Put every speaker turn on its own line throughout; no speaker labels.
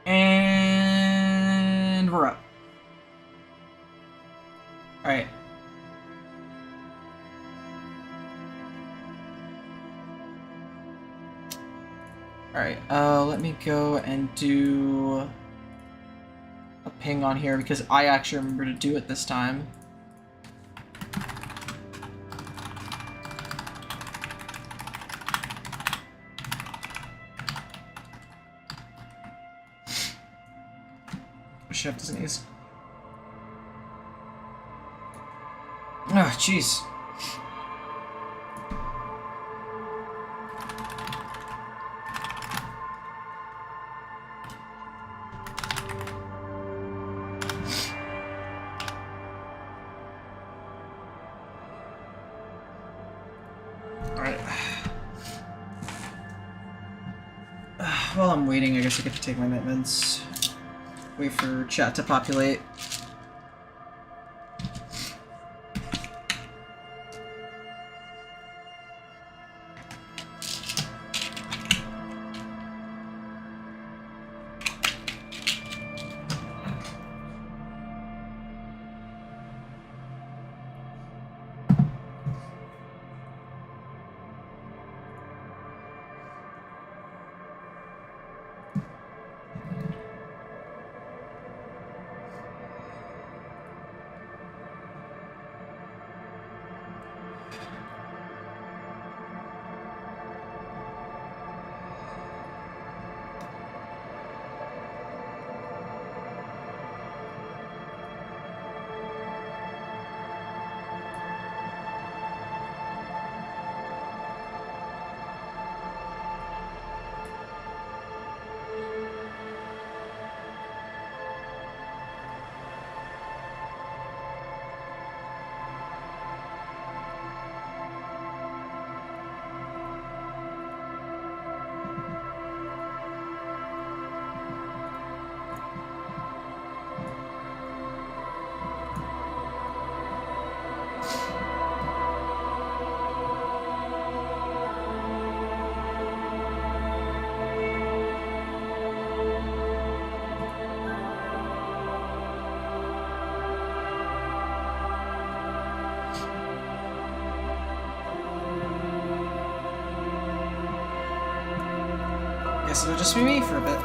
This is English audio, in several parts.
And we're up. Alright. Alright, let me go and do a ping on here because I actually remember to do it this time. Chef doesn't use. Ah, jeez. Alright. While I'm waiting, I guess I get to take my meds. Wait for chat to populate. Guess it'll just be me for a bit.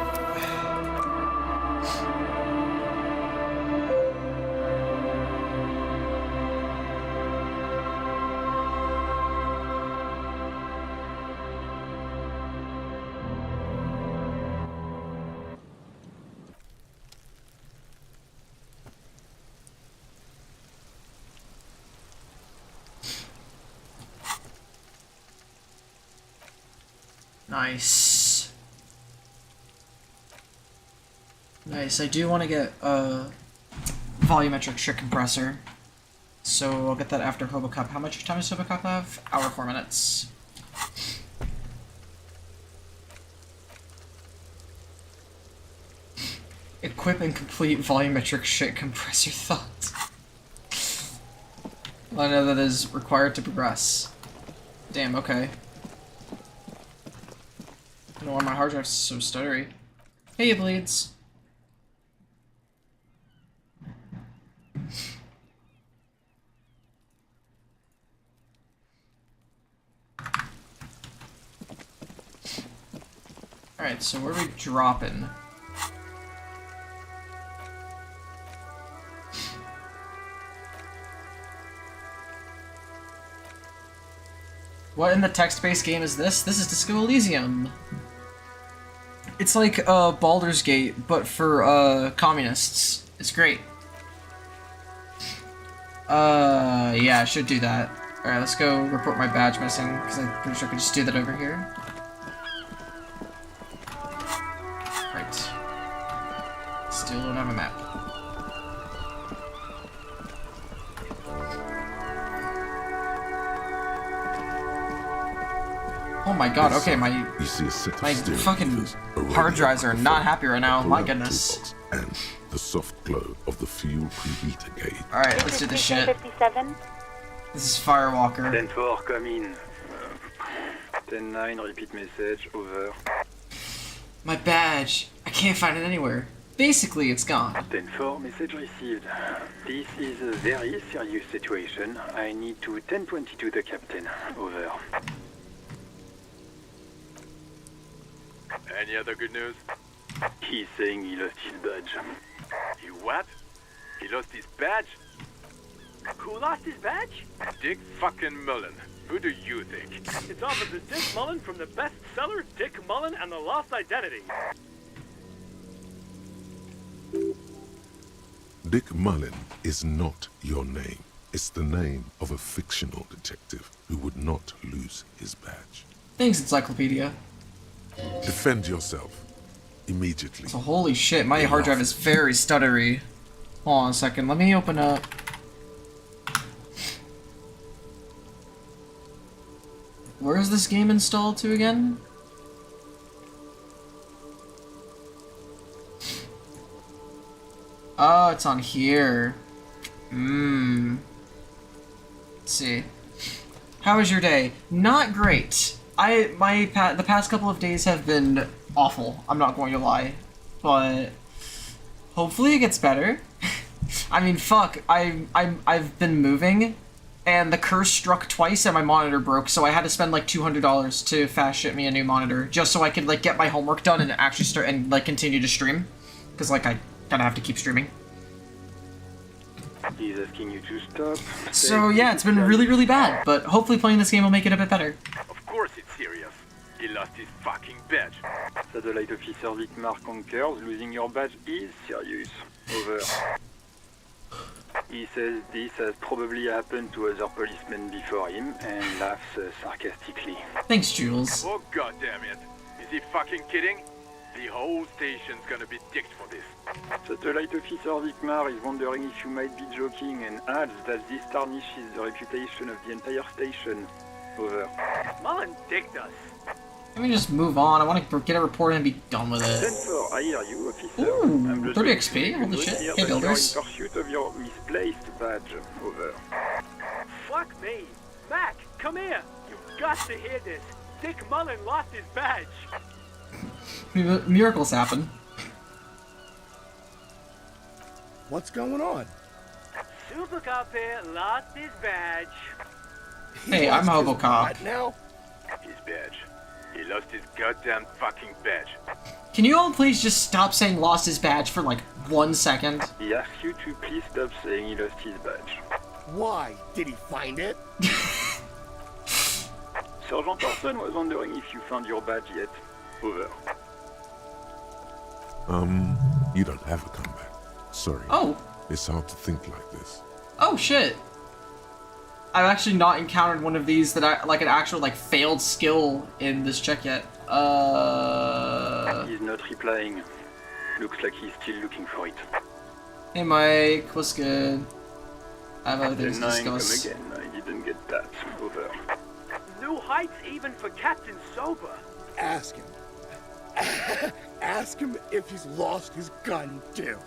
Nice. Nice, I do want to get a volumetric shift compressor, so I'll get that after Hobocup. How much time does Hobocup have? Hour 4 minutes. Equip and complete volumetric shift compressor thoughts. I know that is required to progress. Damn, okay. I don't know why my hard drive's so stuttery. Hey, it bleeds. Alright, so where are we dropping? What in the text-based game is this? This is Disco Elysium. It's like Baldur's Gate, but for communists. It's great. Yeah, I should do that. Alright, let's go report my badge missing, because I'm pretty sure I can just do that over here. Right. Still don't have a map. Oh my god, okay, my fucking hard drives are not happy right now, my goodness.
And the soft glow of the fuel preheater gauge.
Alright, let's do this shit.
57.
This is Firewalker.
10-4, come in. 10-9, repeat message, over.
My badge. I can't find it anywhere. Basically, it's gone.
10-4, message received. This is a very serious situation. I need to 1022 the captain. Over.
Any other good news?
He's saying he lost his badge.
He what? He lost his badge?
Who lost his badge?
Dick fucking Mullen. Who do you think?
It's Officer Dick Mullen from the bestseller Dick Mullen and the Lost Identity.
Dick Mullen is not your name. It's the name of a fictional detective who would not lose his badge.
Thanks, Encyclopedia.
Defend yourself. Immediately.
So holy shit, my hard drive is very stuttery. Hold on a second, let me open up. Where is this game installed to again? Oh, it's on here. Let's see. How was your day? Not great. The past couple of days have been awful. I'm not going to lie, but hopefully it gets better. I mean, fuck. I've been moving, and the curse struck twice, and my monitor broke. So I had to spend like $200 to fast ship me a new monitor, just so I could like get my homework done and actually start and like continue to stream, because like I gotta have to keep streaming.
He's asking you to stop.
So yeah, it's been really, really bad, but hopefully playing this game will make it a bit better.
Of course it's serious. He lost his fucking badge.
Satellite Officer Vicmar concurs. Losing your badge is serious. Over. He says this has probably happened to other policemen before him and laughs sarcastically.
Thanks, Jules.
Oh god damn it. Is he fucking kidding? The whole station's gonna be dicked for this.
Satellite Officer Vicmar is wondering if you might be joking and adds that this tarnishes the reputation of the entire station. Over.
Mullen dicked us.
Let me just move on. I want to get a report and be done with it.
10-4, I hear you, officer.
Ooh,
I'm just
30
waiting
XP,
to
holy
note
shit.
here
Hey,
that you're
builders.
in pursuit of your misplaced badge. Over.
Fuck me. Mac, come here. You've got to hear this. Dick Mullen lost his badge.
Miracles happen.
What's going on?
Super Cop here lost his badge.
Hey, I'm
Lost his
Hobocop.
what now?
His badge. He lost his goddamn fucking badge.
Can you all please just stop saying lost his badge for like 1 second?
He asks you to please stop saying he lost his badge.
Why? Did he find it?
Sergeant Orson was wondering if you found your badge yet. Over.
You don't have a comeback. Sorry.
Oh.
It's hard to think like this.
Oh shit. I've actually not encountered one of these that I like an actual like failed skill in this check yet.
He's not replying. Looks like he's still looking for it.
Hey Mike, what's good? I have other things to
10-9, come
discuss.
again. I didn't get that. Over.
New heights even for Captain Sober.
Ask him. Ask him if he's lost his gun too.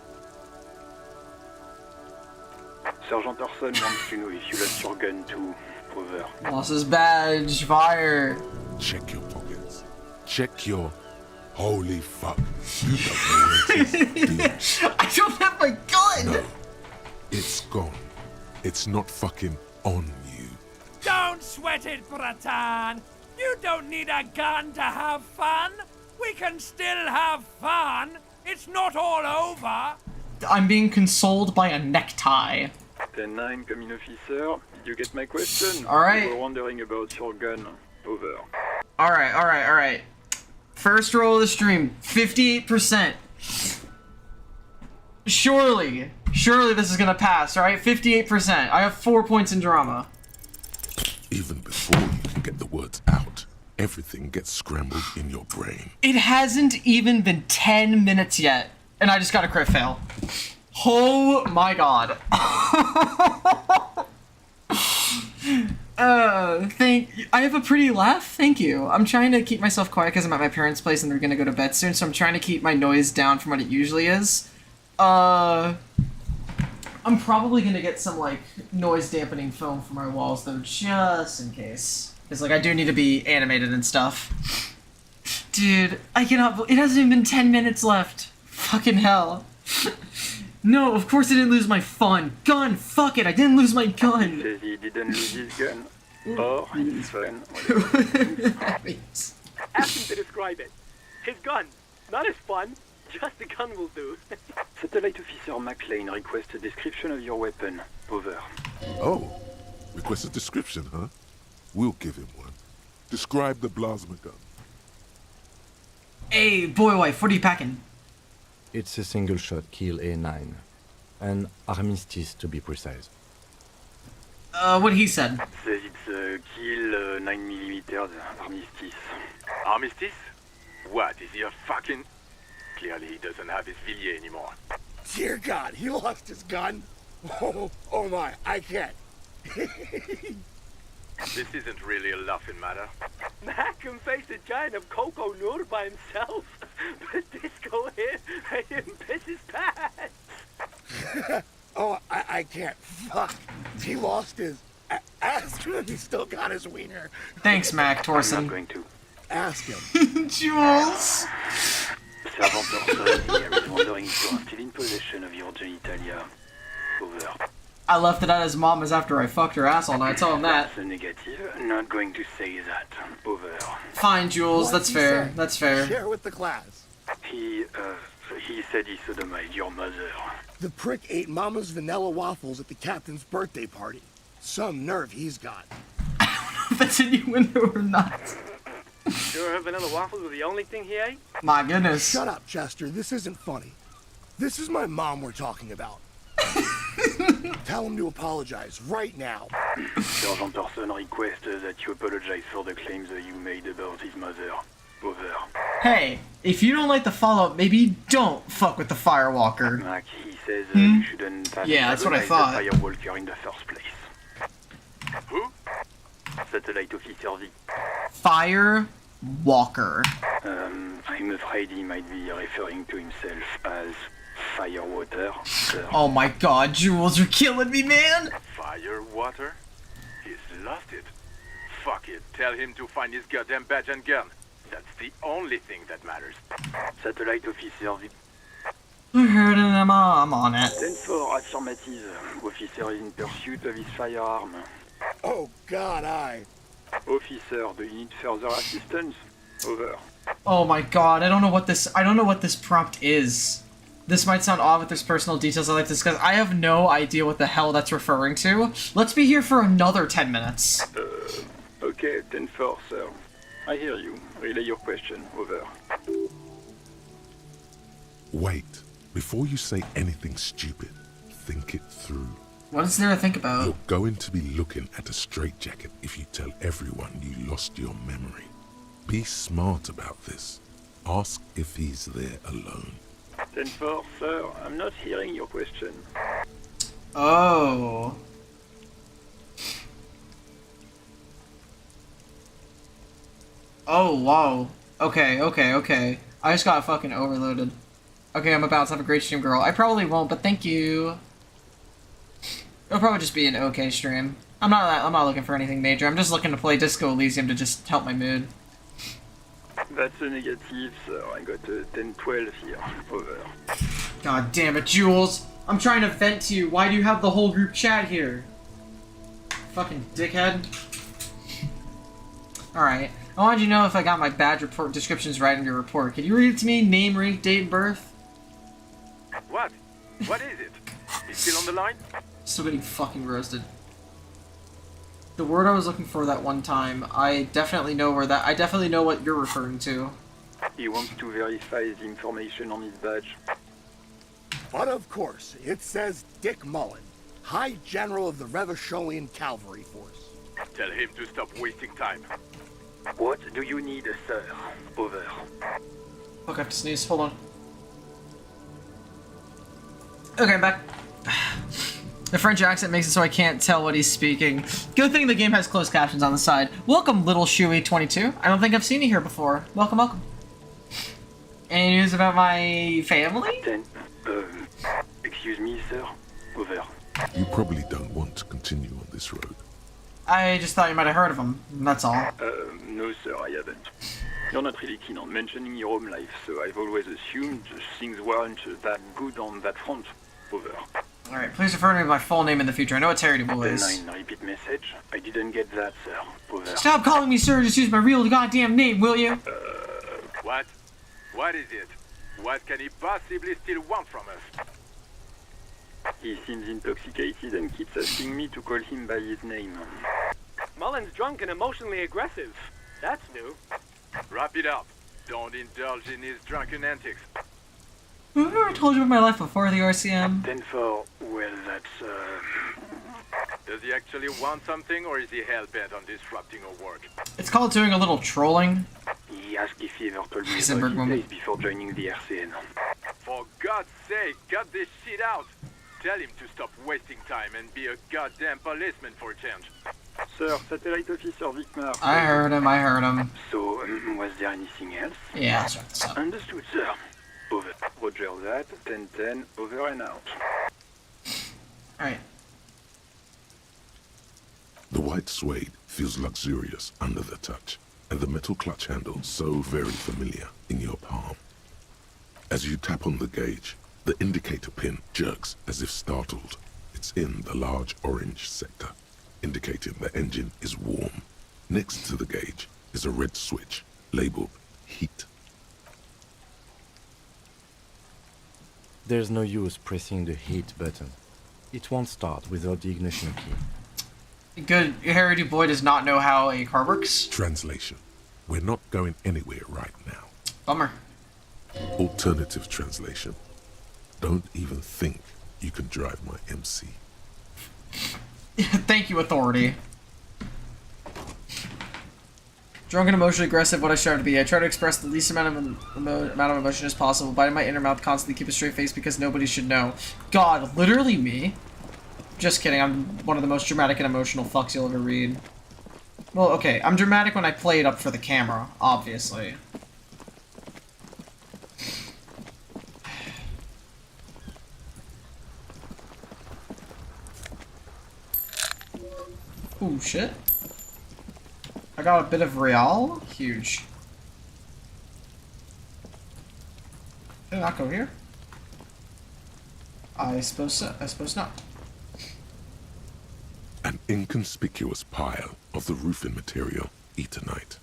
Sergeant Orson wants to know if you lost your gun too. Over.
Lost his badge, fire.
Check your pockets. Check your... Holy fuck. You don't know where it is, do you?
I don't have my gun!
No. It's gone. It's not fucking on you.
Don't sweat it, Bratan. You don't need a gun to have fun. We can still have fun. It's not all over.
I'm being consoled by a necktie.
10-9, come in, officer. Did you get my question?
Alright.
You were wondering about your gun. Over.
Alright. First roll of the stream, 58%. Surely this is gonna pass, alright? 58%. I have 4 points in drama.
Even before you can get the words out, everything gets scrambled in your brain.
It hasn't even been 10 minutes yet, and I just got a crit fail. Oh my god. I have a pretty laugh, thank you. I'm trying to keep myself quiet because I'm at my parents' place and they're gonna go to bed soon, so I'm trying to keep my noise down from what it usually is. I'm probably gonna get some, like, noise dampening foam for my walls, though, just in case. Because, like, I do need to be animated and stuff. Dude, I cannot. It hasn't even been 10 minutes left. Fucking hell. No, of course I didn't lose my gun. Fuck it, I didn't lose my
He
gun.
says he didn't lose his gun. Or his fun.
Ask him to describe it. His gun. Not his fun. Just the gun will do.
Satellite Officer McLean requests a description of your weapon. Over.
Oh, request a description, huh? We'll give him one. Describe the plasma gun.
Hey, boy wife, what are you packing?
It's a single-shot kill A9. An armistice, to be precise.
What he said.
Says it's a kill 9mm armistice.
Armistice? What, is he a fucking... Clearly he doesn't have his Villiers anymore.
Dear God, he lost his gun. Oh my, I can't.
This isn't really a laughing matter.
Mac can face a giant of Coco Nur by himself. But Disco here made him piss his pants.
Oh, I can't. Fuck. He lost his... Ask him if he still got his wiener.
Thanks, Mac
I'm
Torson.
not going to.
Ask him.
Jules.
Servant Orson here is wondering if you are still in possession of your genitalia. Over.
I left it at his mama's after I fucked her ass all night. Tell him that.
That's a negative. Not going to say that. Over.
Fine, Jules.
What's
That's
he
fair.
saying?
That's fair.
Share with the class.
He said he sodomized your mother.
The prick ate Mama's vanilla waffles at the captain's birthday party. Some nerve he's got.
If that's innuendo or not.
Sure her vanilla waffles were the only thing he ate?
My goodness.
Shut up, Chester. This isn't funny. This is my mom we're talking about. Tell him to apologize right now.
Sergeant Orson requests that you apologize for the claims that you made about his mother. Over.
Hey, if you don't like the follow-up, maybe don't fuck with the Firewalker.
Mac, he says you shouldn't have
Yeah, that's what I
sodomized
thought.
the Firewalker in the first place.
Who?
Satellite Officer V.
Firewalker.
I'm afraid he might be referring to himself as Firewater, sir.
Oh my god, Jules, you're killing me, man!
Fire, water? He's lost it. Fuck it. Tell him to find his goddamn badge and gun. That's the only thing that matters.
Satellite Officer V.
I heard it, I'm on it.
10-4, affirmative. Officer is in pursuit of his firearm.
Oh, God,
Officer, do you need further assistance? Over.
Oh my god, I don't know what this prompt is. This might sound odd with this personal details I like to discuss. I have no idea what the hell that's referring to. Let's be here for another 10 minutes.
Okay, 10-4, sir. I hear you. Relay your question. Over.
Wait. Before you say anything stupid, think it through.
What is there to think about?
You're going to be looking at a straitjacket if you tell everyone you lost your memory. Be smart about this. Ask if he's there alone.
10-4, sir. I'm not hearing your question.
Oh. Oh, wow. Okay. I just got fucking overloaded. Okay, I'm about to have a great stream, girl. I probably won't, but thank you. It'll probably just be an okay stream. I'm not looking for anything major. I'm just looking to play Disco Elysium to just help my mood.
That's a negative, sir. I got a 10-12 here. Over.
God damn it, Jules. I'm trying to vent to you. Why do you have the whole group chat here? Fucking dickhead. Alright. I wanted you to know if I got my badge report descriptions right in your report. Could you read it to me? Name, rank, date, and birth?
What? What is it? He's still on the line?
Still getting fucking roasted. The word I was looking for that one time, I definitely know what you're referring to.
He wants to verify the information on his badge.
But of course, it says Dick Mullen, High General of the Revacholian Cavalry Force.
Tell him to stop wasting time.
What do you need, sir? Over.
Fuck, I have to sneeze. Hold on. Okay, I'm back. The French accent makes it so I can't tell what he's speaking. Good thing the game has closed captions on the side. Welcome, Little Shuey22. I don't think I've seen you here before. Welcome. Any news about my family?
Excuse me, sir. Over.
You probably don't want to continue on this road.
I just thought you might have heard of him. That's all.
No, sir, I haven't. You're not really keen on mentioning your home life, so I've always assumed things weren't that good on that front. Over.
Alright, please refer to me by full name in the future. I know it's Harry Du Bois.
10-9 repeat message. I didn't get that, sir. Over.
Stop calling me sir, just use my real goddamn name, will you?
What? What is it? What can he possibly still want from us?
He seems intoxicated and keeps asking me to call him by his name.
Mullen's drunk and emotionally aggressive. That's new.
Wrap it up. Don't indulge in his drunken antics.
Have I ever told you about my life before the RCM?
10-4, well, that's,
Does he actually want something, or is he hell-bent on disrupting our work?
It's called doing a little trolling.
He asked if he ever told me
Heisenberg
about his
moment.
days before joining the RCN.
For God's sake, cut this shit out! Tell him to stop wasting time and be a goddamn policeman for a change.
Sir, Satellite Officer Vicmar.
I heard him.
So, was there anything else?
Yeah, let's wrap this up.
Understood, sir. Over. Roger that. 10-10, over and out.
Alright.
The white suede feels luxurious under the touch, and the metal clutch handle so very familiar in your palm. As you tap on the gauge, the indicator pin jerks as if startled. It's in the large orange sector, indicating the engine is warm. Next to the gauge is a red switch labeled heat.
There's no use pressing the heat button. It won't start without the ignition key.
Good. Harry Du Bois does not know how a car works.
Translation: we're not going anywhere right now.
Bummer.
Alternative translation: don't even think you can drive my MC.
Thank you, authority. Drunk and emotionally aggressive, what I strive to be. I try to express the least amount of emotion as possible, biting my inner mouth constantly, keep a straight face because nobody should know. God, literally me? Just kidding, I'm one of the most dramatic and emotional fucks you'll ever read. Well, okay, I'm dramatic when I play it up for the camera, obviously. Ooh, shit. I got a bit of real. Huge. Did I not go here? I suppose so. I suppose not.
An inconspicuous pile of the roofing material, Eternite.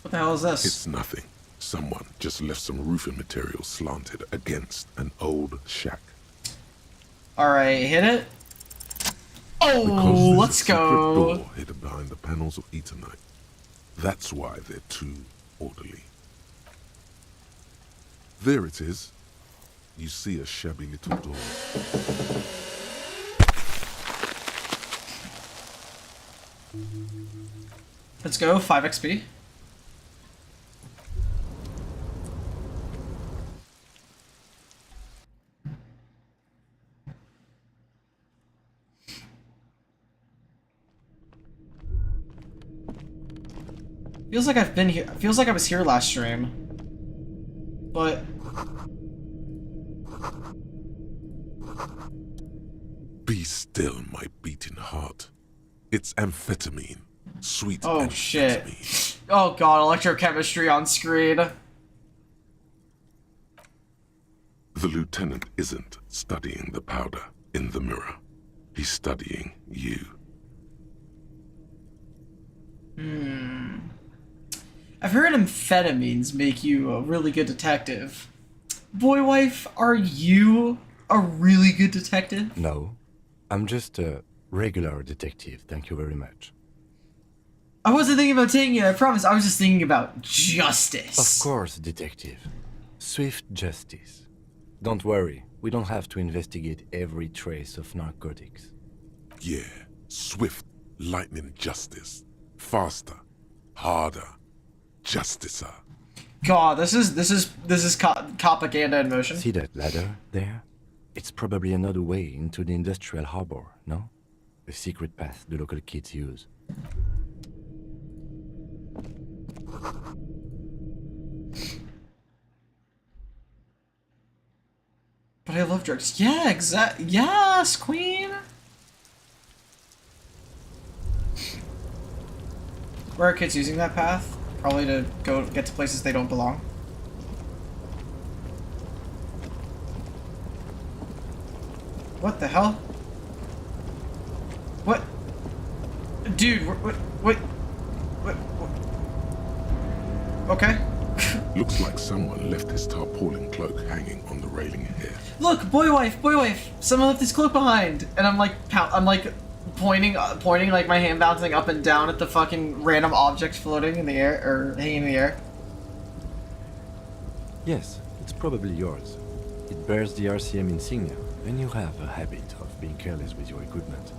What the hell is this?
It's nothing. Someone just left some roofing material slanted against an old shack.
Alright, hit it.
Because
Oh,
there's
let's
a secret
go.
door hidden behind the panels of Eternite. That's why they're too orderly. There it is. You see a shabby little door.
Let's go, 5 XP. Feels like I've been here. Feels like I was here last stream. But
Be still, my beating heart. It's amphetamine. Sweet
oh
amphetamine.
shit. Oh god, electrochemistry on screen.
The lieutenant isn't studying the powder in the mirror. He's studying you.
I've heard amphetamines make you a really good detective. Boy wife, are you a really good detective?
No, I'm just a regular detective, thank you very much.
I wasn't thinking about taking it, I promise. I was just thinking about justice.
Of course, detective. Swift justice. Don't worry, we don't have to investigate every trace of narcotics.
Yeah, swift, lightning justice. Faster, harder, justicer.
God, this is propaganda in motion.
See that ladder there? It's probably another way into the industrial harbor, no? A secret path the local kids use.
But I love drugs. Yeah, yes, queen. Where are kids using that path? Probably to go get to places they don't belong. What the hell? What? Dude, what? Okay.
Looks like someone left his tarpaulin cloak hanging on the railing here.
Look, boy wife, someone left his cloak behind, and I'm like pointing like my hand bouncing up and down at the fucking random objects floating in the air or hanging in the air.
Yes, it's probably yours. It bears the RCM insignia, and you have a habit of being careless with your equipment.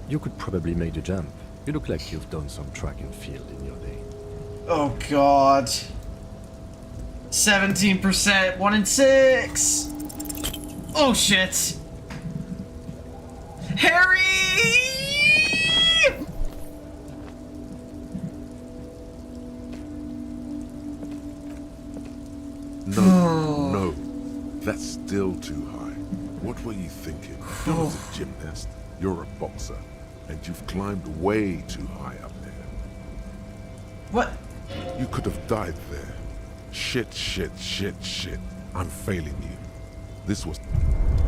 You could probably make the jump. You look like you've done some track and field in your day.
Oh god. 17%, 1 in 6. Oh shit. Harry!
No, that's still too high. What were you thinking? You're not a gymnast, you're a boxer, and you've climbed way too high up there.
What?
You could have died there. Shit. I'm failing you. This was...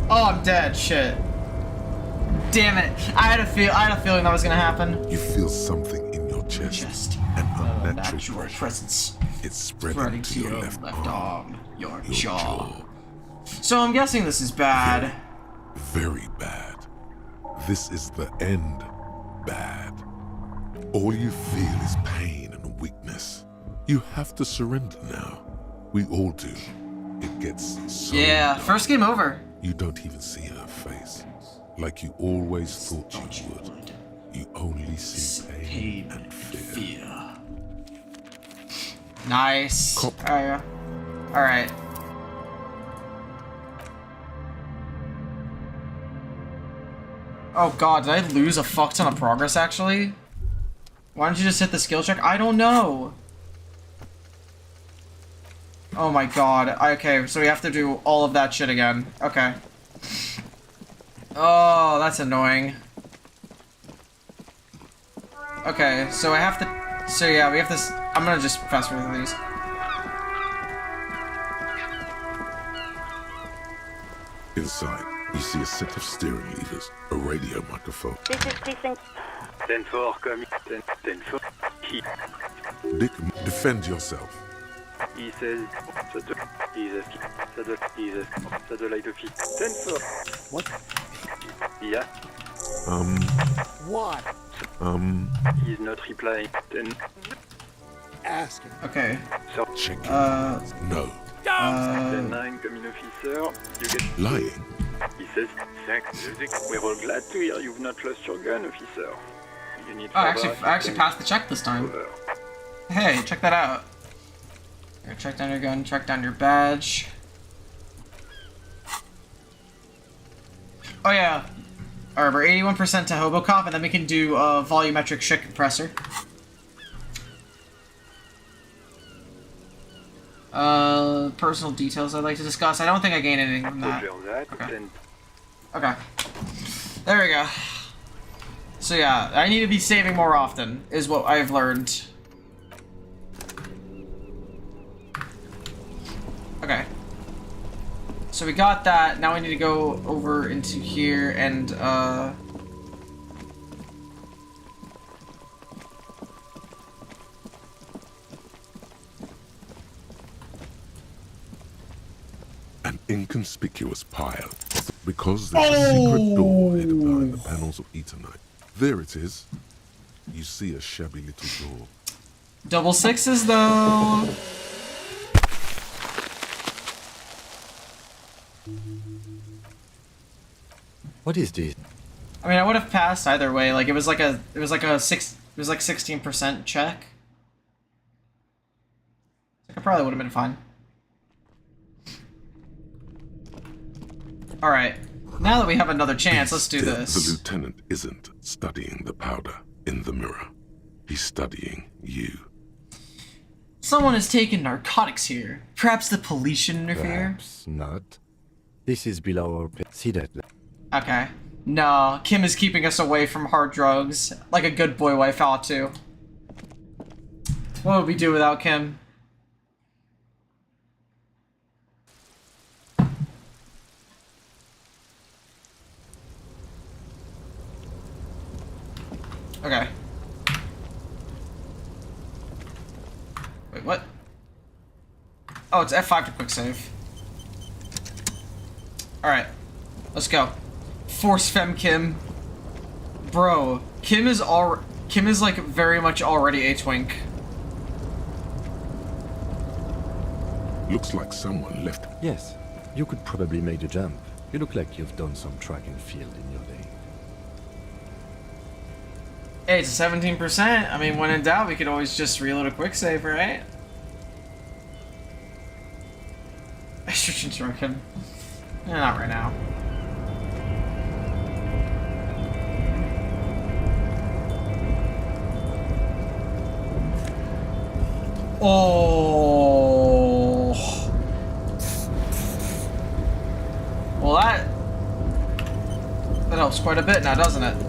Oh, I'm dead. Shit. Damn it. I had a feeling that was gonna happen.
You feel something in your chest. An unnatural pressure.
Presence.
It's spreading to your left arm.
Your jaw. So I'm guessing this is bad.
Very bad. This is the end. Bad. All you feel is pain and weakness. You have to surrender now. We all do. It gets so dark.
First game over.
You don't even see her face. Like you always thought you would. You only see pain and fear.
Nice. Alright. Oh god, did I lose a fuck ton of progress actually? Why don't you just hit the skill check? I don't know. Oh my god. Okay, so we have to do all of that shit again. Okay. Oh, that's annoying. Okay, so I have to... So yeah, we have this... I'm gonna just fast forward through these.
Inside, you see a set of steering levers, a radio microphone.
This is precinct 10-4, comme 10-4.
Dick, defend yourself.
Il says, satellite office. 10-4.
What?
Yeah,
What?
he's not replying. 10.
Ask him.
Okay.
So,
Check it. No.
10-9, coming officer. You get...
Lying.
He says, thanks, music. We're all glad to hear you've not lost your gun, officer. You need
Oh, I actually passed the check this time. Hey, check that out. Here, check down your gun, check down your badge. Oh yeah. Alright, we're 81% to Hobocop, and then we can do a volumetric shit compressor. Personal details I'd like to discuss. I don't think I gained anything from that. Okay. Okay. There we go. So yeah, I need to be saving more often, is what I've learned. Okay. So we got that, now we need to go over into here and,
An inconspicuous pile. Because there's a secret door hidden behind the panels of Eternite. There it is. You see a shabby little door.
double sixes though.
What is this?
I mean, I would have passed either way. Like it was like 16% check. I probably would have been fine. All right. Now that we have another chance, let's do
Still,
this.
The lieutenant isn't studying the powder in the mirror. He's studying you.
Someone has taken narcotics here. Perhaps the police should interfere?
Perhaps not. This is below our pay. See that?
Okay. No, Kim is keeping us away from hard drugs, like a good boy wife ought to. What would we do without Kim? Okay. Wait, what? Oh, it's F5 to quick save. Alright. Let's go. Force Fem Kim. Bro, Kim is like very much already a twink.
Looks like someone left.
Yes, you could probably make the jump. You look like you've done some track and field in your day.
Hey, it's a 17%. I mean, when in doubt, we could always just reload a quick save, right? I should interrupt him. Not right now. Oh. Well, that helps quite a bit now, doesn't it?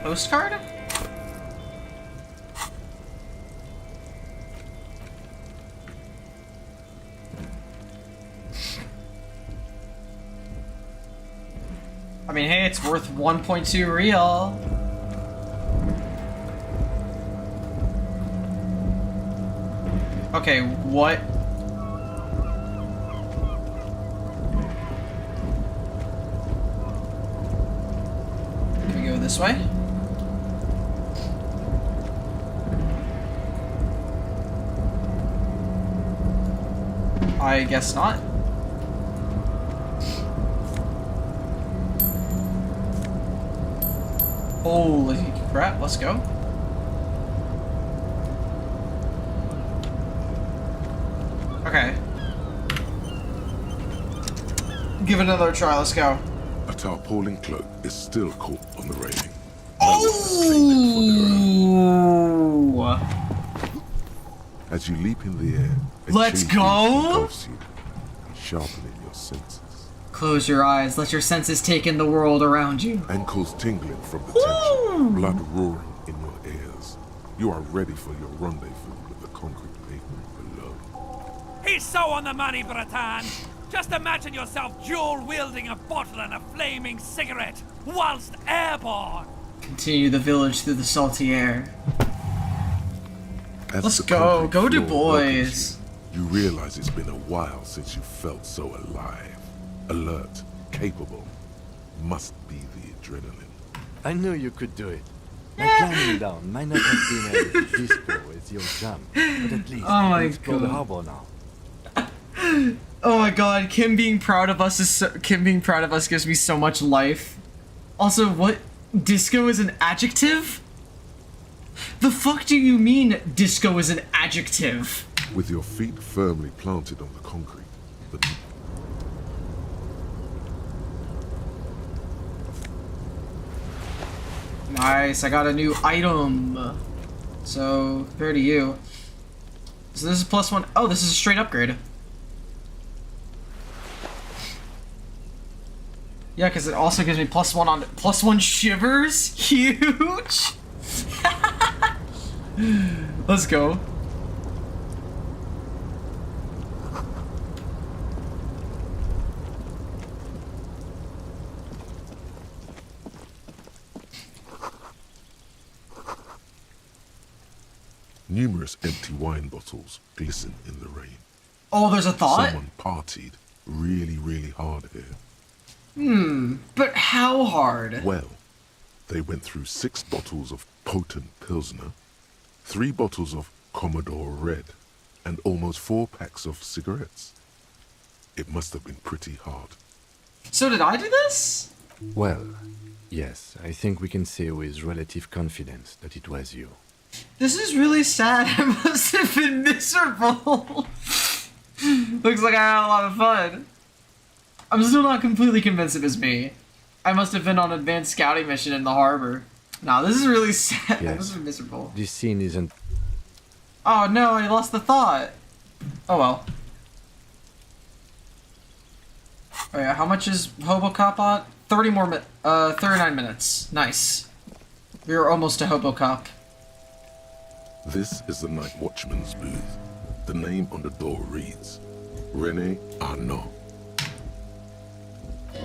Postcard? I mean, hey, it's worth 1.2 real. Okay, what? Can we go this way? I guess not. Holy crap, let's go. Okay. Give it another try, let's go.
A tarpaulin cloak is still caught on the railing.
Oh!
As you leap in the air, a
Let's
change
go!
engulfs you, sharpening your senses.
Close your eyes, let your senses take in the world around you.
Ankles tingling from the tension, blood roaring in your ears. You are ready for your rendezvous with the concrete pavement below.
He's so on the money, Bratan. Just imagine yourself dual-wielding a bottle and a flaming cigarette whilst airborne.
Continue the village through the salty air.
As
Let's
the
go.
concrete
Go to
floor welcomes
boys.
You realize it's been a while since you felt so alive, alert, capable. Must be the adrenaline.
I knew you could do it. That climbing down might not have been as disco as your jump, but at least
Oh my
explore the
God.
harbor now.
Oh my god, Kim being proud of us gives me so much life. Also, what? Disco is an adjective? The fuck do you mean disco is an adjective?
With your feet firmly planted on the concrete, the
Nice, I got a new item. So, fair to you. So this is +1. Oh, this is a straight upgrade. Yeah, because it also gives me +1 on +1 shivers. Huge. Let's go.
numerous empty wine bottles glisten in the rain.
Oh, there's a thought?
Someone partied really hard here.
But how hard?
Well, they went through 6 bottles of potent Pilsner, 3 bottles of Commodore Red, and almost 4 packs of cigarettes. It must have been pretty hard.
So did I do this?
Well, yes, I think we can say with relative confidence that it was you.
This is really sad. I must have been miserable. Looks like I had a lot of fun. I'm still not completely convinced it was me. I must have been on an advanced scouting mission in the harbor. Nah, this is really sad.
Yes.
This is miserable.
This scene isn't...
Oh no, I lost the thought. Oh well. Oh yeah, how much is Hobocop on? 39 minutes. Nice. We are almost to Hobocop.
This is the night watchman's booth. The name on the door reads, René Arnaud.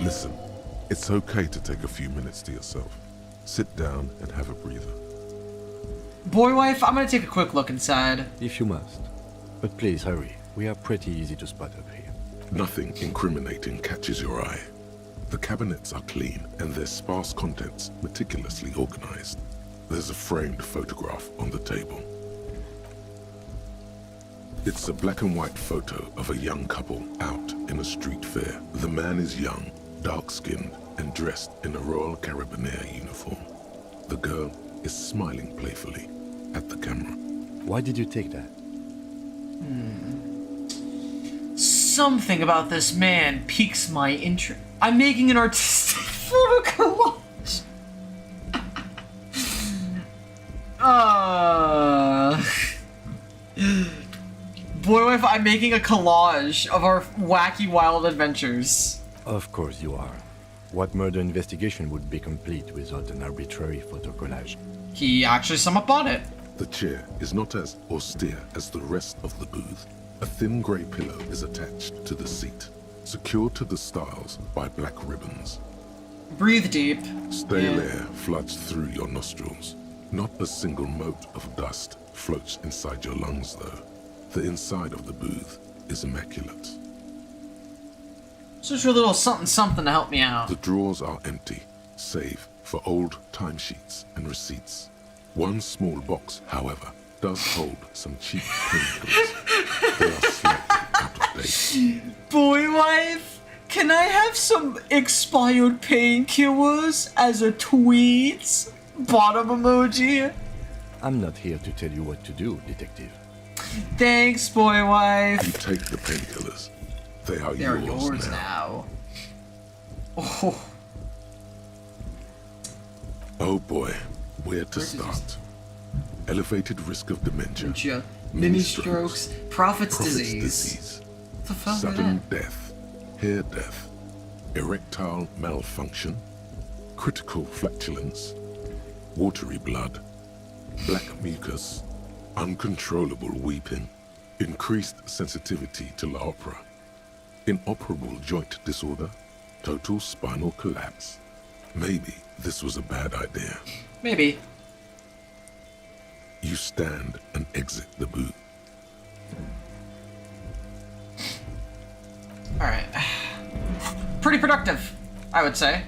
Listen, it's okay to take a few minutes to yourself. Sit down and have a breather.
Boy wife, I'm gonna take a quick look inside.
If you must. But please hurry. We are pretty easy to spot up here.
Nothing incriminating catches your eye. The cabinets are clean and their sparse contents meticulously organized. There's a framed photograph on the table. It's a black and white photo of a young couple out in a street fair. The man is young, dark-skinned, and dressed in a Royal Carabinieri uniform. The girl is smiling playfully at the camera.
Why did you take that?
Something about this man piques my interest. I'm making an artistic photo collage. Boy wife, I'm making a collage of our wacky wild adventures.
Of course you are. What murder investigation would be complete without an arbitrary photo collage?
He actually sum up on it.
The chair is not as austere as the rest of the booth. A thin grey pillow is attached to the seat, secured to the stiles by black ribbons.
Breathe deep.
Stale air floods through your nostrils. Not a single mote of dust floats inside your lungs, though. The inside of the booth is immaculate.
So just a little something to help me out.
The drawers are empty, save for old timesheets and receipts. One small box, however, does hold some cheap painkillers. They are slightly out of date.
Boy wife, can I have some expired painkillers as a tweet? Bottom emoji.
I'm not here to tell you what to do, detective.
Thanks, boy
You
wife.
take the painkillers. They are
They're
yours
yours
now.
now. Oh,
Oh boy, where to start? Elevated risk of dementia.
dementia, mini strokes, prophet's
Prophet's
disease.
disease.
What the fuck is
Sudden
that?
death. Hair death. Erectile malfunction. Critical flatulence. Watery blood. Black mucus. Uncontrollable weeping. Increased sensitivity to la opera. Inoperable joint disorder. Total spinal collapse. Maybe this was a bad idea.
Maybe.
You stand and exit the booth.
Alright. Pretty productive, I would say.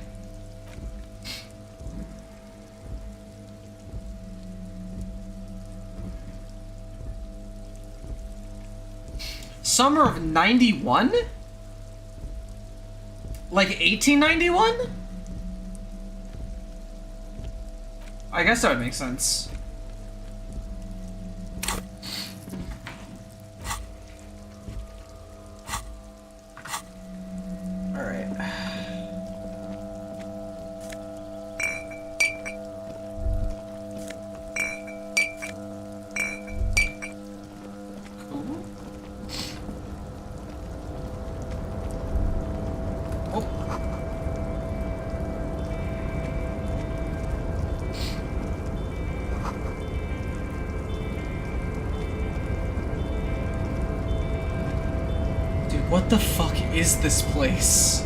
Summer of 91? Like 1891? I guess that would make sense. Alright. Cool. Oh. Dude, what the fuck is this place?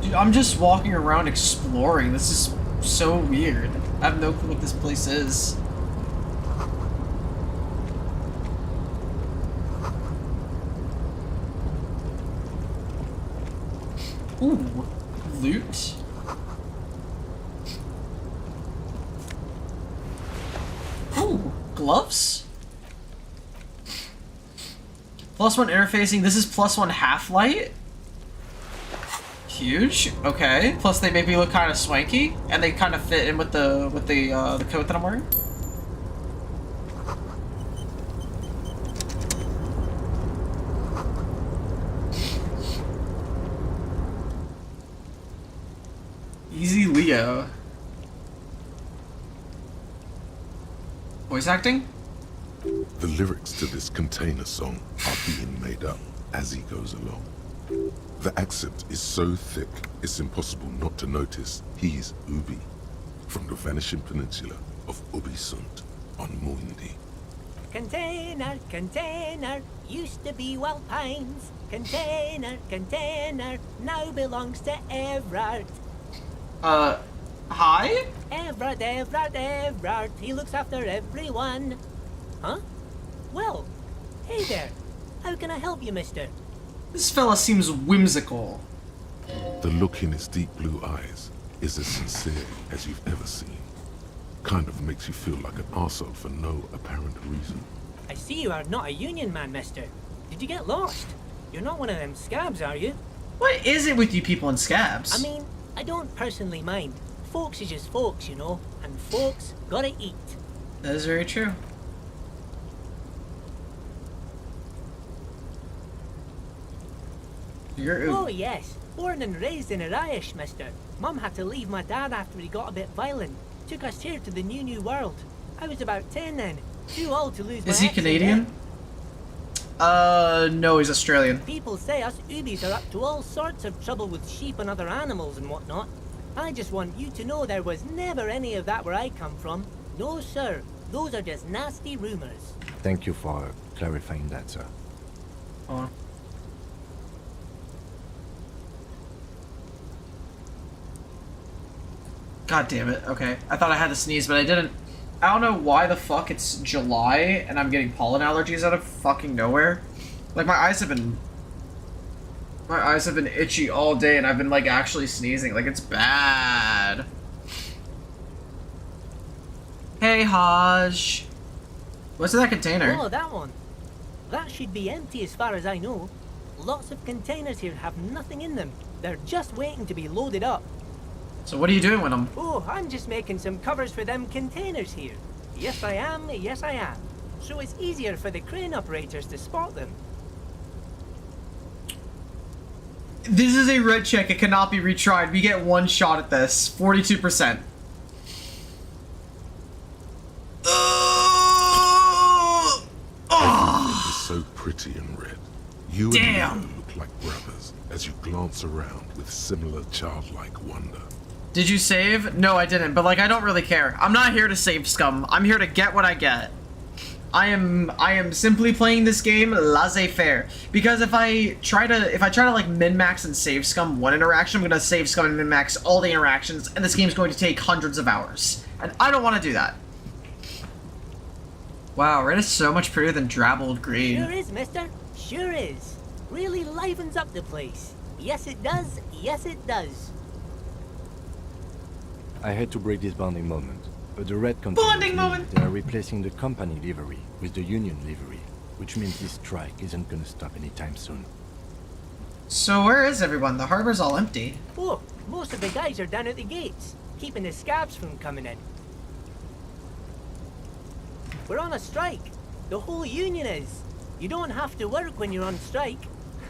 Dude, I'm just walking around exploring. This is so weird. I have no clue what this place is. Ooh, loot. Ooh, gloves? +1 interfacing. This is +1 half light? Huge. Okay. Plus they make me look kind of swanky, and they kind of fit in with the coat that I'm wearing. Easy Leo. Voice acting?
The lyrics to this container song are being made up as he goes along. The accent is so thick, it's impossible not to notice he's Ubi, from the vanishing peninsula of Ubisunt on Muindi.
Container, container, used to be Wild Pines. Container, container, now belongs to Everard.
Hi?
Everard, Everard, Everard, he looks after everyone. Huh? Well, hey there. How can I help you, mister?
This fella seems whimsical.
The look in his deep blue eyes is as sincere as you've ever seen. Kind of makes you feel like an arsehole for no apparent reason.
I see you are not a union man, mister. Did you get lost? You're not one of them scabs, are you?
What is it with you people in scabs?
I mean, I don't personally mind. Folks is just folks, you know, and folks gotta eat.
That is very true. You're
Oh yes, born and raised in Irish, mister. Mum had to leave my dad after he got a bit violent. Took us here to the new world. I was about 10 then. Too old to lose my
Is he
accent
Canadian? No, he's Australian.
People say us Ubis are up to all sorts of trouble with sheep and other animals and whatnot. I just want you to know there was never any of that where I come from. No, sir. Those are just nasty rumors.
Thank you for clarifying that, sir.
Oh. God damn it. Okay. I thought I had to sneeze, but I didn't. I don't know why the fuck it's July and I'm getting pollen allergies out of fucking nowhere. Like, my eyes have been itchy all day and I've been, like, actually sneezing. Like, it's bad. Hey, Haj. What's in that container?
Oh, that one. That should be empty as far as I know. Lots of containers here have nothing in them. They're just waiting to be loaded up.
So what are you doing with them?
Oh, I'm just making some covers for them containers here. Yes, I am. Yes, I am. So it's easier for the crane operators to spot them.
This is a red check. It cannot be retried. We get one shot at this. 42%.
Everything is so pretty and red. You
Damn.
and Leo look like brothers as you glance around with similar childlike wonder.
Did you save? No, I didn't, but like I don't really care. I'm not here to save scum. I'm here to get what I get. I am simply playing this game laissez-faire. Because if I try to like min-max and save scum one interaction, I'm gonna save scum and min-max all the interactions, and this game's going to take hundreds of hours. And I don't want to do that. Wow, red is so much prettier than drabbled green.
Sure is, mister. Sure is. Really livens up the place. Yes, it does. Yes, it does.
I had to break this bonding moment, but the red
Bonding moment!
They are replacing the company livery with the union livery, which means this strike isn't gonna stop anytime soon.
So where is everyone? The harbor's all empty.
Oh, most of the guys are down at the gates, keeping the scabs from coming in. We're on a strike. The whole union is. You don't have to work when you're on strike.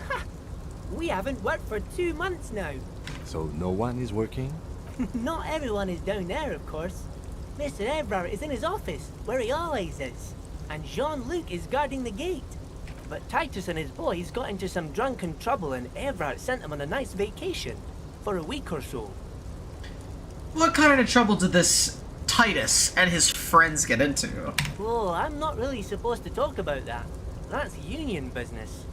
Ha! We haven't worked for 2 months now.
So no one is working?
Not everyone is down there, of course. Mr. Everard is in his office, where he always is. And Jean-Luc is guarding the gate. But Titus and his boys got into some drunken trouble and Everard sent them on a nice vacation. For a week or so.
What kind of trouble did this Titus and his friends get into?
Oh, I'm not really supposed to talk about that. That's union business.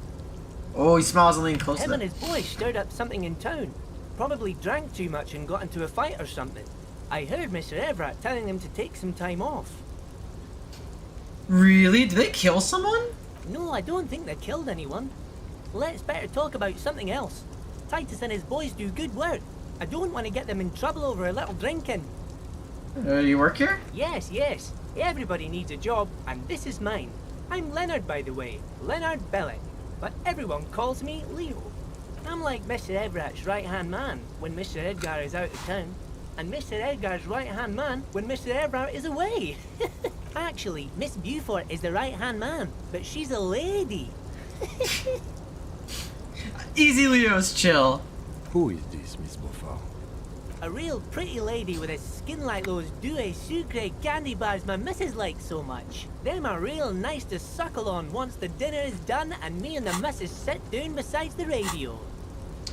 Oh, he smiles and leans close to
Him and
them.
his boys stirred up something in town. Probably drank too much and got into a fight or something. I heard Mr. Everett telling them to take some time off.
Really? Did they kill someone?
No, I don't think they killed anyone. Let's better talk about something else. Titus and his boys do good work. I don't want to get them in trouble over a little drinking.
You work here?
Yes, yes. Everybody needs a job, and this is mine. I'm Leonard, by the way. Leonard Bellick. But everyone calls me Leo. I'm like Mr. Everett's right-hand man when Mr. Edgar is out of town, and Mr. Edgar's right-hand man when Mr. Everett is away. Actually, Miss Beaufort is the right-hand man, but she's a lady.
Easy, Leo's chill.
Who is this, Miss Beaufort?
A real pretty lady with a skin like those Douai Sucre candy bars my missus likes so much. Them are real nice to suckle on once the dinner is done and me and the missus sit down beside the radio.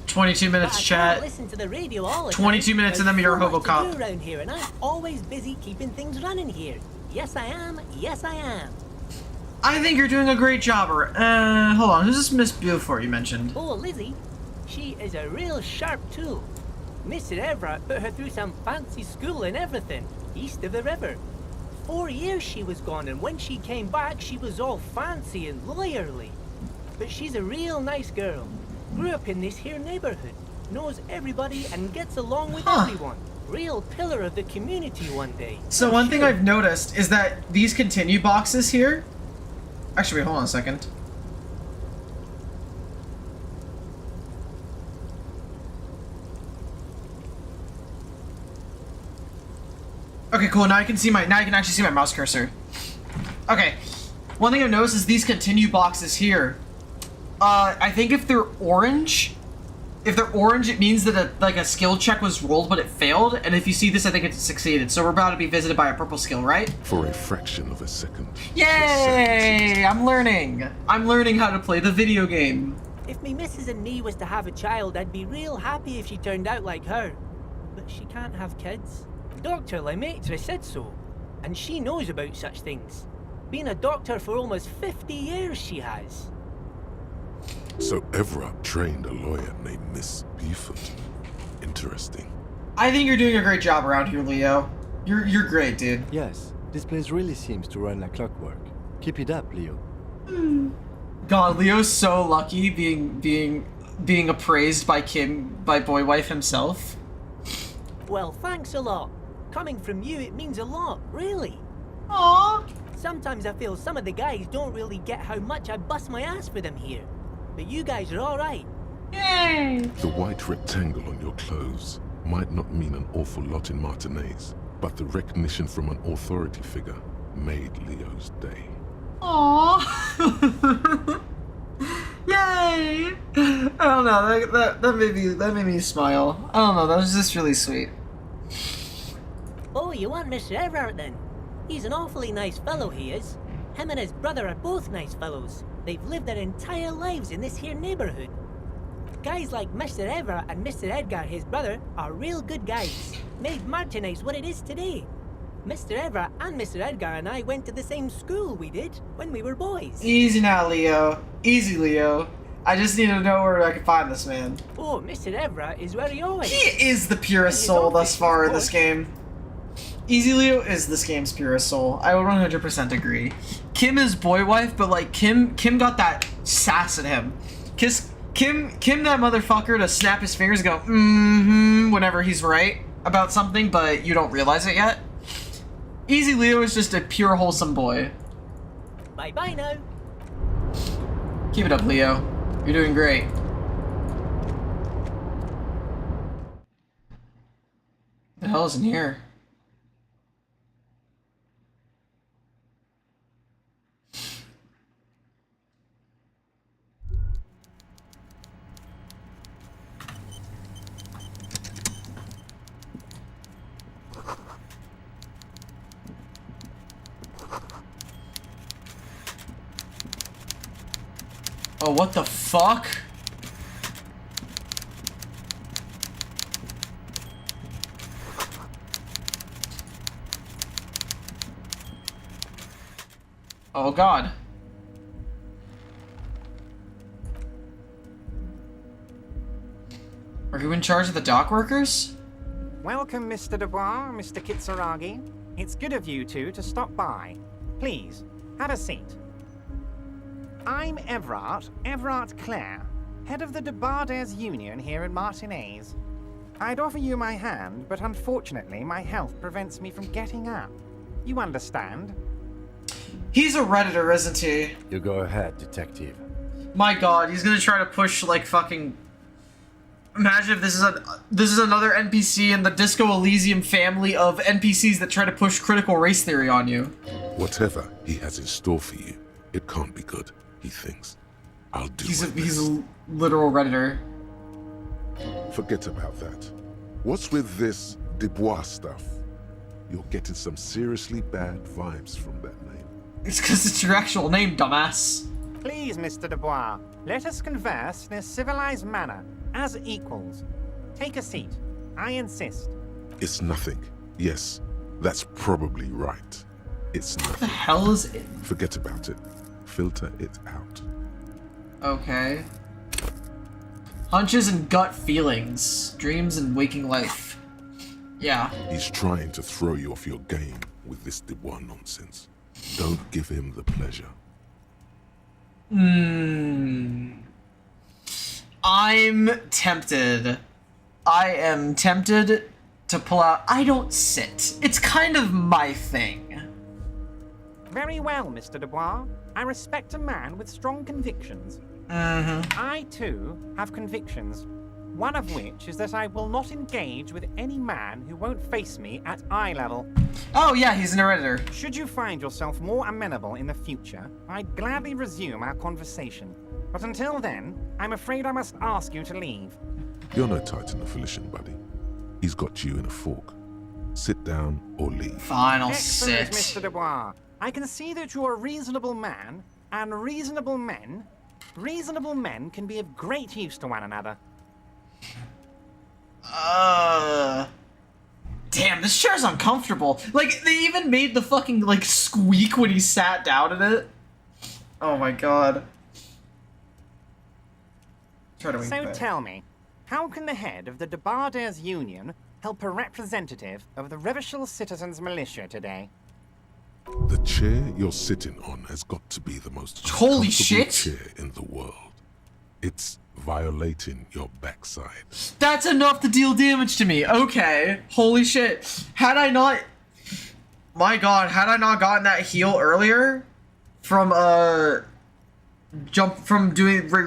22 minutes,
But I
chat.
can't listen to the radio all the
22
time.
minutes and
There's
then you're
so much to
Robocop.
do around here, and I'm always busy keeping things running here. Yes, I am. Yes, I am.
I think you're doing a great job. Hold on. Who's this Miss Beaufort you mentioned?
Oh, Lizzie, she is a real sharp tool. Mr. Everett put her through some fancy school and everything, east of the river. 4 years she was gone, and when she came back, she was all fancy and lawyerly. But she's a real nice girl. Grew up in this here neighborhood, knows everybody and gets along with everyone. Real pillar of the community one day.
So one thing I've noticed is that these continue boxes here... Actually, wait, hold on a second. Okay, cool. Now I can actually see my mouse cursor. Okay. One thing I've noticed is these continue boxes here. I think if they're orange, it means that a skill check was rolled but it failed, and if you see this, I think it's succeeded. So we're about to be visited by a purple skill, right?
For a fraction of a second.
Yay! I'm learning how to play the video game.
If me missus and me was to have a child, I'd be real happy if she turned out like her. But she can't have kids. Dr. Lemaitre said so, and she knows about such things. Been a doctor for almost 50 years she has.
So Everett trained a lawyer named Miss Beaufort. Interesting.
I think you're doing a great job around here, Leo. You're great, dude.
Yes, this place really seems to run like clockwork. Keep it up, Leo.
God, Leo's so lucky being appraised by Boy Wife himself.
Well, thanks a lot. Coming from you, it means a lot, really.
Aww.
Sometimes I feel some of the guys don't really get how much I bust my ass for them here. But you guys are alright.
Yay!
The white rectangle on your clothes might not mean an awful lot in Martinez, but the recognition from an authority figure made Leo's day.
Aww. Yay! I don't know, that made me smile. I don't know, that was just really sweet.
Oh, you want Mr. Everett then? He's an awfully nice fellow, he is. Him and his brother are both nice fellows. They've lived their entire lives in this here neighborhood. Guys like Mr. Everett and Mr. Edgar, his brother, are real good guys. Made Martinez what it is today. Mr. Everett and Mr. Edgar and I went to the same school we did when we were boys.
Easy now, Leo. Easy, Leo. I just need to know where I can find this man.
Oh, Mr. Everett is where he always
He is the purest soul thus far in this game. Easy Leo is this game's purest soul. I would 100% agree. Kim is boy wife, but like Kim got that sass in him. Kim that motherfucker to snap his fingers and go whenever he's right about something, but you don't realize it yet. Easy Leo is just a pure wholesome boy.
Bye bye now.
Keep it up, Leo. You're doing great. The hell is in here? Oh, what the fuck? Oh god. Are you in charge of the dock workers?
Welcome, Mr. Dubois, Mr. Kitsuragi. It's good of you two to stop by. Please, have a seat. I'm Everett Clare, head of the Debarders Union here in Martinez. I'd offer you my hand, but unfortunately my health prevents me from getting up. You understand?
He's a Redditor, isn't he?
You go ahead, detective.
My god, he's gonna try to push, like, fucking Imagine if this is another NPC in the Disco Elysium family of NPCs that try to push critical race theory on you.
Whatever he has in store for you, it can't be good, he thinks. I'll do my
He's
best.
a literal Redditor.
Forget about that. What's with this Dubois stuff? You're getting some seriously bad vibes from that name.
It's because it's your actual name, dumbass.
Please, Mr. Dubois, let us converse in a civilized manner, as equals. Take a seat. I insist.
It's nothing. Yes, that's probably right. It's
What the
nothing.
hell is it?
Forget about it. Filter it out.
Okay. Hunches and gut feelings. Dreams and waking life. Yeah.
He's trying to throw you off your game with this Dubois nonsense. Don't give him the pleasure.
I'm tempted. I am tempted to pull out. I don't sit. It's kind of my thing.
Very well, Mr. Dubois. I respect a man with strong convictions. I, too, have convictions. One of which is that I will not engage with any man who won't face me at eye level.
Oh yeah, he's an Redditor.
Should you find yourself more amenable in the future, I'd gladly resume our conversation. But until then, I'm afraid I must ask you to leave.
You're no Titan affiliation, buddy. He's got you in a fork. Sit down or leave.
Fine, I'll
Excellent,
sit.
Mr. Dubois. I can see that you're a reasonable man, and reasonable men can be of great use to one another.
Damn, this chair's uncomfortable. Like, they even made the fucking, like, squeak when he sat down in it. Oh my god. Try to wink
So
back.
tell me, how can the head of the Debarders Union help a representative of the Revachol Citizens Militia today?
The chair you're sitting on has got to be the most
Holy
uncomfortable
shit.
chair in the world. It's violating your backside.
That's enough to deal damage to me. Okay. Holy shit. Had I not... My god, had I not gotten that heal earlier from,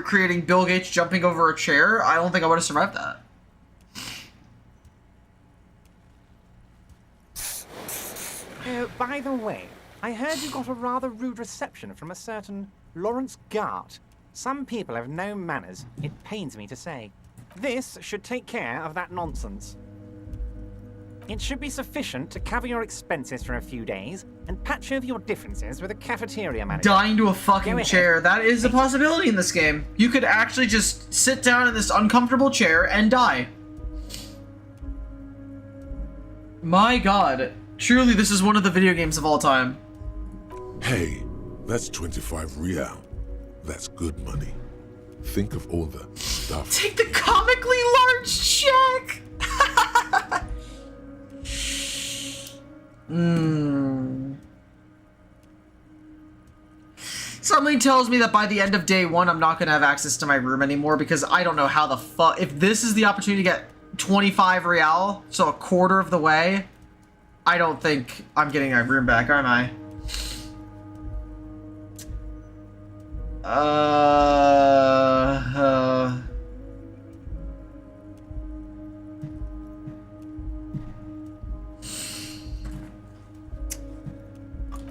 creating Bill Gates jumping over a chair, I don't think I would have survived that.
By the way, I heard you got a rather rude reception from a certain Lawrence Gart. Some people have no manners, it pains me to say. This should take care of that nonsense. It should be sufficient to cover your expenses for a few days and patch over your differences with a cafeteria manager.
Dying to a
Go
fucking
ahead.
chair. That is a possibility in this game. You could actually just sit down in this uncomfortable chair and die. My god. Truly, this is one of the video games of all time.
Hey, that's 25 real. That's good money. Think of all the stuff.
Take the comically large check! Something tells me that by the end of day one, I'm not going to have access to my room anymore because I don't know how the fuck... If this is the opportunity to get 25 real, so a quarter of the way, I don't think I'm getting my room back, am I?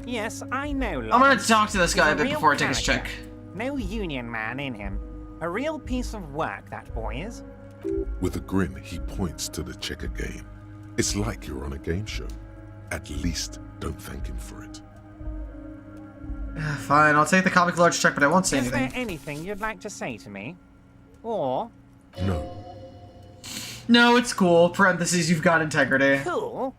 Yes, I know,
I'm gonna
Lawrence.
talk to this guy
He's
a bit
real
before I take his
character.
check.
No union man in him. A real piece of work, that boy is.
With a grin, he points to the checker game. It's like you're on a game show. At least don't thank him for it.
Fine, I'll take the comic large check, but I won't say
Is there
anything.
anything you'd like to say to me? Or,
No,
No, it's cool. Parentheses, you've got integrity.
cool?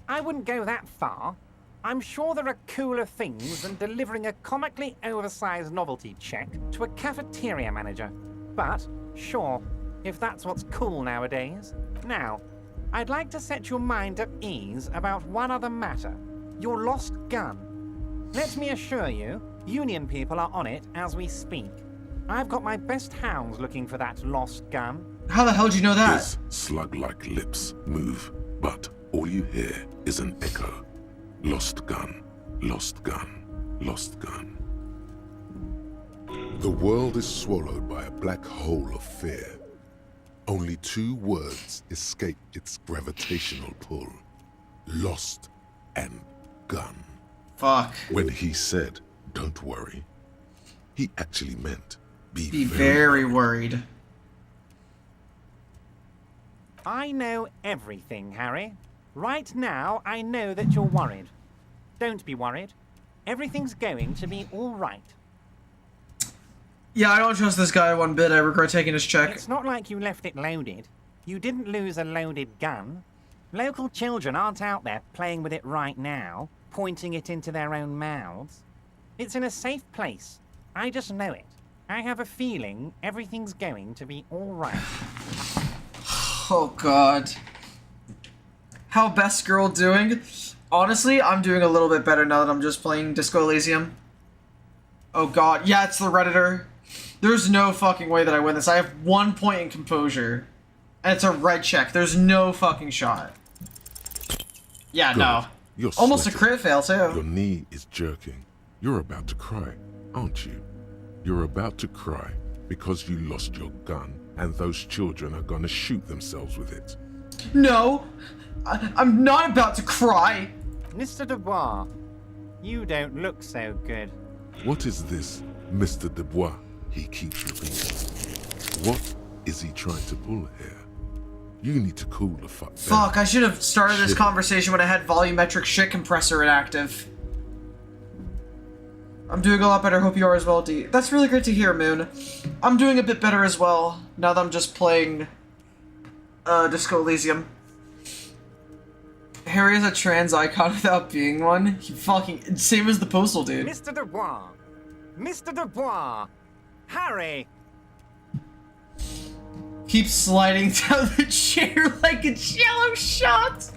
I wouldn't go that far. I'm sure there are cooler things than delivering a comically oversized novelty check to a cafeteria manager. But, sure, if that's what's cool nowadays. Now, I'd like to set your mind at ease about one other matter. Your lost gun. Let me assure you, Union people are on it as we speak. I've got my best hounds looking for that lost gun.
How the hell did you know that?
his slug-like lips move, but all you hear is an echo. Lost gun, lost gun, lost gun. The world is swallowed by a black hole of fear. Only 2 words escape its gravitational pull. Lost and gun.
Fuck.
When he said, don't worry, he actually meant
Be very worried.
I know everything, Harry. Right now, I know that you're worried. Don't be worried. Everything's going to be all right.
Yeah, I don't trust this guy one bit. I regret taking his check.
It's not like you left it loaded. You didn't lose a loaded gun. Local children aren't out there playing with it right now, pointing it into their own mouths. It's in a safe place. I just know it. I have a feeling everything's going to be all right.
Oh god. How best girl doing? Honestly, I'm doing a little bit better now that I'm just playing Disco Elysium. Oh god, yeah, it's the Redditor. There's no fucking way that I win this. I have 1 point in composure. And it's a red check. There's no fucking shot. Yeah,
Good.
no.
You're
Almost a
sweating.
crit fail, too.
Your knee is jerking. You're about to cry, aren't you? You're about to cry because you lost your gun and those children are gonna shoot themselves with it.
No! I'm not about to cry!
Mr. Dubois, you don't look so good.
What is this, Mr. Dubois? He keeps repeating. What is he trying to pull here? You need to cool the fuck down.
Fuck, I should have started this
Shit.
conversation when I had volumetric shit compressor inactive. I'm doing a lot better, hope you are as well, D. That's really great to hear, Moon. I'm doing a bit better as well, now that I'm just playing Disco Elysium. Harry is a trans icon without being one. He fucking... Same as the postal dude.
Mr. Dubois! Mr. Dubois! Harry!
Keep sliding down the chair like a jello shot!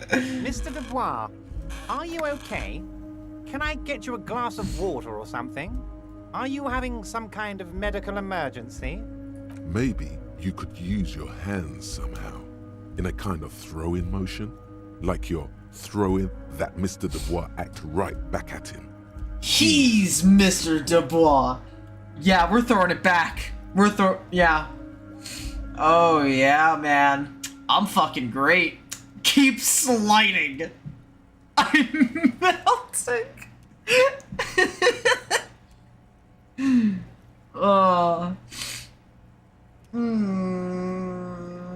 Mr. Dubois, are you okay? Can I get you a glass of water or something? Are you having some kind of medical emergency?
Maybe you could use your hands somehow, in a kind of throw-in motion, like you're throwing that Mr. Dubois act right back at him.
He's Mr. Dubois. Yeah, we're throwing it back. Yeah. Oh, yeah, man. I'm fucking great. Keep sliding. I'm melting.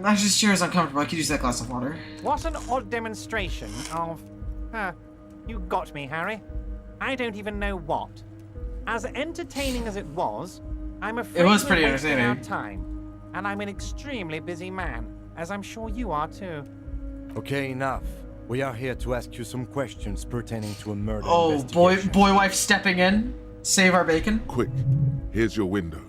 Actually, this chair is uncomfortable. I could use that glass of water.
What an odd demonstration of... you got me, Harry. I don't even know what. As entertaining as it was, I'm afraid
It was pretty
we're wasting our
entertaining.
time. And I'm an extremely busy man, as I'm sure you are too.
Okay, enough. We are here to ask you some questions pertaining to a murder
Oh,
investigation.
boy wife stepping in. Save our bacon.
Quick, here's your window.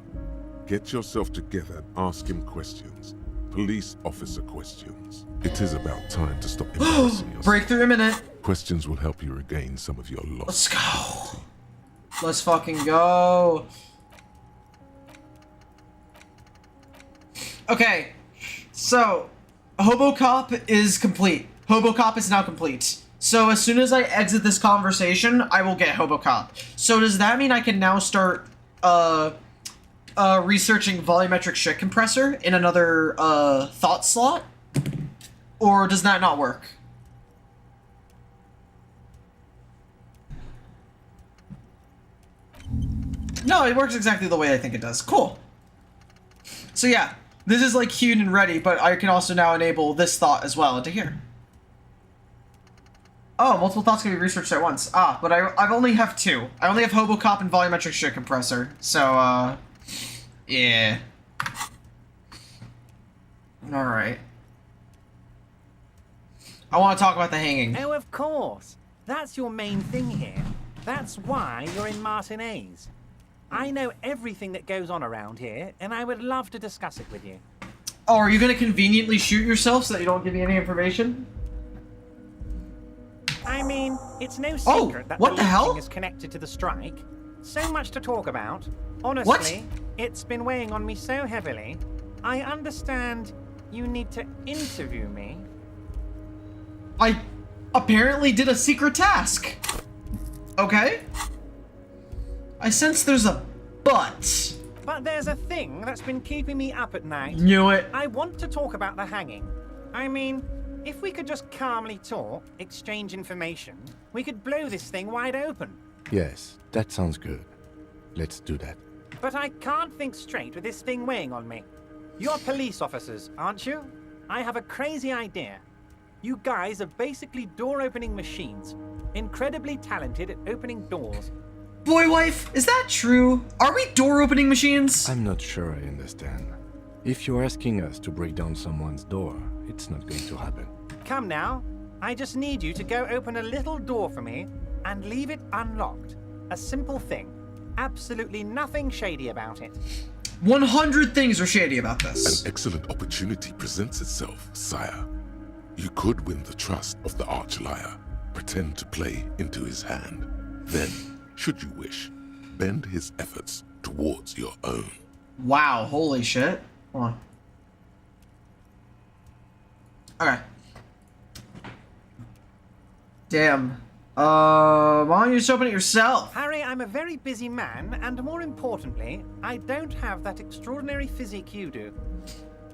Get yourself together and ask him questions. Police officer questions. It is about time to stop embarrassing yourself.
Breakthrough imminent.
Questions will help you regain some of your lost
Let's go.
dignity.
Let's fucking go. Okay, so Hobocop is complete. Hobocop is now complete. So as soon as I exit this conversation, I will get Hobocop. So does that mean I can now start researching volumetric shit compressor in another thought slot? Or does that not work? No, it works exactly the way I think it does. Cool. So yeah, this is like queued and ready, but I can also now enable this thought as well into here. Oh, multiple thoughts can be researched at once. Ah, but I only have 2. I only have Hobocop and volumetric shit compressor. So, yeah. Alright. I want to talk about the hanging.
Oh, of course. That's your main thing here. That's why you're in Martinez. I know everything that goes on around here, and I would love to discuss it with you.
Oh, are you going to conveniently shoot yourself so that you don't give me any information?
I mean, it's no
Oh,
secret that
what the hell?
lynching is connected to the strike. So much to talk about. Honestly, it's been weighing on me so heavily. I understand you need to interview me.
I apparently did a secret task. Okay. I sense there's a but.
But there's a thing that's been keeping me up at night.
Knew it.
I want to talk about the hanging. I mean, if we could just calmly talk, exchange information, we could blow this thing wide open.
Yes, that sounds good. Let's do that.
But I can't think straight with this thing weighing on me. You're police officers, aren't you? I have a crazy idea. You guys are basically door-opening machines, incredibly talented at opening doors.
Boy wife, is that true? Are we door-opening machines?
I'm not sure I understand. If you're asking us to break down someone's door, it's not going to happen.
Come now. I just need you to go open a little door for me and leave it unlocked. A simple thing. Absolutely nothing shady about it.
100 things are shady about this.
An excellent opportunity presents itself, sire. You could win the trust of the arch-liar, pretend to play into his hand. Then, should you wish, bend his efforts towards your own.
Wow, holy shit. Hold on. Okay. Damn. Why don't you just open it yourself?
Harry, I'm a very busy man, and more importantly, I don't have that extraordinary physique you do.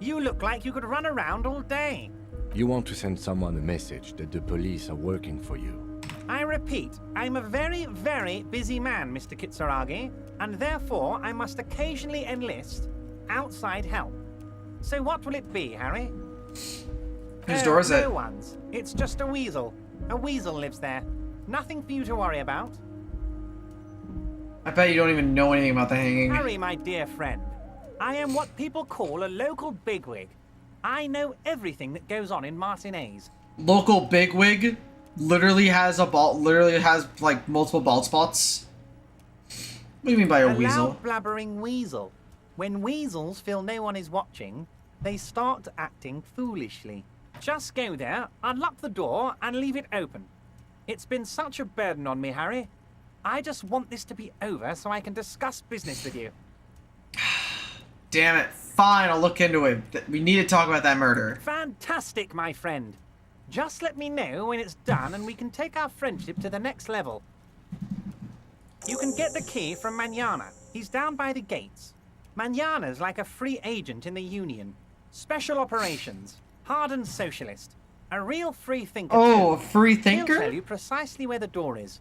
You look like you could run around all day.
You want to send someone a message that the police are working for you.
I repeat, I'm a very, very busy man, Mr. Kitsuragi, and therefore I must occasionally enlist outside help. So what will it be, Harry?
Whose door is it?
No one's. It's just a weasel. A weasel lives there. Nothing for you to worry about.
I bet you don't even know anything about the hanging.
Harry, my dear friend, I am what people call a local bigwig. I know everything that goes on in Martinez.
Local bigwig literally has like multiple bald spots. What do you mean by a weasel?
loud blabbering weasel. When weasels feel no one is watching, they start acting foolishly. Just go there, unlock the door, and leave it open. It's been such a burden on me, Harry. I just want this to be over so I can discuss business with you.
Damn it. Fine, I'll look into it. We need to talk about that murder.
Fantastic, my friend. Just let me know when it's done and we can take our friendship to the next level. You can get the key from Manana. He's down by the gates. Manana's like a free agent in the Union. Special operations. Hardened socialist. A real free thinker.
Oh,
too.
a free thinker?
He'll tell you precisely where the door is.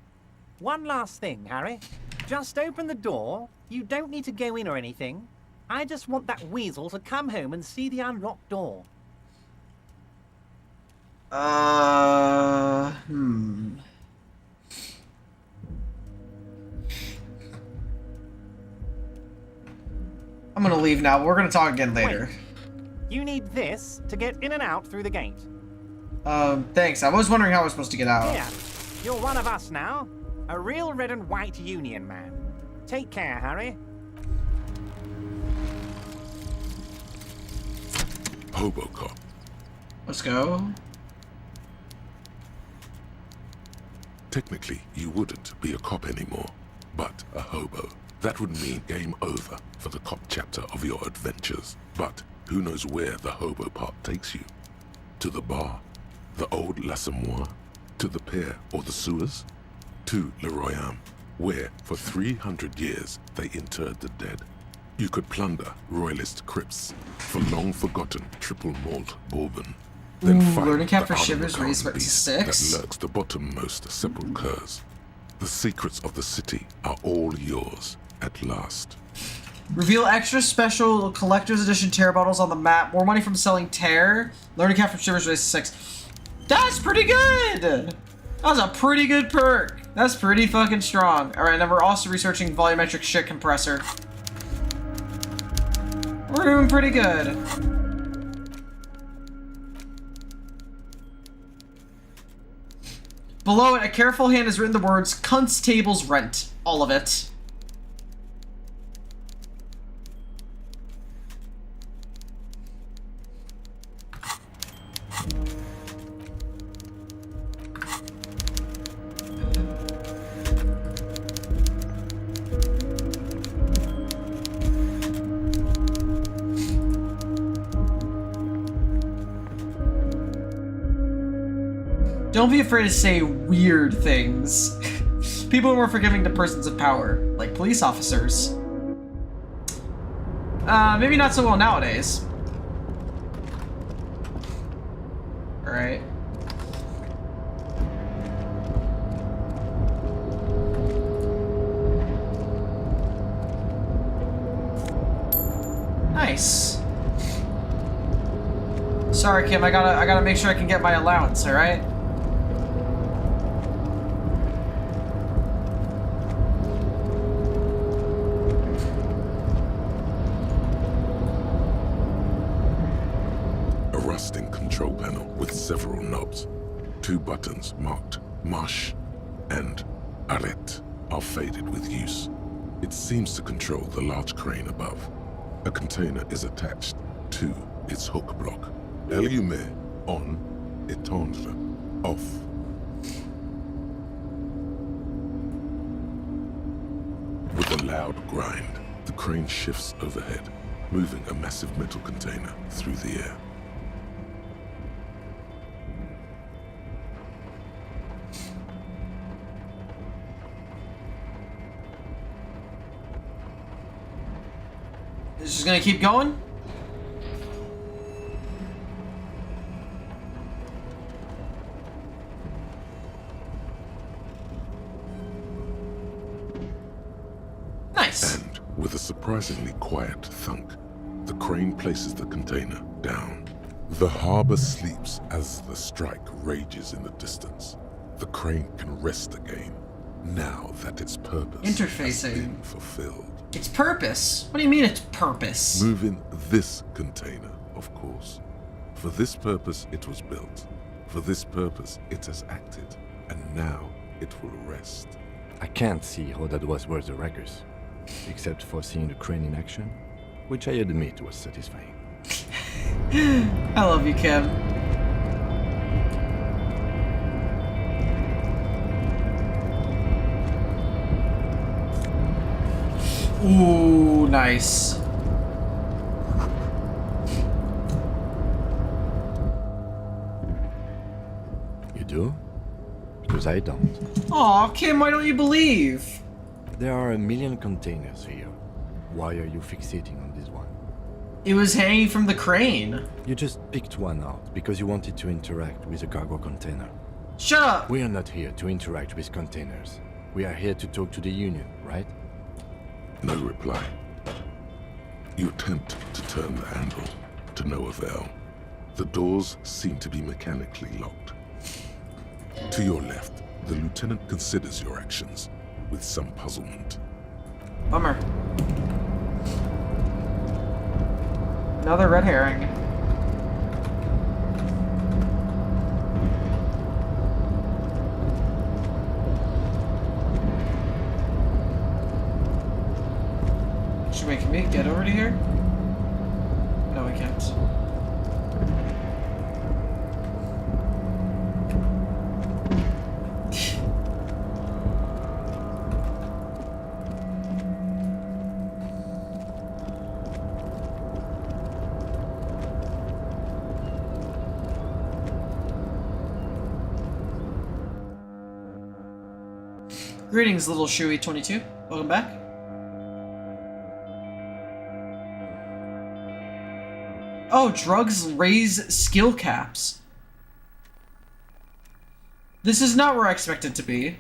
One last thing, Harry. Just open the door. You don't need to go in or anything. I just want that weasel to come home and see the unlocked door.
I'm gonna leave now. We're gonna talk again later.
Wait. You need this to get in and out through the gate.
Thanks. I was wondering how I was supposed to get out.
Here, you're one of us now. A real red and white Union man. Take care, Harry.
Hobocop.
Let's go.
Technically, you wouldn't be a cop anymore, but a hobo. That would mean game over for the cop chapter of your adventures. But who knows where the hobo part takes you? To the bar? The old l'Assommoir? To the pier or the sewers? To Le Royaume, where for 300 years they interred the dead. You could plunder royalist crypts for long-forgotten triple malt bourbon. Then fight
learning cap
the
for Shivers
Arlequin
raised by
beast
6.
that lurks the bottommost sepulchres. The secrets of the city are all yours at last.
Reveal extra special collector's edition tear bottles on the map. More money from selling tear. Learning cap from Shivers raised to 6. That's pretty good! That was a pretty good perk. That's pretty fucking strong. Alright, then we're also researching volumetric shit compressor. We're doing pretty good. Below it, a careful hand has written the words, "Cunts tables rent." All of it. Don't be afraid to say weird things. People are more forgiving to persons of power, like police officers. Maybe not so well nowadays. Alright. Nice. Sorry, Kim, I gotta make sure I can get my allowance, alright?
A rusting control panel with several knobs. 2 buttons marked Marsh and Arret are faded with use. It seems to control the large crane above. A container is attached to its hook block. Elysium on, étendre off. With a loud grind, the crane shifts overhead, moving a massive metal container through the air.
It's just gonna keep going? Nice.
And with a surprisingly quiet thunk, the crane places the container down. The harbor sleeps as the strike rages in the distance. The crane can rest again, now that its purpose has been fulfilled.
Its purpose? What do you mean its purpose?
Moving this container, of course. For this purpose it was built. For this purpose it has acted. And now it will rest.
I can't see how that was worth the wreckers, except for seeing the crane in action, which I admit was satisfying.
I love you, Kim. Ooh, nice.
You do? Because I don't.
Aw, Kim, why don't you believe?
There are a million containers here. Why are you fixating on this one?
It was hanging from the crane.
You just picked one out because you wanted to interact with a cargo container.
Shut up!
We are not here to interact with containers. We are here to talk to the Union, right?
No reply. You attempt to turn the handle, to no avail. The doors seem to be mechanically locked. To your left, the lieutenant considers your actions with some puzzlement.
Bummer. Another red herring. Wait, can we get over to here? No, we can't. Greetings, little Shuey22. Welcome back. Oh, drugs raise skill caps. This is not where I expected to be.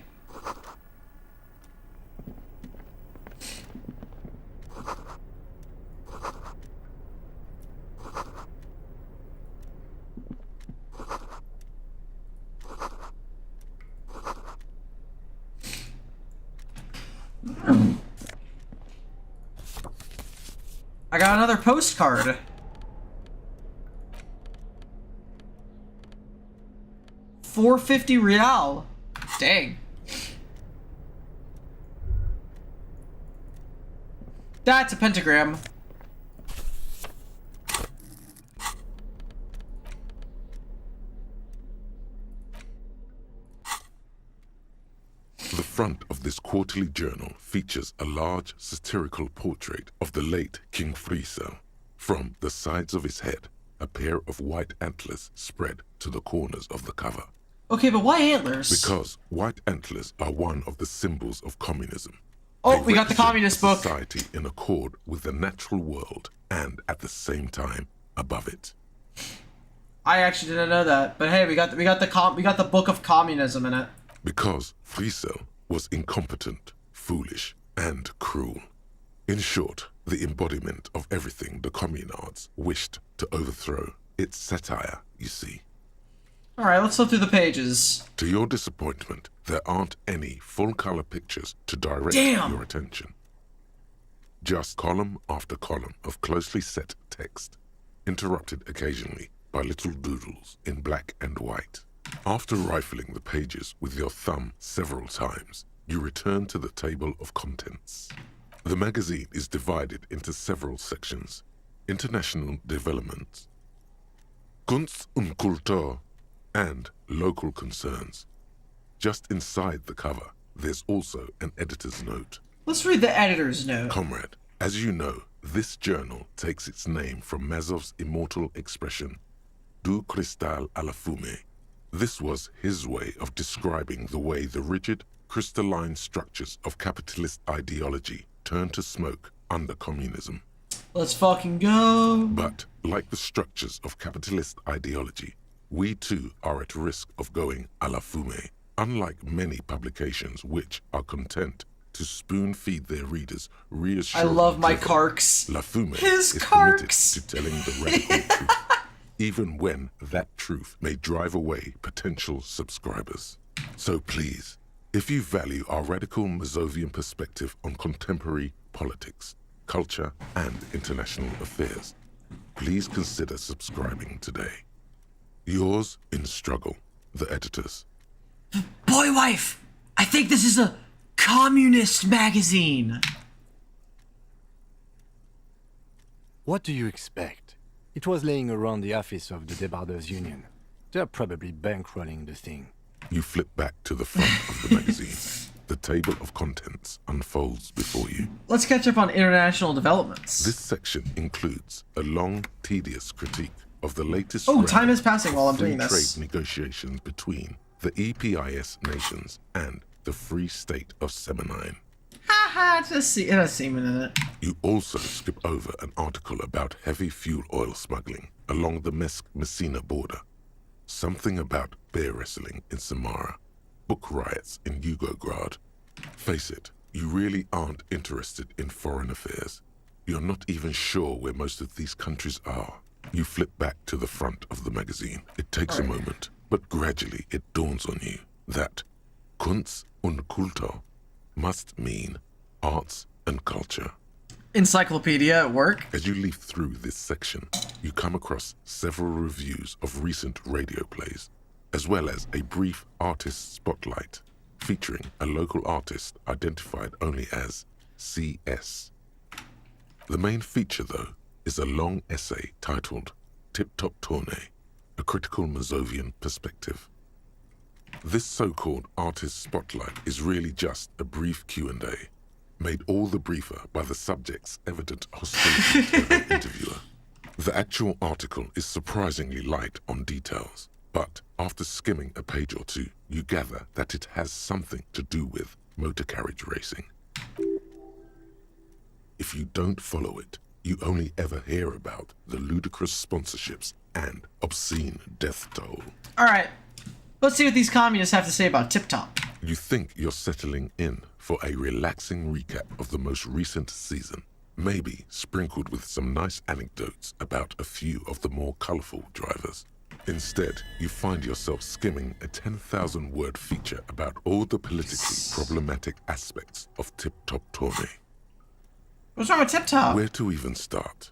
I got another postcard. 450 real. Dang. That's a pentagram.
The front of this quarterly journal features a large satirical portrait of the late King Friesel. From the sides of his head, a pair of white antlers spread to the corners of the cover.
Okay, but why antlers?
Because white antlers are one of the symbols of communism.
Oh,
They
we got the
represent
communist
a
book.
society in accord with the natural world and at the same time above it.
I actually didn't know that, but hey, we got the Book of Communism in it.
Because Friesel was incompetent, foolish, and cruel. In short, the embodiment of everything the communards wished to overthrow. It's satire, you see.
Alright, let's flip through the pages.
To your disappointment, there aren't any full-color pictures to direct your attention. Just column after column of closely set text, interrupted occasionally by little doodles in black and white. After rifling the pages with your thumb several times, you return to the table of contents. The magazine is divided into several sections. International developments, Kunst und Kultur, and local concerns. Just inside the cover, there's also an editor's note.
Let's read the editor's note.
Comrade, as you know, this journal takes its name from Mazov's immortal expression, Du cristal à la fumée. This was his way of describing the way the rigid, crystalline structures of capitalist ideology turn to smoke under communism.
Let's fucking go.
But, like the structures of capitalist ideology, we too are at risk of going à la fumée, unlike many publications which are content to spoon-feed their readers reassuring
I love my
cliffhanger.
Karks.
La Fumée
His
is
Karks.
committed to telling the radical truth, even when that truth may drive away potential subscribers. So please, if you value our radical Mazovian perspective on contemporary politics, culture, and international affairs, please consider subscribing today. Yours in struggle, the editors.
Boy wife, I think this is a communist magazine.
What do you expect? It was laying around the office of the Debarders Union. They're probably bankrolling the thing.
You flip back to the front of the magazine. The table of contents unfolds before you.
Let's catch up on international developments.
This section includes a long, tedious critique of the latest
time is passing while I'm
free
doing this.
trade negotiations between the EPIS nations and the Free State of Semenine.
Haha, it has semen in it.
You also skip over an article about heavy fuel oil smuggling along the Messina border, something about bear wrestling in Samara, book riots in Yugograd. Face it, you really aren't interested in foreign affairs. You're not even sure where most of these countries are. You flip back to the front of the magazine. It takes a moment, but gradually it dawns on you that Kunst und Kultur must mean arts and culture.
Encyclopedia at work.
As you leaf through this section, you come across several reviews of recent radio plays, as well as a brief artist spotlight featuring a local artist identified only as CS. The main feature, though, is a long essay titled Tip Top Tournée, a critical Mazovian perspective. This so-called artist spotlight is really just a brief Q&A, made all the briefer by the subject's evident hostility to the interviewer. The actual article is surprisingly light on details, but after skimming a page or two, you gather that it has something to do with motor carriage racing. If you don't follow it, you only ever hear about the ludicrous sponsorships and obscene death toll.
Alright, let's see what these communists have to say about Tip Top.
You think you're settling in for a relaxing recap of the most recent season, maybe sprinkled with some nice anecdotes about a few of the more colorful drivers. Instead, you find yourself skimming a 10,000-word feature about all the politically problematic aspects of Tip Top Tournée.
What's wrong with Tip Top?
Where to even start?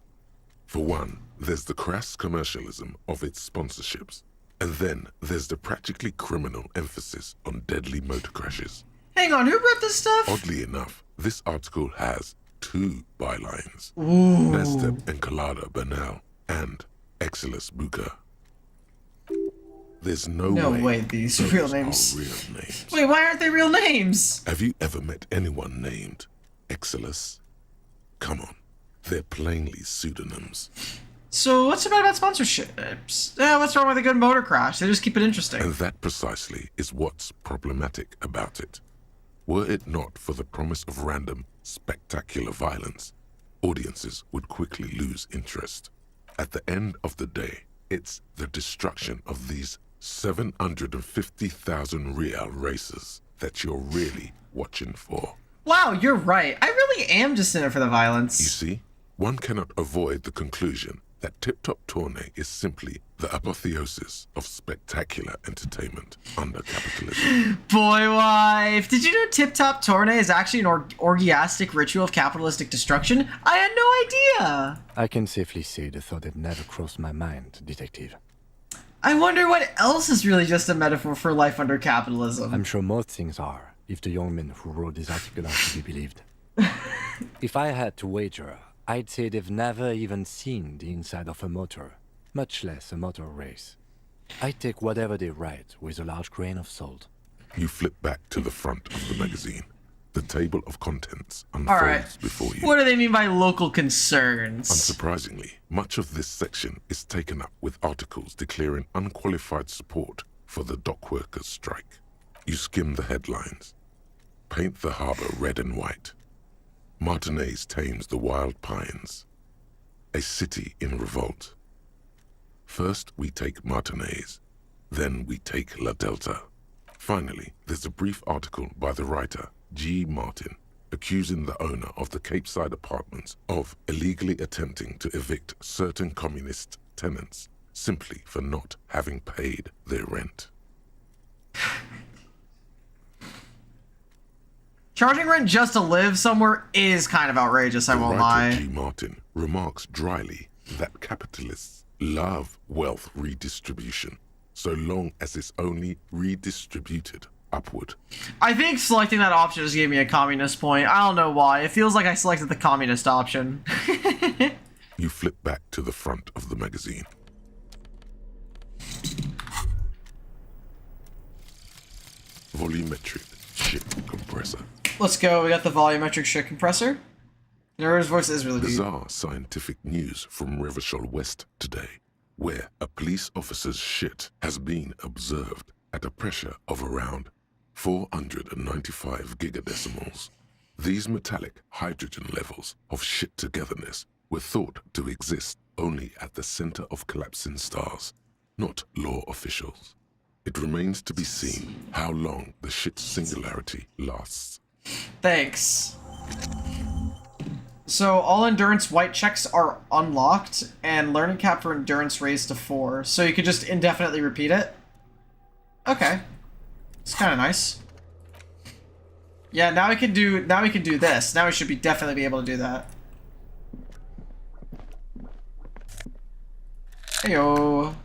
For one, there's the crass commercialism of its sponsorships. And then there's the practically criminal emphasis on deadly motor crashes.
Hang on, who wrote this stuff?
Oddly enough, this article has 2 bylines.
Ooh.
Nastep Encolada Bernal and Exilus Buka. There's no
way these are real names.
Are real names.
Wait, why aren't they real names?
Have you ever met anyone named Exilus? Come on, they're plainly pseudonyms.
So what's about sponsorships? What's wrong with a good motor crash? They just keep it interesting.
And that precisely is what's problematic about it. Were it not for the promise of random, spectacular violence, audiences would quickly lose interest. At the end of the day, it's the destruction of these 750,000 real races that you're really watching for.
Wow, you're right. I really am just in it for the violence.
You see, one cannot avoid the conclusion that Tip Top Tourney is simply the apotheosis of spectacular entertainment under capitalism.
Boy wife, did you know Tip Top Tourney is actually an orgiastic ritual of capitalistic destruction? I had no idea!
I can safely say the thought had never crossed my mind, Detective.
I wonder what else is really just a metaphor for life under capitalism.
I'm sure most things are, if the young men who wrote this article are to be believed. If I had to wager, I'd say they've never even seen the inside of a motor, much less a motor race. I take whatever they write with a large grain of salt.
You flip back to the front of the magazine. The table of contents unfolds before you.
What do they mean by local concerns?
Unsurprisingly, much of this section is taken up with articles declaring unqualified support for the dock workers' strike. You skim the headlines. Paint the harbor red and white. Martinez tames the wild pines. A city in revolt. First we take Martinez, then we take La Delta. Finally, there's a brief article by the writer, G. Martin, accusing the owner of the Capeside Apartments of illegally attempting to evict certain communist tenants simply for not having paid their rent.
Charging rent just to live somewhere is kind of outrageous, I won't lie.
G. Martin remarks dryly that capitalists love wealth redistribution, so long as it's only redistributed upward.
I think selecting that option just gave me a communist point. I don't know why. It feels like I selected the communist option.
You flip back to the front of the magazine. Volumetric ship compressor.
Let's go. We got the volumetric ship compressor. Nerva's voice is really deep.
Bizarre scientific news from Revachol West today, where a police officer's shit has been observed at a pressure of around 495 gigadecimals. These metallic hydrogen levels of shit togetherness were thought to exist only at the center of collapsing stars, not law officials. It remains to be seen how long the shit's singularity lasts.
Thanks. So all endurance white checks are unlocked, and learning cap for endurance raised to 4. So you could just indefinitely repeat it? Okay. It's kind of nice. Yeah, now we can do this. Now we should definitely be able to do that. Heyo.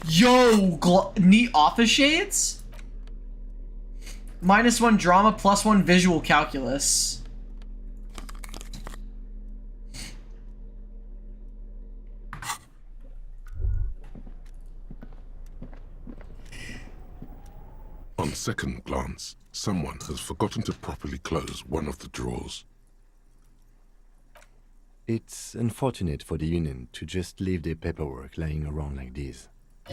Yo, neat office shades? -1 drama, +1 visual calculus.
On second glance, someone has forgotten to properly close one of the drawers.
It's unfortunate for the Union to just leave their paperwork lying around like this.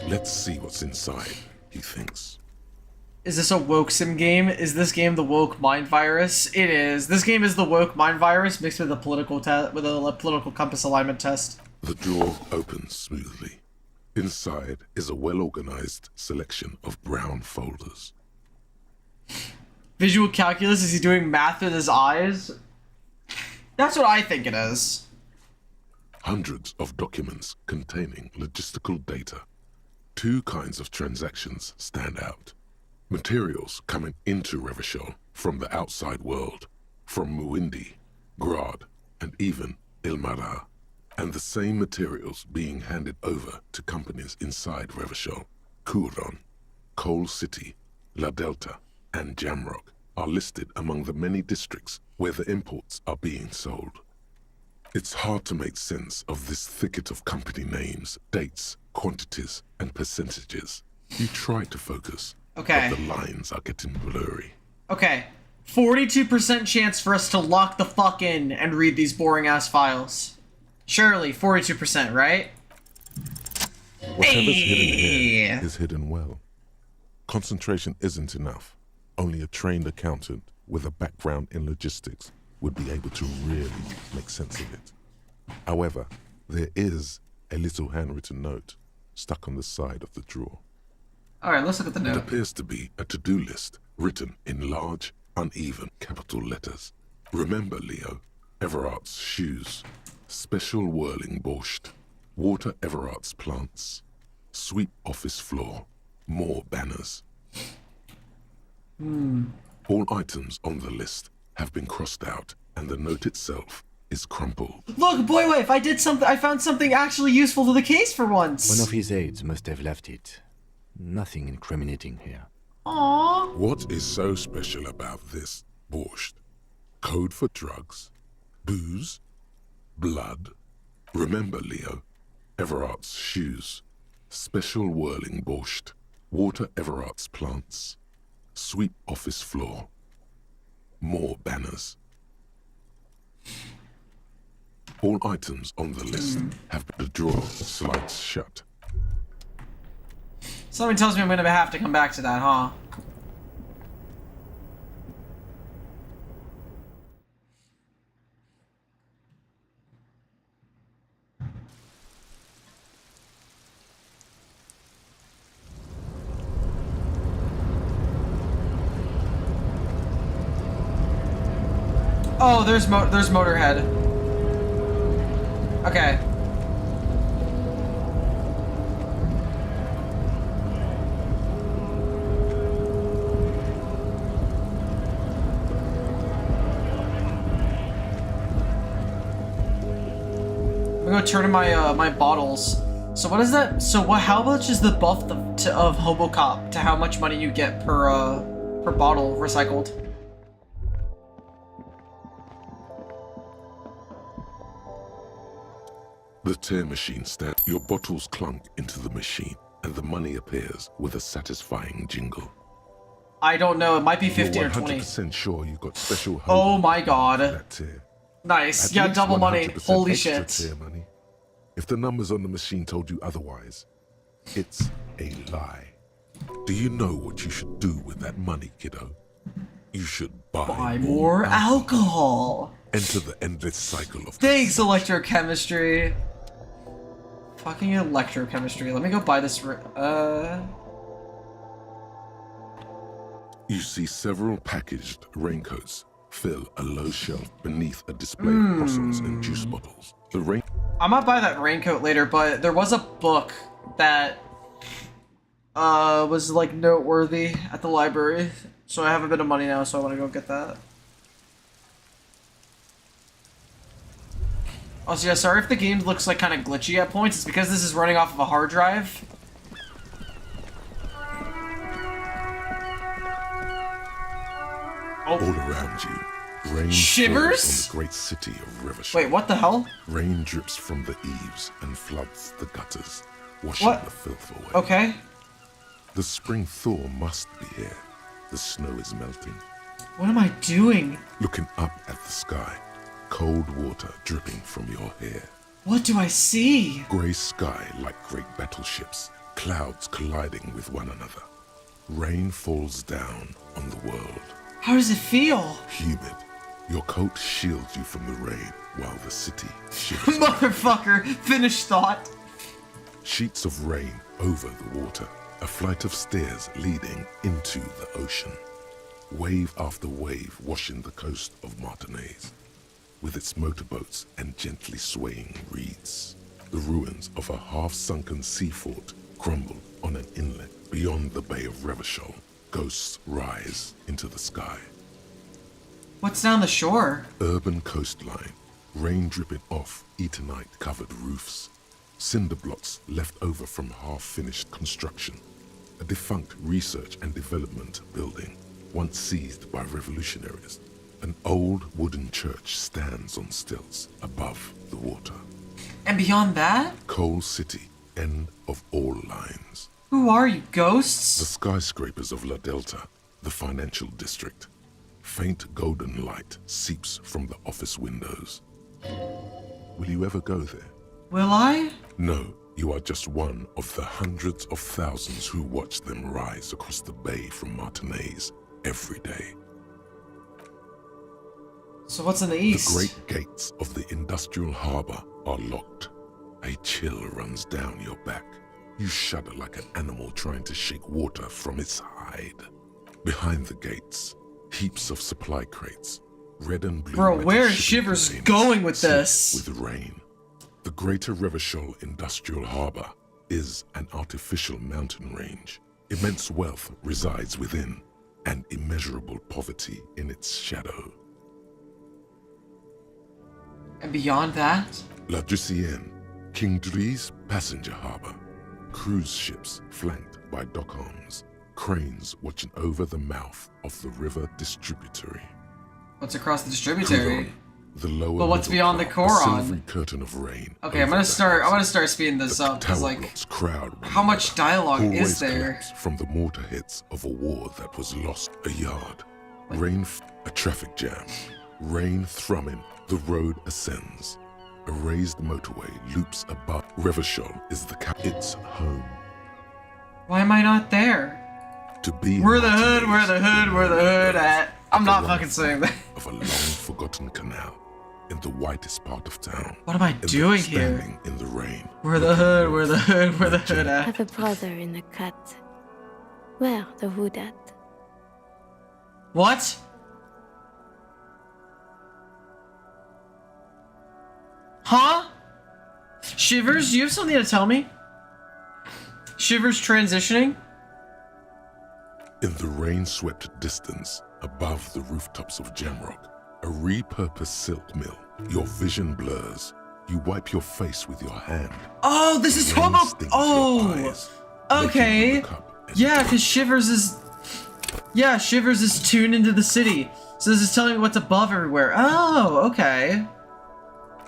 Let's see what's inside, he thinks.
Is this a woke sim game? Is this game the woke mind virus? It is. This game is the woke mind virus mixed with a political political compass alignment test.
The drawer opens smoothly. Inside is a well-organized selection of brown folders.
Visual calculus, is he doing math with his eyes? That's what I think it is.
Hundreds of documents containing logistical data. 2 kinds of transactions stand out. Materials coming into Revachol from the outside world, from Muindi, Grad, and even Ilmara, and the same materials being handed over to companies inside Revachol. Kuron, Coal City, La Delta, and Jamrock are listed among the many districts where the imports are being sold. It's hard to make sense of this thicket of company names, dates, quantities, and percentages. You try to focus,
okay,
but the lines are getting blurry.
Okay, 42% chance for us to lock the fuck in and read these boring-ass files. Surely, 42%, right?
Whatever's hidden here is hidden well. Concentration isn't enough. Only a trained accountant with a background in logistics would be able to really make sense of it. However, there is a little handwritten note stuck on the side of the drawer.
Alright, let's look at the
It
note.
appears to be a to-do list written in large, uneven capital letters. Remember, Leo, Everard's shoes, special whirling borscht, water Everard's plants, sweep office floor, more banners. All items on the list have been crossed out, and the note itself is crumpled.
Look, boy wife, I found something actually useful to the case for once.
One of his aides must have left it. Nothing incriminating here.
Aww.
What is so special about this borscht? Code for drugs? Booze? Blood? Remember, Leo, Everard's shoes, special whirling borscht, water Everard's plants, sweep office floor, more banners. All items on the list have the drawer slides shut.
Something tells me I'm gonna have to come back to that, huh? Oh, there's Motorhead. Okay. I'm gonna turn in my bottles. So what is that? So what? How much is the buff of HoboCop to how much money you get per bottle recycled?
The tear machine stands. Your bottles clunk into the machine, and the money appears with a satisfying jingle.
I don't know. It might be 15
You're
or 20.
100% sure you got special hope
Oh my god.
that tier.
Nice.
At
Yeah,
least
double money.
100%
Holy
extra
shit.
tier money. If the numbers on the machine told you otherwise, it's a lie. Do you know what you should do with that money, kiddo? You should
Buy more alcohol.
Enter the endless cycle of
Thanks, electrochemistry. Fucking electrochemistry. Let me go buy this.
You see several packaged raincoats fill a low shelf beneath a display of croissants and juice bottles. The rain.
I might buy that raincoat later, but there was a book that was like noteworthy at the library. So I have a bit of money now, so I want to go get that. Also, yeah, sorry if the game looks like kind of glitchy at points. It's because this is running off of a hard drive.
All around you, rain
Shivers?
falls on the great city of Rivershire.
Wait, what the hell?
Rain drips from the eaves and floods the gutters, washing
What?
the filth away.
Okay.
The spring thaw must be here. The snow is melting.
What am I doing?
Looking up at the sky, cold water dripping from your hair.
What do I see?
Grey sky like great battleships, clouds colliding with one another. Rain falls down on the world.
How does it feel?
Humid. Your coat shields you from the rain while the city shivers.
Motherfucker, finish thought.
Sheets of rain over the water. A flight of stairs leading into the ocean. Wave after wave washing the coast of Martinez, with its motorboats and gently swaying reeds. The ruins of a half-sunken sea fort crumble on an inlet beyond the Bay of Revachol. Ghosts rise into the sky.
What's down the shore?
Urban coastline, rain dripping off Eternite-covered roofs. Cinder blocks left over from half-finished construction. A defunct research and development building, once seized by revolutionaries. An old wooden church stands on stilts above the water.
And beyond that?
Coal City, end of all lines.
Who are you,
The
ghosts?
skyscrapers of La Delta, the financial district. Faint golden light seeps from the office windows. Will you ever go there?
Will I?
No, you are just one of the hundreds of thousands who watch them rise across the bay from Martinez every day.
So what's in the
The
east?
great gates of the industrial harbor are locked. A chill runs down your back. You shudder like an animal trying to shake water from its hide. Behind the gates, heaps of supply crates, red and blue.
Bro,
metal
where is
shipping
Shivers
containers
going with
slip
this?
With rain. The Greater Revachol Industrial Harbor is an artificial mountain range. Immense wealth resides within, and immeasurable poverty in its shadow.
And beyond that?
La Drusienne, King Dri's passenger harbor. Cruise ships flanked by dock arms. Cranes watching over the mouth of the river distributary.
What's across the distributary?
Coron, the lower
But what's
middle
beyond the
part, a
Coron?
silvery curtain of rain.
Okay, I'm
over
gonna
the
start. I'm gonna
houses.
start speeding this
The
up because,
tower
like,
blocks crowd one
how much
another.
dialogue is
Hallways
there?
collapse from the mortar hits of a war that was lost a yard. Rain, a traffic jam. Rain thrumming, the road ascends. A raised motorway loops above. Revachol is the its home.
Why am I not there?
To be
Where the hood?
Martinaise
Where the hood? Where the hood at? I'm not fucking saying that.
of a long-forgotten canal in the whitest part of town.
What am I doing here?
Standing in the rain.
Where the hood? Where the hood? Where the hood
I
at?
have a brother in the cut. Where the hood at?
What? Huh? Shivers, you have something to tell me? Shivers transitioning?
In the rain-swept distance, above the rooftops of Jamrock, a repurposed silk mill. Your vision blurs. You wipe your face with your hand.
Oh, this is
Rain
Hobo.
stings your
Oh,
eyes, making
okay.
you look up and
Yeah, because Shivers is. Yeah, Shivers is tuned into the city. So this is telling me what's above everywhere. Oh, okay.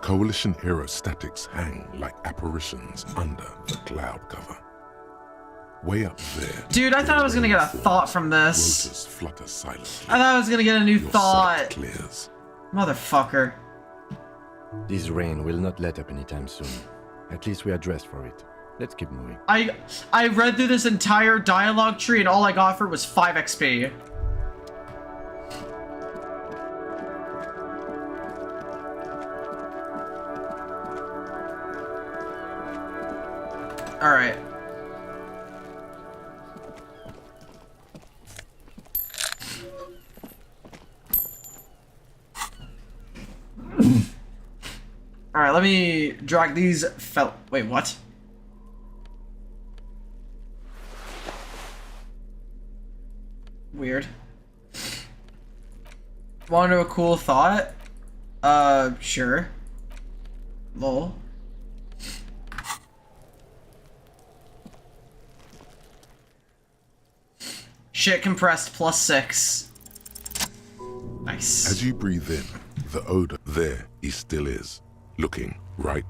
Coalition aerostatics hang like apparitions under the cloud cover. Way up there.
Dude, I thought I was gonna get a thought from this.
Rotors flutter silently.
I thought I was gonna get a new
Your
thought.
sight clears.
Motherfucker.
This rain will not let up anytime soon. At least we are dressed for it. Let's keep moving.
I read through this entire dialogue tree and all I got for it was 5 XP. Alright. Alright, let me drag these wait, what? Weird. Want to know a cool thought? Sure. Lol. Shit compressed +6. Nice.
As you breathe in, the odor, there he still is, looking right.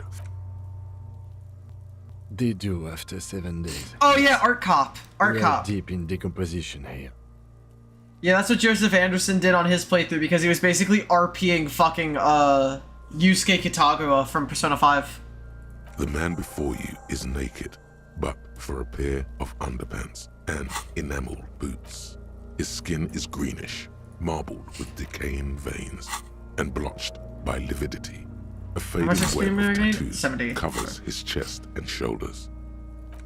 They do after 7 days.
Oh yeah, Art Cop. Art
We are
Cop.
deep in decomposition here.
Yeah, that's what Joseph Anderson did on his playthrough because he was basically RPing fucking Yusuke Kitagawa from Persona 5.
The man before you is naked, but for a pair of underpants and enamel boots. His skin is greenish, marbled with decaying veins, and blotched by lividity. A faded
much XP
web
am I
of
getting?
tattoos
70.
covers his chest and shoulders.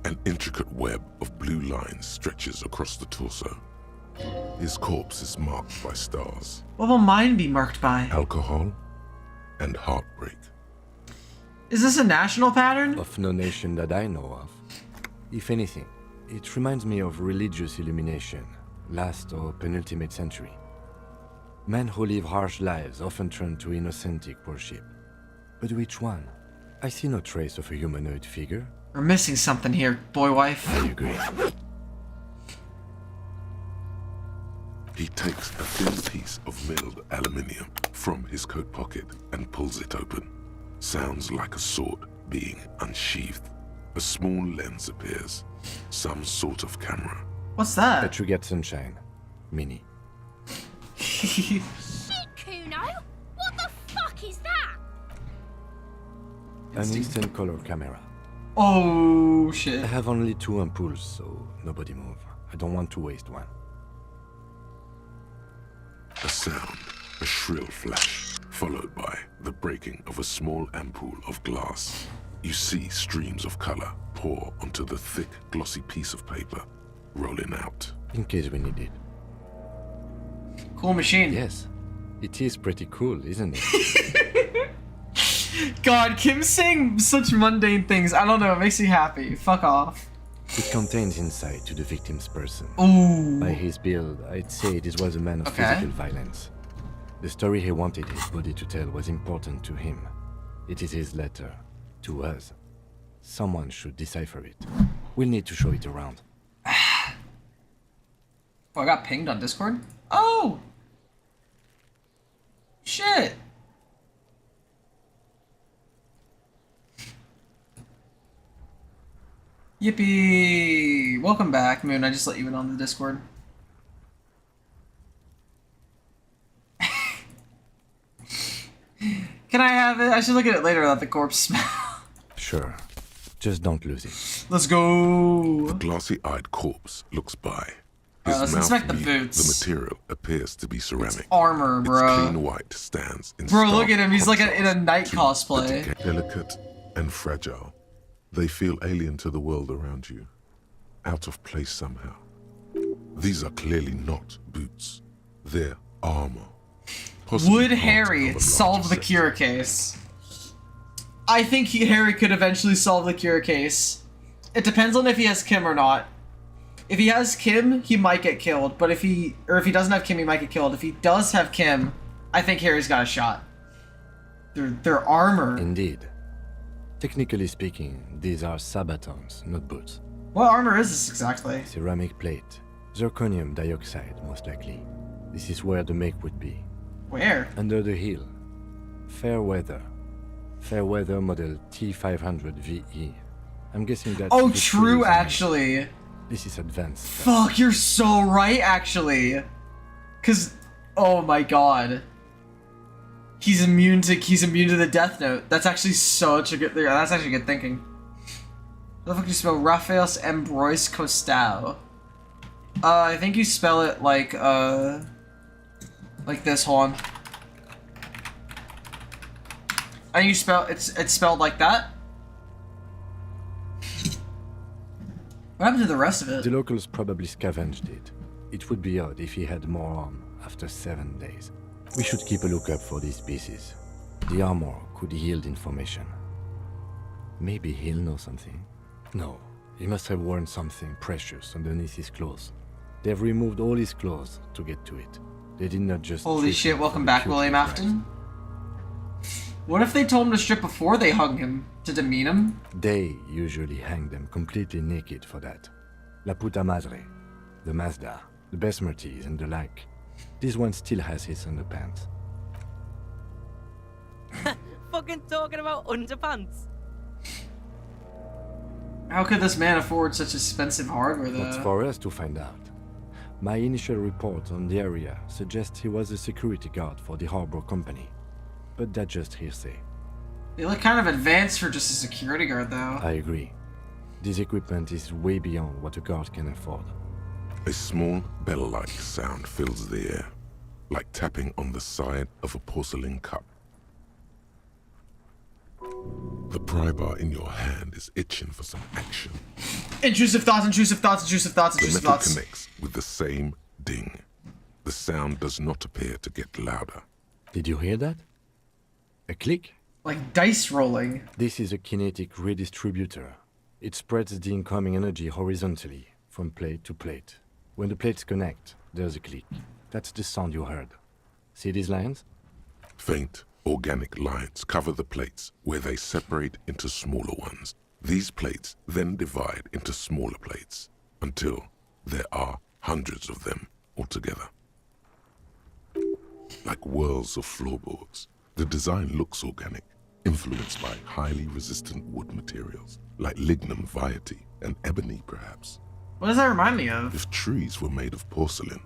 An intricate web of blue lines stretches across the torso. His corpse is marked by stars,
What will mine be marked by?
alcohol, and heartbreak.
Is this a national pattern?
Of no nation that I know of. If anything, it reminds me of religious illumination, last or penultimate century. Men who live harsh lives often turn to innocentic worship. But which one? I see no trace of a humanoid figure.
We're missing something here, boy wife.
I agree.
He takes a thin piece of milled aluminium from his coat pocket and pulls it open. Sounds like a sword being unsheathed. A small lens appears. Some sort of camera.
What's that?
Bet you get sunshine. Mini.
Shit, Kuno! What the fuck is that?
An instant color camera.
Oh
I
shit.
have only 2 ampoules, so nobody move. I don't want to waste one.
A sound. A shrill flash. followed by the breaking of a small ampoule of glass. You see streams of color pour onto the thick, glossy piece of paper, rolling out.
In case we need it.
Cool machine.
Yes. It is pretty cool, isn't it?
God, Kim's saying such mundane things. I don't know, it makes me happy. Fuck off.
It contains insight to the victim's person.
Ooh.
By his build, I'd say this was a man of physical violence. The story he wanted his body to tell was important to him. It is his letter to us. Someone should decipher it. We'll need to show it around.
Oh, I got pinged on Discord? Oh! Shit! Yippee! Welcome back, Moon. I just let you in on the Discord. Can I have it? I should look at it later without the corpse smell.
Sure. Just don't lose it.
Let's go!
The glassy-eyed corpse looks by.
Let's inspect the boots.
The material appears to be ceramic.
It's armor, bro.
Its clean white stands in
Bro,
stark
look at him. He's like in a night
to
cosplay.
the delicate and fragile. They feel alien to the world around you. Out of place somehow. These are clearly not boots. They're armor. Possibly
Would
part
Harry
of a
solve
larger
the
set.
Cure case? I think Harry could eventually solve the Cure case. It depends on if he has Kim or not. If he has Kim, he might get killed. But if he doesn't have Kim, he might get killed. If he does have Kim, I think Harry's got a shot. They're armor.
Indeed. Technically speaking, these are sabatons, not boots.
What armor is this exactly?
Ceramic plate. Zirconium dioxide, most likely. This is where the make would be.
Where?
Under the heel. Fair weather. Fair weather model T500 VE. I'm guessing that's...
Oh,
the
true,
cruise
actually.
This is advanced.
Fuck, you're so right, actually. Cause, oh my god. He's immune to the Death Note. That's actually such a good. That's actually good thinking. How the fuck do you spell Raphael's Ambroise Costau? I think you spell it like this. Hold on. I think you spell it's spelled like that. What happened to the rest of it?
The locals probably scavenged it. It would be odd if he had more arm after 7 days. We should keep a lookout for these pieces. The armor could yield information. Maybe he'll know something. No, he must have worn something precious underneath his clothes. They've removed all his clothes to get to it. They did not just...
Holy shit, welcome back, William Afton. What if they told him to strip before they hung him, to demean him?
They usually hang them completely naked for that. La puta madre, the Mazda, the besmirties and the like. This one still has his underpants.
Fucking talking about underpants.
How could this man afford such expensive hardware, though?
That's for us to find out. My initial report on the area suggests he was a security guard for the harbor company. But that's just hearsay.
They look kind of advanced for just a security guard, though.
I agree. This equipment is way beyond what a guard can afford.
A small bell-like sound fills the air, like tapping on the side of a porcelain cup. The pry bar in your hand is itching for some action.
Intrusive thoughts, intrusive thoughts, intrusive thoughts,
The
intrusive
metal
thoughts.
connects with the same ding. The sound does not appear to get louder.
Did you hear that? A click?
Like dice rolling.
This is a kinetic redistributor. It spreads the incoming energy horizontally, from plate to plate. When the plates connect, there's a click. That's the sound you heard. See these lines?
Faint, organic lines cover the plates where they separate into smaller ones. These plates then divide into smaller plates until there are hundreds of them altogether. Like whirls of floorboards, the design looks organic, influenced by highly resistant wood materials, like lignum vitae and ebony perhaps.
What does that remind me of?
If trees were made of porcelain,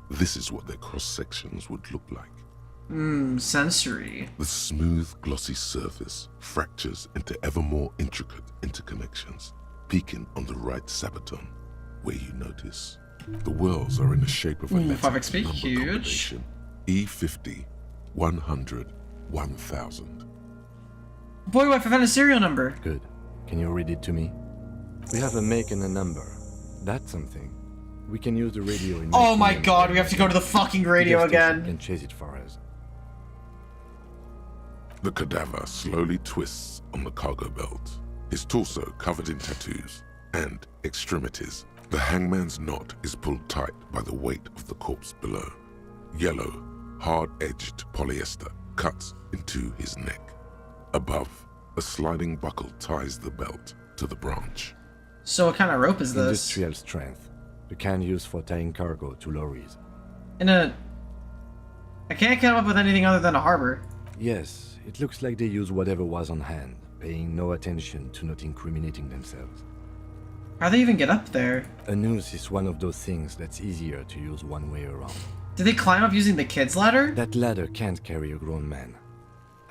this is what their cross-sections would look like.
Sensory.
The smooth, glossy surface fractures into ever more intricate interconnections, peaking on the right sabaton, where you notice the whirls are in the shape of a letter
5XP,
number
huge.
combination E50, 100, 1000.
Boy, wife, I found a serial number.
Good. Can you read it to me? We have a make and a number. That's something. We can use the radio in...
Oh my god, we have to go to the fucking radio again.
Can chase it for us.
The cadaver slowly twists on the cargo belt, his torso covered in tattoos and extremities. The hangman's knot is pulled tight by the weight of the corpse below. Yellow, hard-edged polyester cuts into his neck. Above, a sliding buckle ties the belt to the branch.
So what kind of rope is this?
Industrial strength. The kind used for tying cargo to lorries.
I can't come up with anything other than a harbor.
Yes, it looks like they use whatever was on hand, paying no attention to not incriminating themselves.
How'd they even get up there?
A noose is one of those things that's easier to use one way around.
Did they climb up using the kid's ladder?
That ladder can't carry a grown man.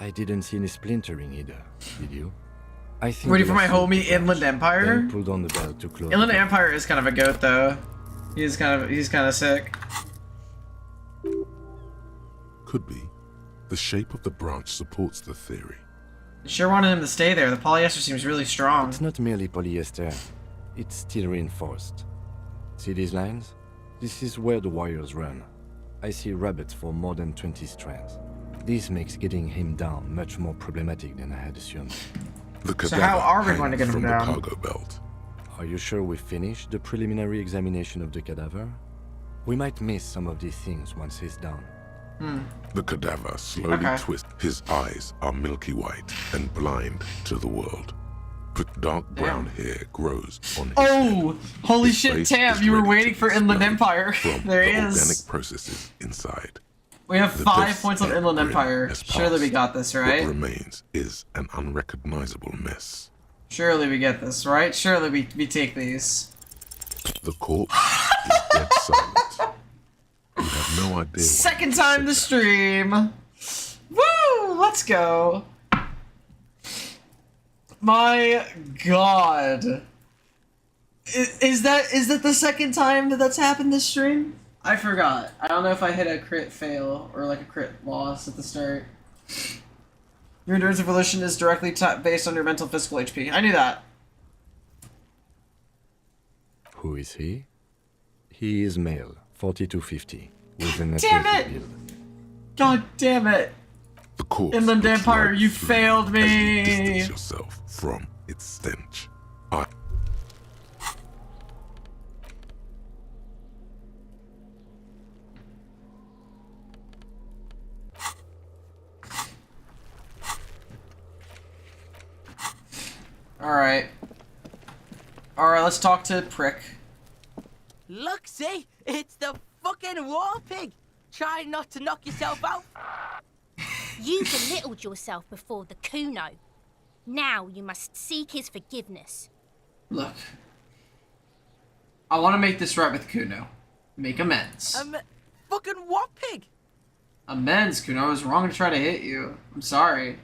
I didn't see any splintering either, did you? I think
ready for my homie Inland Empire?
Then pulled on the belt to close.
Inland Empire is kind of a goat though. He's kind of sick.
Could be. The shape of the branch supports the theory.
Sure wanted him to stay there. The polyester seems really strong.
It's not merely polyester. It's steel reinforced. See these lines? This is where the wires run. I see rabbits for more than 20 strands. This makes getting him down much more problematic than I had assumed.
So how are we going to get him
from
down?
The cargo belt.
Are you sure we finished the preliminary examination of the cadaver? We might miss some of these things once he's down.
The cadaver slowly twists. His eyes are milky white and blind to the world. But dark brown hair grows on his head.
Holy
His
shit,
face
Tam,
is
you were
ready
waiting
to
for
be
Inland
smelled
Empire.
from
There he
the
is.
organic processes inside.
We have
The
5
death
points on
head
Inland
grin
Empire.
has
Surely we
passed.
got this, right?
What remains is an unrecognizable mess.
Surely we get this, right? Surely we take these.
The corpse is dead silent. You have no idea.
Second time the stream. Woo! Let's go. My god. Is that the second time that's happened this stream? I forgot. I don't know if I hit a crit fail or like a crit loss at the start. Your endurance evolution is directly based on your mental physical HP. I knew that.
Who is he? He is male, 40-50, with an
Damn
athletic
it!
build.
God damn it!
The corpse
Inland
looks
Empire,
like
you
food
failed
as you
me!
distance yourself from its stench.
Alright. Alright, let's talk to Prick.
Look, see? It's the fucking war pig! Try not to knock yourself out.
You belittled yourself before the Kuno. Now you must seek his forgiveness.
Look. I want to make this right with Kuno. Make amends.
Fucking what pig?
Amends, Kuno. I was wrong to try to hit you. I'm sorry.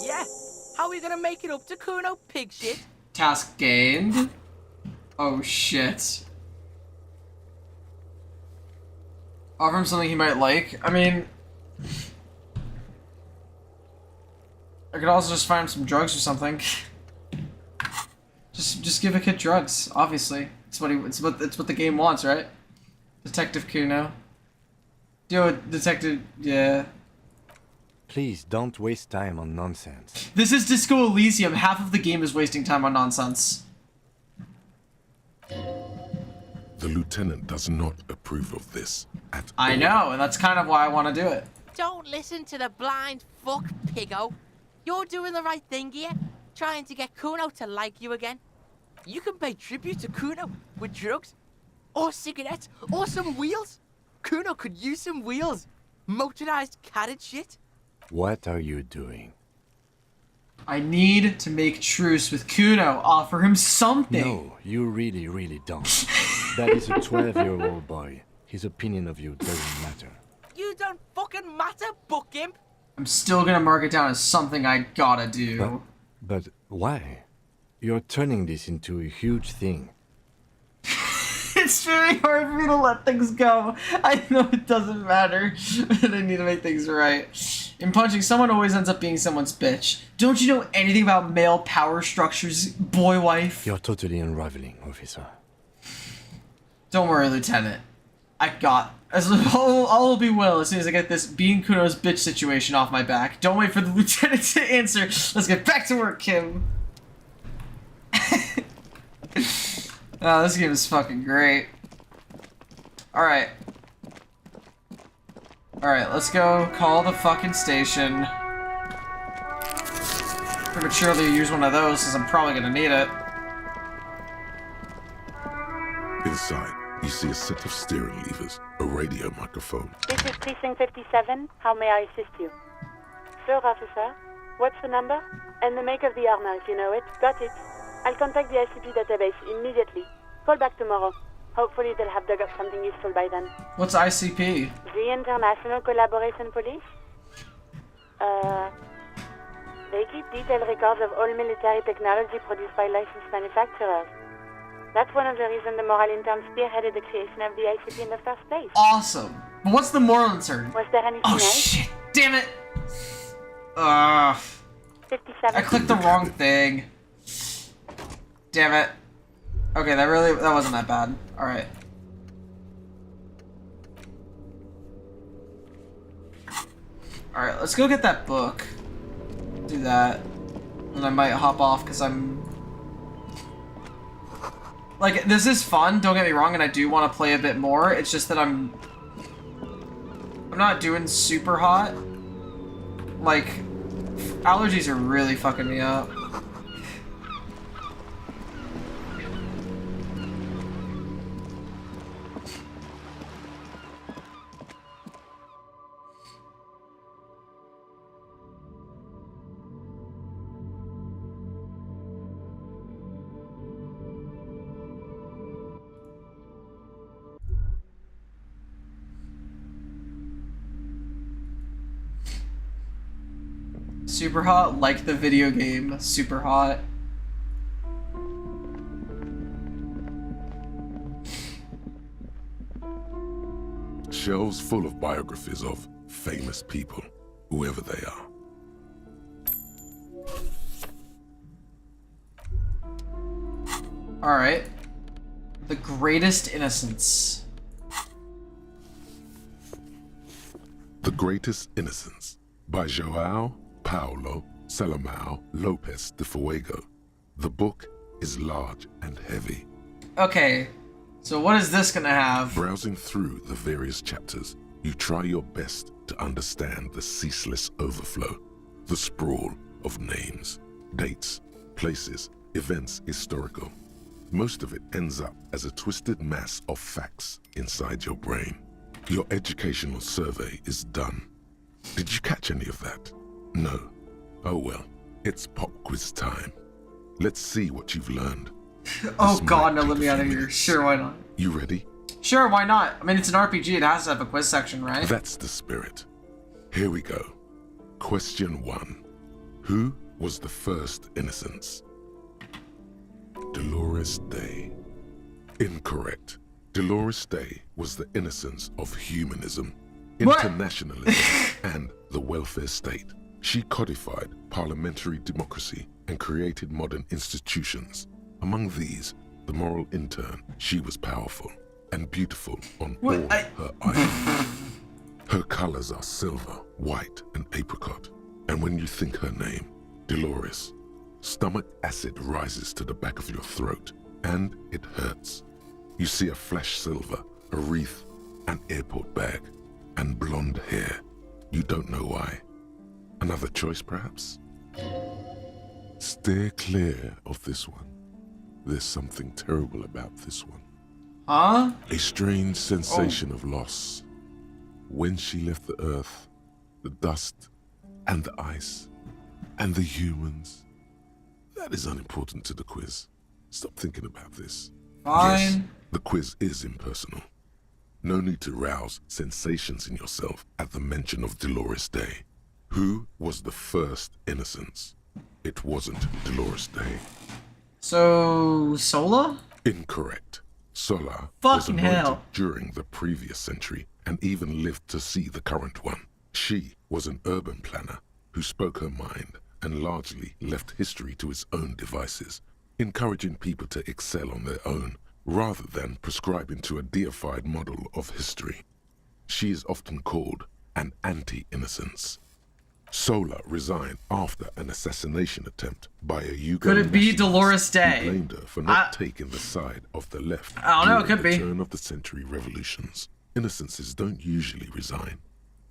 Yeah? How are we gonna make it up to Kuno, pig shit?
Task gained. Oh shit. Offer him something he might like. I mean, I could also just find him some drugs or something. Just give a kid drugs. Obviously, it's what the game wants, right? Detective Kuno. Deal with Detective. Yeah.
Please don't waste time on nonsense.
This is Disco Elysium. Half of the game is wasting time on nonsense.
The lieutenant does not approve of this at all.
I know, and that's kind of why I want to do it.
Don't listen to the blind fuck, piggo. You're doing the right thing here, trying to get Kuno to like you again. You can pay tribute to Kuno with drugs, or cigarettes, or some wheels. Kuno could use some wheels. Motorized carriage shit.
What are you doing?
I need to make truce with Kuno. Offer him something.
No, you really, really don't. That is a 12-year-old boy. His opinion of you doesn't matter.
You don't fucking matter, buck imp.
I'm still gonna mark it down as something I gotta do.
But why? You're turning this into a huge thing.
It's very hard for me to let things go. I know it doesn't matter, but I need to make things right. In punching, someone always ends up being someone's bitch. Don't you know anything about male power structures, boy wife?
You're totally unraveling, officer.
Don't worry, Lieutenant. All will be well as soon as I get this being Kuno's bitch situation off my back. Don't wait for the Lieutenant to answer. Let's get back to work, Kim. Oh, this game is fucking great. Alright. Alright, let's go call the fucking station. Prematurely use one of those, since I'm probably gonna need it.
Inside, you see a set of steering levers, a radio microphone.
This is Precinct 57. How may I assist you? Sure, officer. What's the number? And the make of the armor, if you know it. Got it. I'll contact the ICP database immediately. Call back tomorrow. Hopefully they'll have dug up something useful by then.
What's ICP?
The International Collaboration Police? They keep detailed records of all military technology produced by licensed manufacturers. That's one of the reasons the moral intern spearheaded the creation of the ICP in the first place.
Awesome. But what's the moral intern?
Was there anything else?
Shit. Damn it.
57.
I clicked the wrong thing. Damn it. Okay, that wasn't that bad. Alright. Alright, let's go get that book. Do that. And I might hop off because I'm... Like, this is fun, don't get me wrong, and I do want to play a bit more. It's just that I'm not doing super hot. Like, allergies are really fucking me up. Super hot, like the video game, super hot.
Shelves full of biographies of famous people, whoever they are.
Alright. The Greatest Innocence.
The Greatest Innocence by João Paulo Salomão Lopes de Fuego. The book is large and heavy.
Okay, so what is this gonna have?
Browsing through the various chapters, you try your best to understand the ceaseless overflow, the sprawl of names, dates, places, events historical. Most of it ends up as a twisted mass of facts inside your brain. Your educational survey is done. Did you catch any of that? No. Oh well, it's pop quiz time. Let's see what you've learned.
Oh god, no, let me out of here. Sure, why not?
You ready?
Sure, why not? I mean, it's an RPG, it has to have a quiz section, right?
That's the spirit. Here we go. Question 1. Who was the first Innocence? Dolores Day. Incorrect. Dolores Day was the innocence of humanism, internationalism, and the welfare state. She codified parliamentary democracy and created modern institutions. Among these, the moral intern, she was powerful and beautiful on all her items. Her colors are silver, white, and apricot. And when you think her name, Dolores, stomach acid rises to the back of your throat, and it hurts. You see a flash silver, a wreath, an airport bag, and blonde hair. You don't know why. Another choice, perhaps? Steer clear of this one. There's something terrible about this one.
Huh?
A strange sensation of loss. When she left the earth, the dust, and the ice, and the humans. That is unimportant to the quiz. Stop thinking about this.
Fine.
Yes, the quiz is impersonal. No need to rouse sensations in yourself at the mention of Dolores Day. Who was the first Innocence? It wasn't Dolores Day.
So, Sola?
Incorrect. Sola was
Fucking
anointed
hell.
during the previous century and even lived to see the current one. She was an urban planner who spoke her mind and largely left history to its own devices, encouraging people to excel on their own rather than prescribing to a deified model of history. She is often called an anti-innocence. Sola resigned after an assassination attempt by a Yugo.
Could it be
nationalist
Dolores Day?
who blamed her for not taking the side of the left
I don't know, it
during
could
the
be.
turn of the century revolutions. Innocences don't usually resign.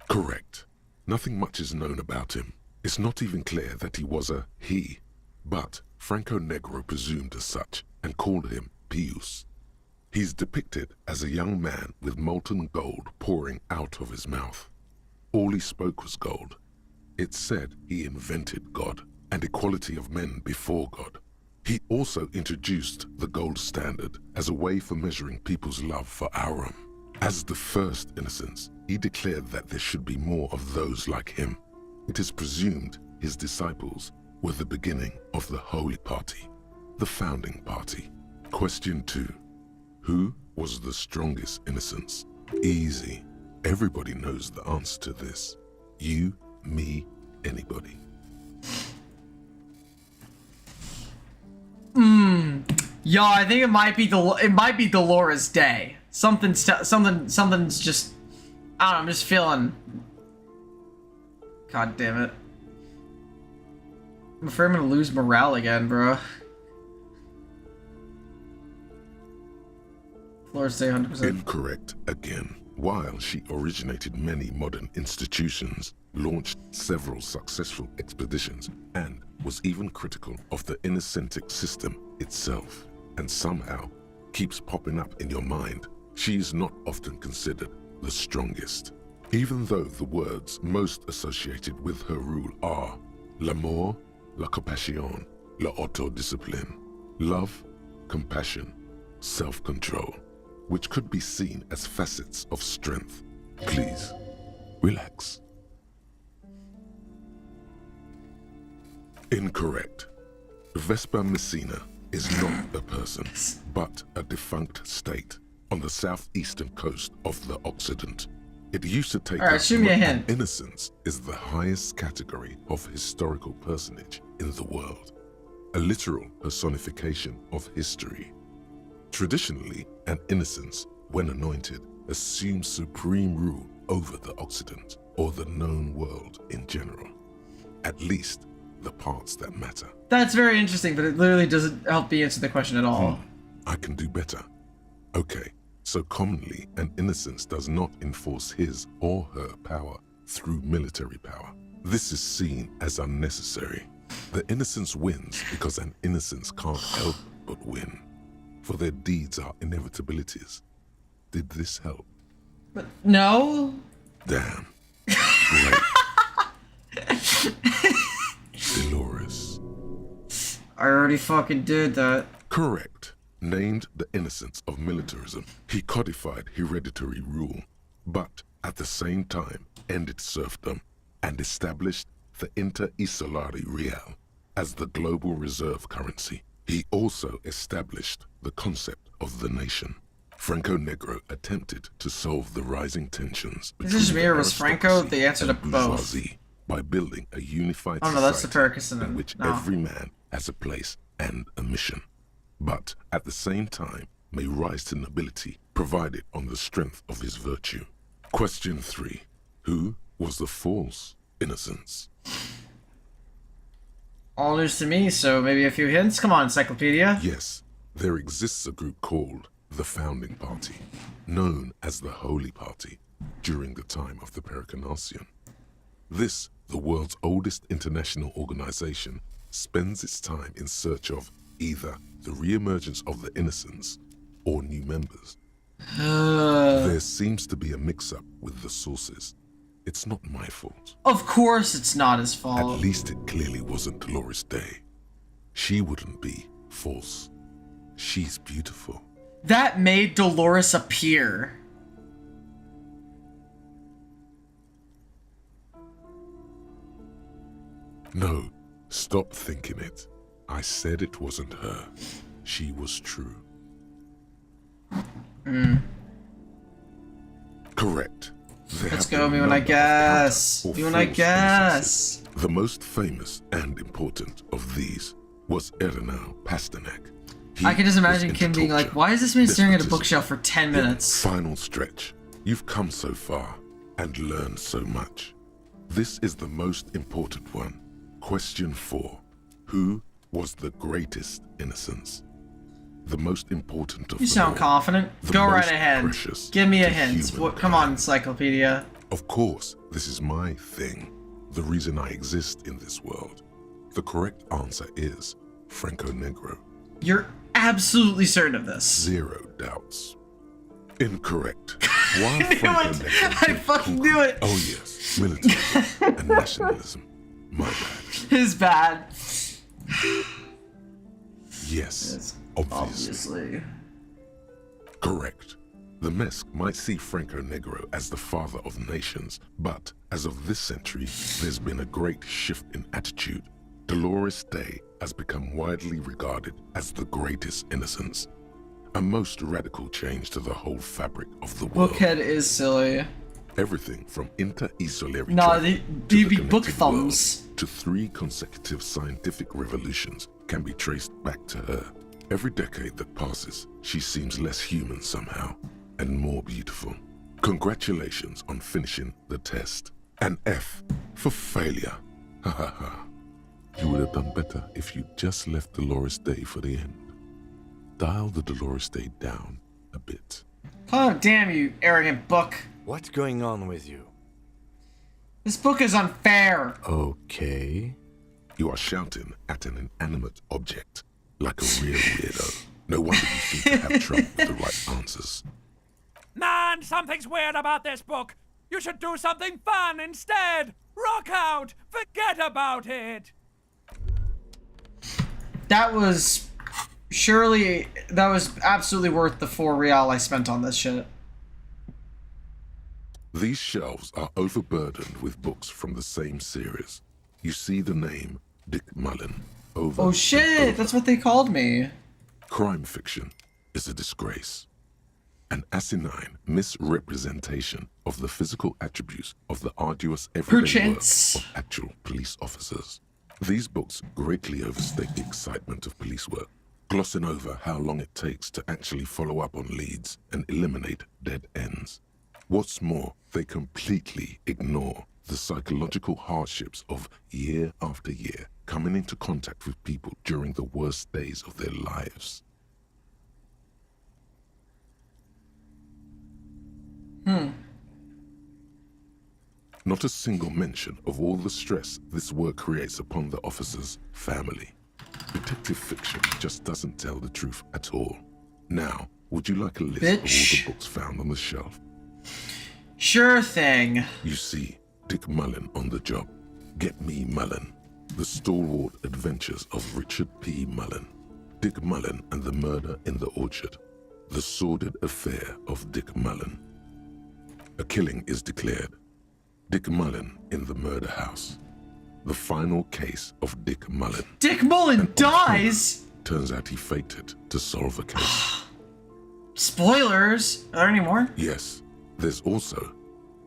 Correct. Nothing much is known about him. It's not even clear that he was a he, but Franco Negro presumed as such and called him Pius. He's depicted as a young man with molten gold pouring out of his mouth. All he spoke was gold. It's said he invented God and equality of men before God. He also introduced the gold standard as a way for measuring people's love for Aurum. As the first innocence, he declared that there should be more of those like him. It is presumed his disciples were the beginning of the Holy Party, the founding party. Question 2. Who was the strongest innocence? Easy. Everybody knows the answer to this. You, me, anybody.
Yo, I think it might be Dolores Day. Something's just, I don't know, I'm just feeling. God damn it. I'm afraid I'm gonna lose morale again, bro. Dolores Day 100%.
Incorrect again. While she originated many modern institutions, launched several successful expeditions, and was even critical of the Innocentic system itself, and somehow keeps popping up in your mind, she is not often considered the strongest. Even though the words most associated with her rule are l'amour, la compassion, la autodiscipline, love, compassion, self-control, which could be seen as facets of strength. Please, relax. Incorrect. Vespa Messina is not a person, but a defunct state on the southeastern coast of the Occident. It used to take us
shoot me a hint.
innocence is the highest category of historical personage in the world, a literal personification of history. Traditionally, an innocence, when anointed, assumes supreme rule over the Occident or the known world in general, at least the parts that matter.
That's very interesting, but it literally doesn't help me answer the question at all.
I can do better. Okay, so commonly an innocence does not enforce his or her power through military power. This is seen as unnecessary. The innocence wins because an innocence can't help but win, for their deeds are inevitabilities. Did this help?
But no.
Damn. Great. Dolores.
I already fucking did that.
Correct. Named the innocence of militarism, he codified hereditary rule, but at the same time ended serfdom and established the Inter-Isolari Real as the global reserve currency. He also established the concept of the nation. Franco Negro attempted to solve the rising tensions
Is this me or was Franco the answer to both?
By building a unified
Oh no, that's the
society
Perkison.
in which
No.
every man has a place and a mission, but at the same time may rise to nobility provided on the strength of his virtue. Question 3. Who was the false innocence?
All news to me, so maybe a few hints? Come on, Encyclopedia.
Yes, there exists a group called the Founding Party, known as the Holy Party, during the time of the Pericarnacian. This, the world's oldest international organization, spends its time in search of either the re-emergence of the innocents or new members. There seems to be a mix-up with the sources. It's not my fault.
Of course it's not his fault.
At least it clearly wasn't Dolores Day. She wouldn't be false. She's beautiful.
That made Dolores appear.
No, stop thinking it. I said it wasn't her. She was true. Correct. There
Let's
have
go,
been
me
a
when I
number of
guess.
counter or
Me when I
false
guess.
instances. The most famous and important of these was Ernau Pasternak.
I can just
He
imagine
was
Kim
into
being like,
torture,
why is this man staring at a
despotism.
bookshelf for 10
Yet,
minutes?
final stretch. You've come so far and learned so much. This is the most important one. Question 4. Who was the greatest innocence? The most important of
You
them
sound
all.
confident.
The
Go right
most
ahead.
precious
Give me a
to
hint.
humankind.
Come on, encyclopedia.
Of course, this is my thing. The reason I exist in this world. The correct answer is Franco Negro.
You're absolutely certain of this.
0 doubts. Incorrect. While
I knew
Franco
it.
Negro
I
did
fucking
conquer-
knew it.
Oh yes, militarism and nationalism. My bad.
His bad.
Yes, obviously. Correct. The Mesk might see Franco Negro as the father of nations, but as of this century, there's been a great shift in attitude. Dolores Day has become widely regarded as the greatest innocence. A most radical change to the whole fabric of the world.
Bookhead is silly.
Everything from inter-esolary
Nah,
travel
the
to the
book
connected
thumbs.
world, to 3 consecutive scientific revolutions can be traced back to her. Every decade that passes, she seems less human somehow, and more beautiful. Congratulations on finishing the test. An F for failure. Ha ha ha. You would have done better if you just left Dolores Day for the end. Dial the Dolores Day down a bit.
Oh, damn you, arrogant book.
What's going on with you?
This book is unfair.
Okay.
You are shouting at an inanimate object, like a real weirdo. No wonder you seem to have trouble with the right answers.
Man, something's weird about this book. You should do something fun instead. Rock out. Forget about it.
That was absolutely worth the 4 real I spent on this shit.
These shelves are overburdened with books from the same series. You see the name Dick Mullen over.
Oh shit, that's what they called me.
Crime fiction is a disgrace. An asinine misrepresentation of the physical attributes of the arduous everyday work of actual police officers. These books greatly overstate the excitement of police work, glossing over how long it takes to actually follow up on leads and eliminate dead ends. What's more, they completely ignore the psychological hardships of year after year coming into contact with people during the worst days of their lives. Not a single mention of all the stress this work creates upon the officer's family. Detective fiction just doesn't tell the truth at all. Now, would you like a list of all the books found on the shelf?
Sure thing.
You see Dick Mullen on the job. Get Me Mullen. The Stalwart Adventures of Richard P. Mullen. Dick Mullen and the Murder in the Orchard. The Sordid Affair of Dick Mullen. A killing is declared. Dick Mullen in the murder house. The final case of Dick Mullen.
Dick Mullen dies?
Turns out he faked it to solve a case.
Spoilers. Are there any more?
Yes. There's also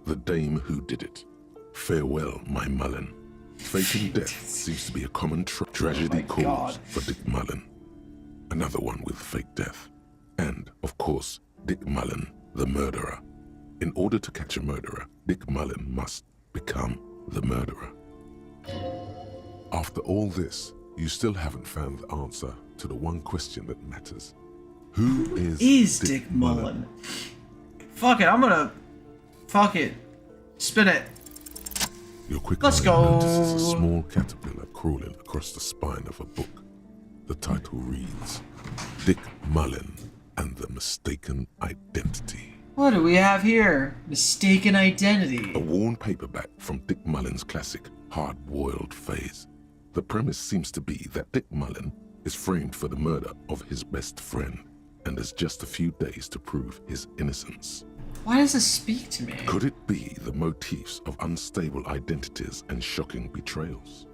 The Dame Who Did It. Farewell, my Mullen. Faking death seems to be a common tragedy cause for Dick Mullen. Another one with fake death. And, of course, Dick Mullen, the murderer. In order to catch a murderer, Dick Mullen must become the murderer. After all this, you still haven't found the answer to the one question that matters. Who is
Dick Mullen? Fuck it, I'm gonna... Fuck it. Spin it.
Your quick
Let's
eye
go.
notices a small caterpillar crawling across the spine of a book. The title reads, Dick Mullen and the Mistaken Identity.
What do we have here? Mistaken Identity.
A worn paperback from Dick Mullen's classic hard-boiled phase. The premise seems to be that Dick Mullen is framed for the murder of his best friend and has just a few days to prove his innocence.
Why does this speak to me?
Could it be the motifs of unstable identities and shocking betrayals?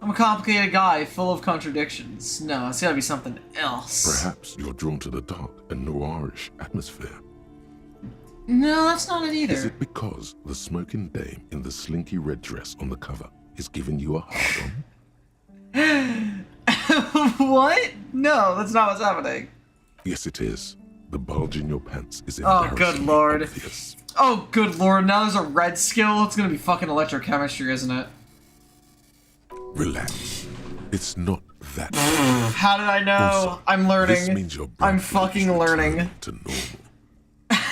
I'm a complicated guy full of contradictions. No, it's gotta be something else.
Perhaps you're drawn to the dark and noirish atmosphere.
No, that's not it either.
Is it because the smoking dame in the slinky red dress on the cover is giving you a hard-on?
What? No, that's not what's happening.
Yes, it is. The bulge in your pants is
Oh,
embarrassingly
good lord.
obvious.
Oh, good lord. Now there's a red skill. It's gonna be fucking electrochemistry, isn't it?
Relax. It's not that.
How did I know?
Also,
I'm learning.
This means your blood
I'm
flow is
fucking learning.
returning to normal.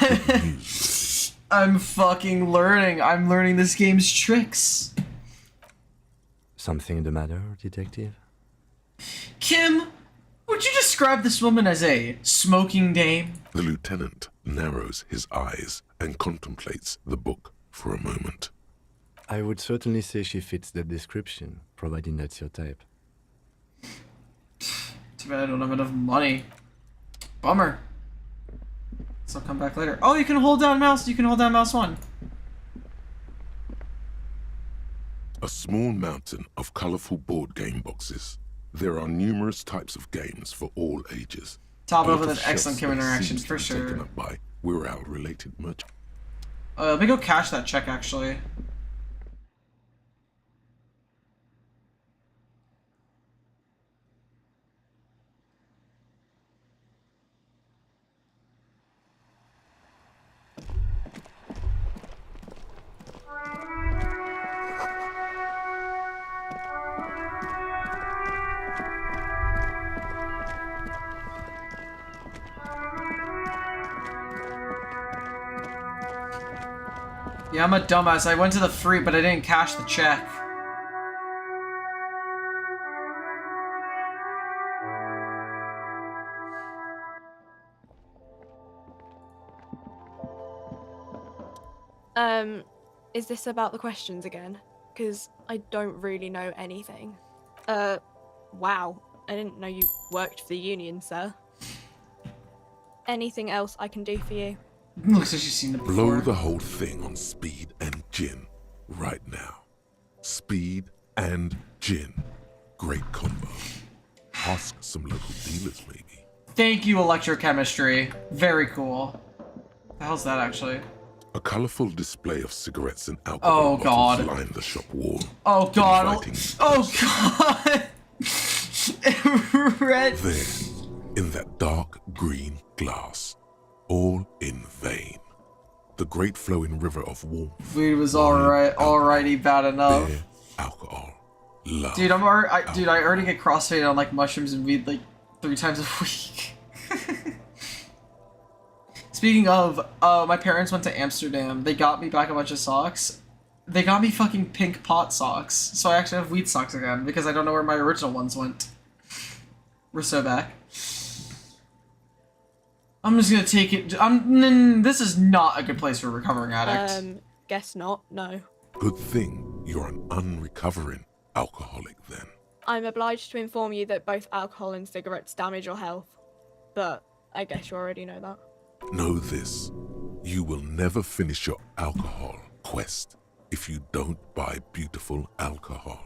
Good news,
I'm fucking learning. I'm learning this game's tricks.
Something the matter, detective?
Kim, would you describe this woman as a smoking dame?
The lieutenant narrows his eyes and contemplates the book for a moment.
I would certainly say she fits the description, providing that's your type.
Too bad I don't have enough money. Bummer. So I'll come back later. Oh, you can hold down mouse. You can hold down mouse 1.
A small mountain of colorful board game boxes. There are numerous types of games for all ages.
Top it
A
up with
lot
an
of
excellent
shelf
Kim
space
interaction
seems to
for
be
sure.
taken up by Wirral-related merch.
Let me go cash that check actually. Yeah, I'm a dumbass. I went to the free, but I didn't cash the check.
Is this about the questions again? Because I don't really know anything. Wow. I didn't know you worked for the union, sir. Anything else I can do for you?
Looks like she's seen it before.
Blow the whole thing on speed and gin right now. Speed and gin. Great combo. Ask some local dealers, maybe.
Thank you, electrochemistry. Very cool. The hell's that actually?
A colorful display of cigarettes and alcohol bottles line the shop wall.
Oh god. Oh god. Red.
There, in that dark green glass, all in vain. The great flowing river of warmth.
Weed was alrighty bad enough.
Beer, alcohol, love.
Dude, I already get crossfaded on like mushrooms and weed like 3 times a week. Speaking of, my parents went to Amsterdam. They got me back a bunch of socks. They got me fucking pink pot socks. So I actually have weed socks again because I don't know where my original ones went. We're so back. I'm just gonna take it. This is not a good place for a recovering addict.
Guess not, no.
Good thing you're an unrecovering alcoholic then.
I'm obliged to inform you that both alcohol and cigarettes damage your health. But I guess you already know that.
Know this, you will never finish your alcohol quest if you don't buy beautiful alcohol.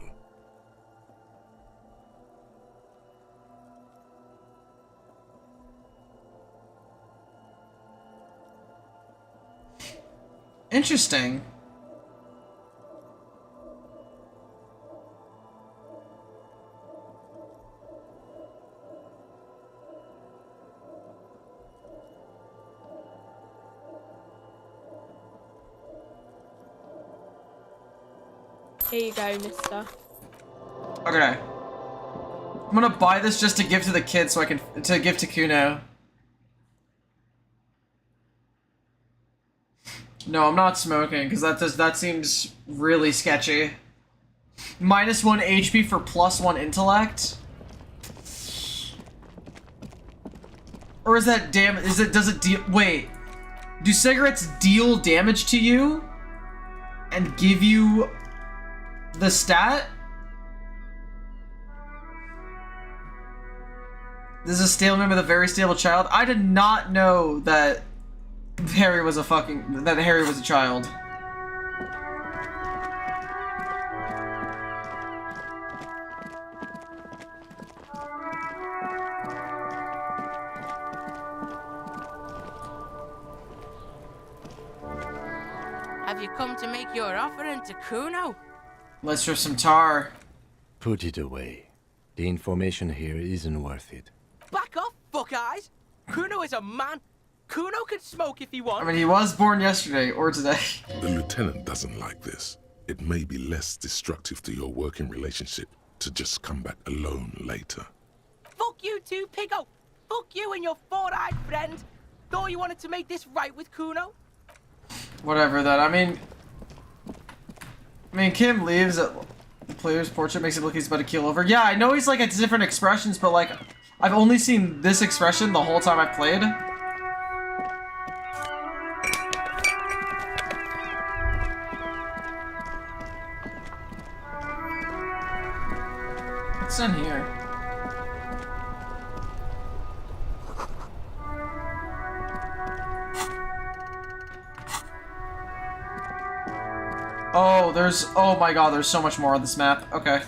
Interesting.
Here you go, mister.
Okay. I'm gonna buy this just to give to the kids so I can give to Kuno. No, I'm not smoking because that seems really sketchy. -1 HP for +1 intellect? Or is that does it deal, wait. Do cigarettes deal damage to you? And give you the stat? This is a stable member of the very stable child? I did not know that Harry was a child.
come to make your offering to Kuno.
Let's throw some tar.
Put it away. The information here isn't worth it.
Back off, fuck eyes! Kuno is a man. Kuno can smoke if he wants.
I mean, he was born yesterday or today.
The lieutenant doesn't like this. It may be less destructive to your working relationship to just come back alone later.
Fuck you too, Piggo. Fuck you and your four-eyed friend. Thought you wanted to make this right with Kuno?
Whatever then. I mean, Kim leaves at the player's portrait, makes it look like he's about to keel over. Yeah, I know he's like at different expressions, but like, I've only seen this expression the whole time I've played. What's in here? Oh, oh my god, there's so much more on this map. Okay.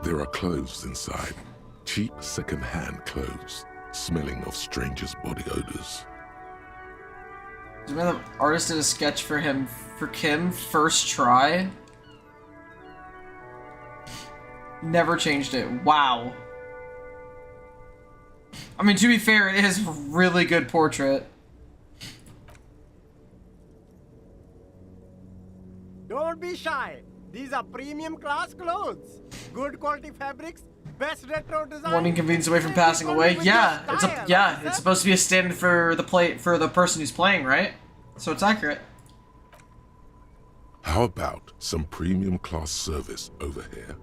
There are clothes inside. Cheap second-hand clothes, smelling of strangers' body odors.
Do you remember the artist did a sketch for Kim, first try? Never changed it. Wow. I mean, to be fair, it is a really good portrait.
Don't be shy. These are premium class clothes. Good quality fabrics, best retro design.
One inconvenience away from passing away. Yeah, it's supposed to be a stand for the person who's playing, right? So it's accurate.
How about some premium class service over here?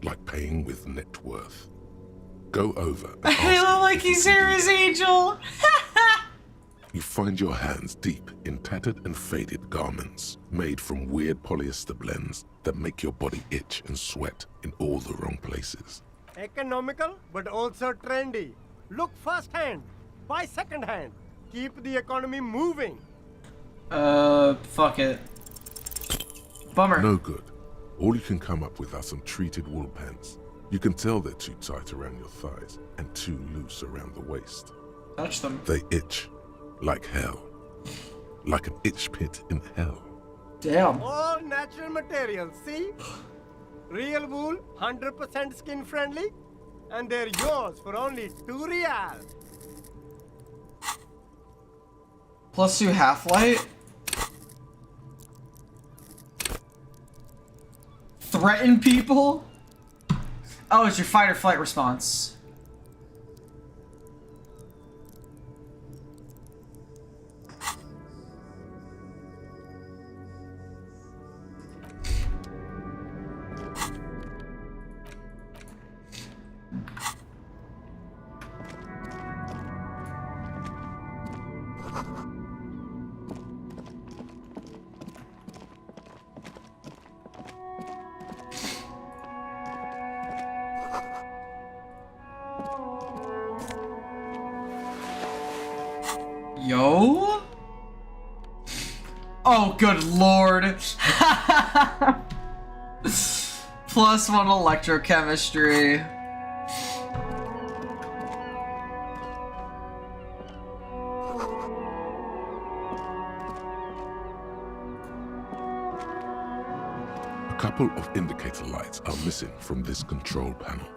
Like paying with net worth. Go over and
I look like he's Sarah's angel.
You find your hands deep in tattered and faded garments made from weird polyester blends that make your body itch and sweat in all the wrong places.
Economical, but also trendy. Look first-hand, buy second-hand. Keep the economy moving.
Fuck it. Bummer.
No good. All you can come up with are some treated wool pants. You can tell they're too tight around your thighs and too loose around the waist.
Touch them.
They itch like hell. Like an itch pit in hell.
Damn.
All natural materials, see? Real wool, 100% skin friendly, and they're yours for only 2 reals.
+2 half-light? Threaten people? Oh, it's your fight or flight response. Yo? Oh, good lord. +1 electrochemistry.
A couple of indicator lights are missing from this control panel.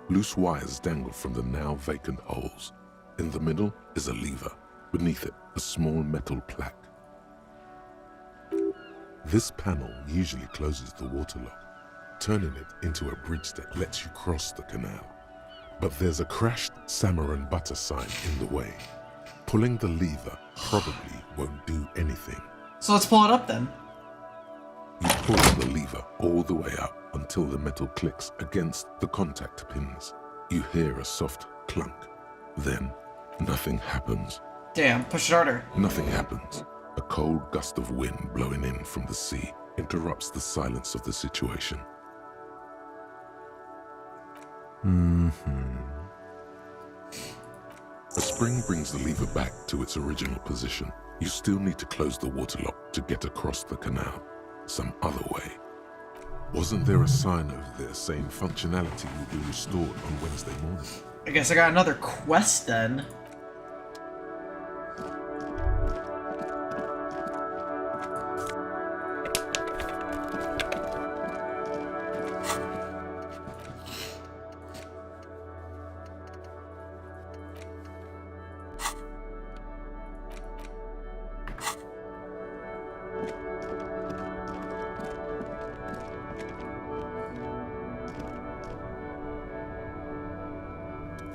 Loose wires dangle from the now vacant holes. In the middle is a lever. Beneath it, a small metal plaque. This panel usually closes the water lock, turning it into a bridge that lets you cross the canal. But there's a crashed salmon and butter sign in the way. Pulling the lever probably won't do anything.
So let's pull it up then.
You pull the lever all the way up until the metal clicks against the contact pins. You hear a soft clunk. Then, nothing happens.
Damn, push it harder.
Nothing happens. A cold gust of wind blowing in from the sea interrupts the silence of the situation. A spring brings the lever back to its original position. You still need to close the water lock to get across the canal. Some other way. Wasn't there a sign over there saying functionality will be restored on Wednesday morning?
I guess I got another quest then.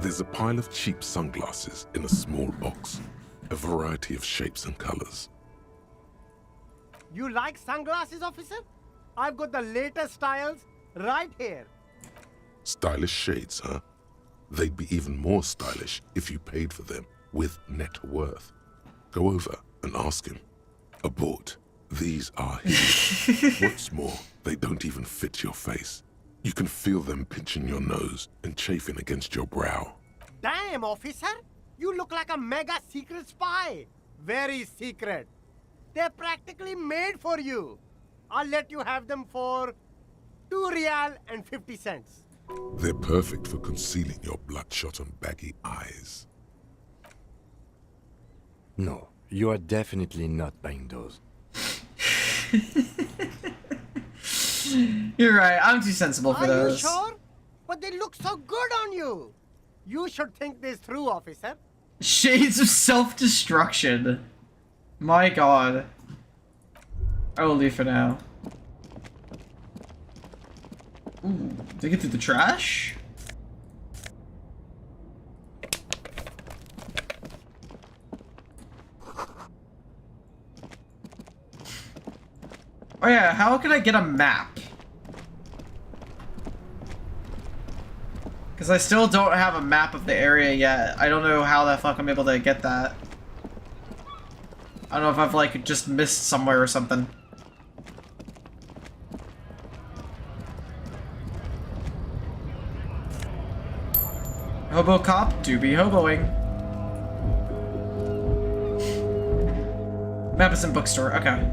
There's a pile of cheap sunglasses in a small box, a variety of shapes and colors.
You like sunglasses, officer? I've got the latest styles right here.
Stylish shades, huh? They'd be even more stylish if you paid for them with net worth. Go over and ask him. Abort. These are his. What's more, they don't even fit your face. You can feel them pinching your nose and chafing against your brow.
Damn, officer! You look like a mega secret spy. Very secret. They're practically made for you. I'll let you have them for 2 real and 50 cents.
They're perfect for concealing your bloodshot and baggy eyes.
No, you are definitely not buying those.
You're right, I'm too sensible for
Are
those.
you sure? But they look so good on you. You should think this through, officer.
Shades of self-destruction. My god. I will leave for now. Ooh, did I get through the trash? Oh yeah, how can I get a map? Because I still don't have a map of the area yet. I don't know how the fuck I'm able to get that. I don't know if I've like just missed somewhere or something. Hobo cop, do be hoboing. Map is in bookstore, okay.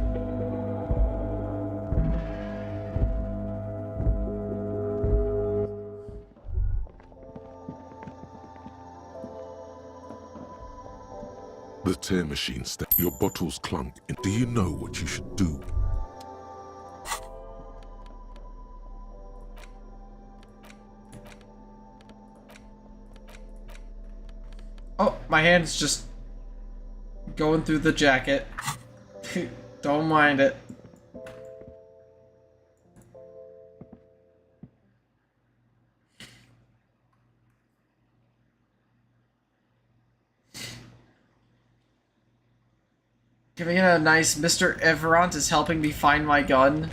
The tear machine your bottles clunk. And do you know what you should do?
Oh, my hand's just going through the jacket. Don't mind it. Giving it a nice Mr. Everant is helping me find my gun.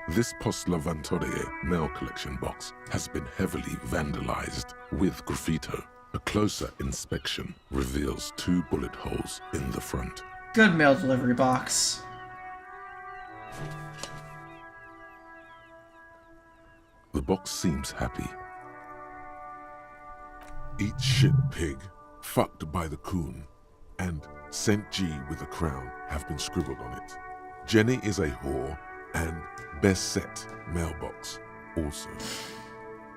This Post Lavantore mail collection box has been heavily vandalized with graffito. A closer inspection reveals 2 bullet holes in the front.
Good mail delivery box.
The box seems happy. Eat shit, pig, fucked by the coon, and St. G with a crown have been scribbled on it. Jenny is a whore, and best set mailbox also.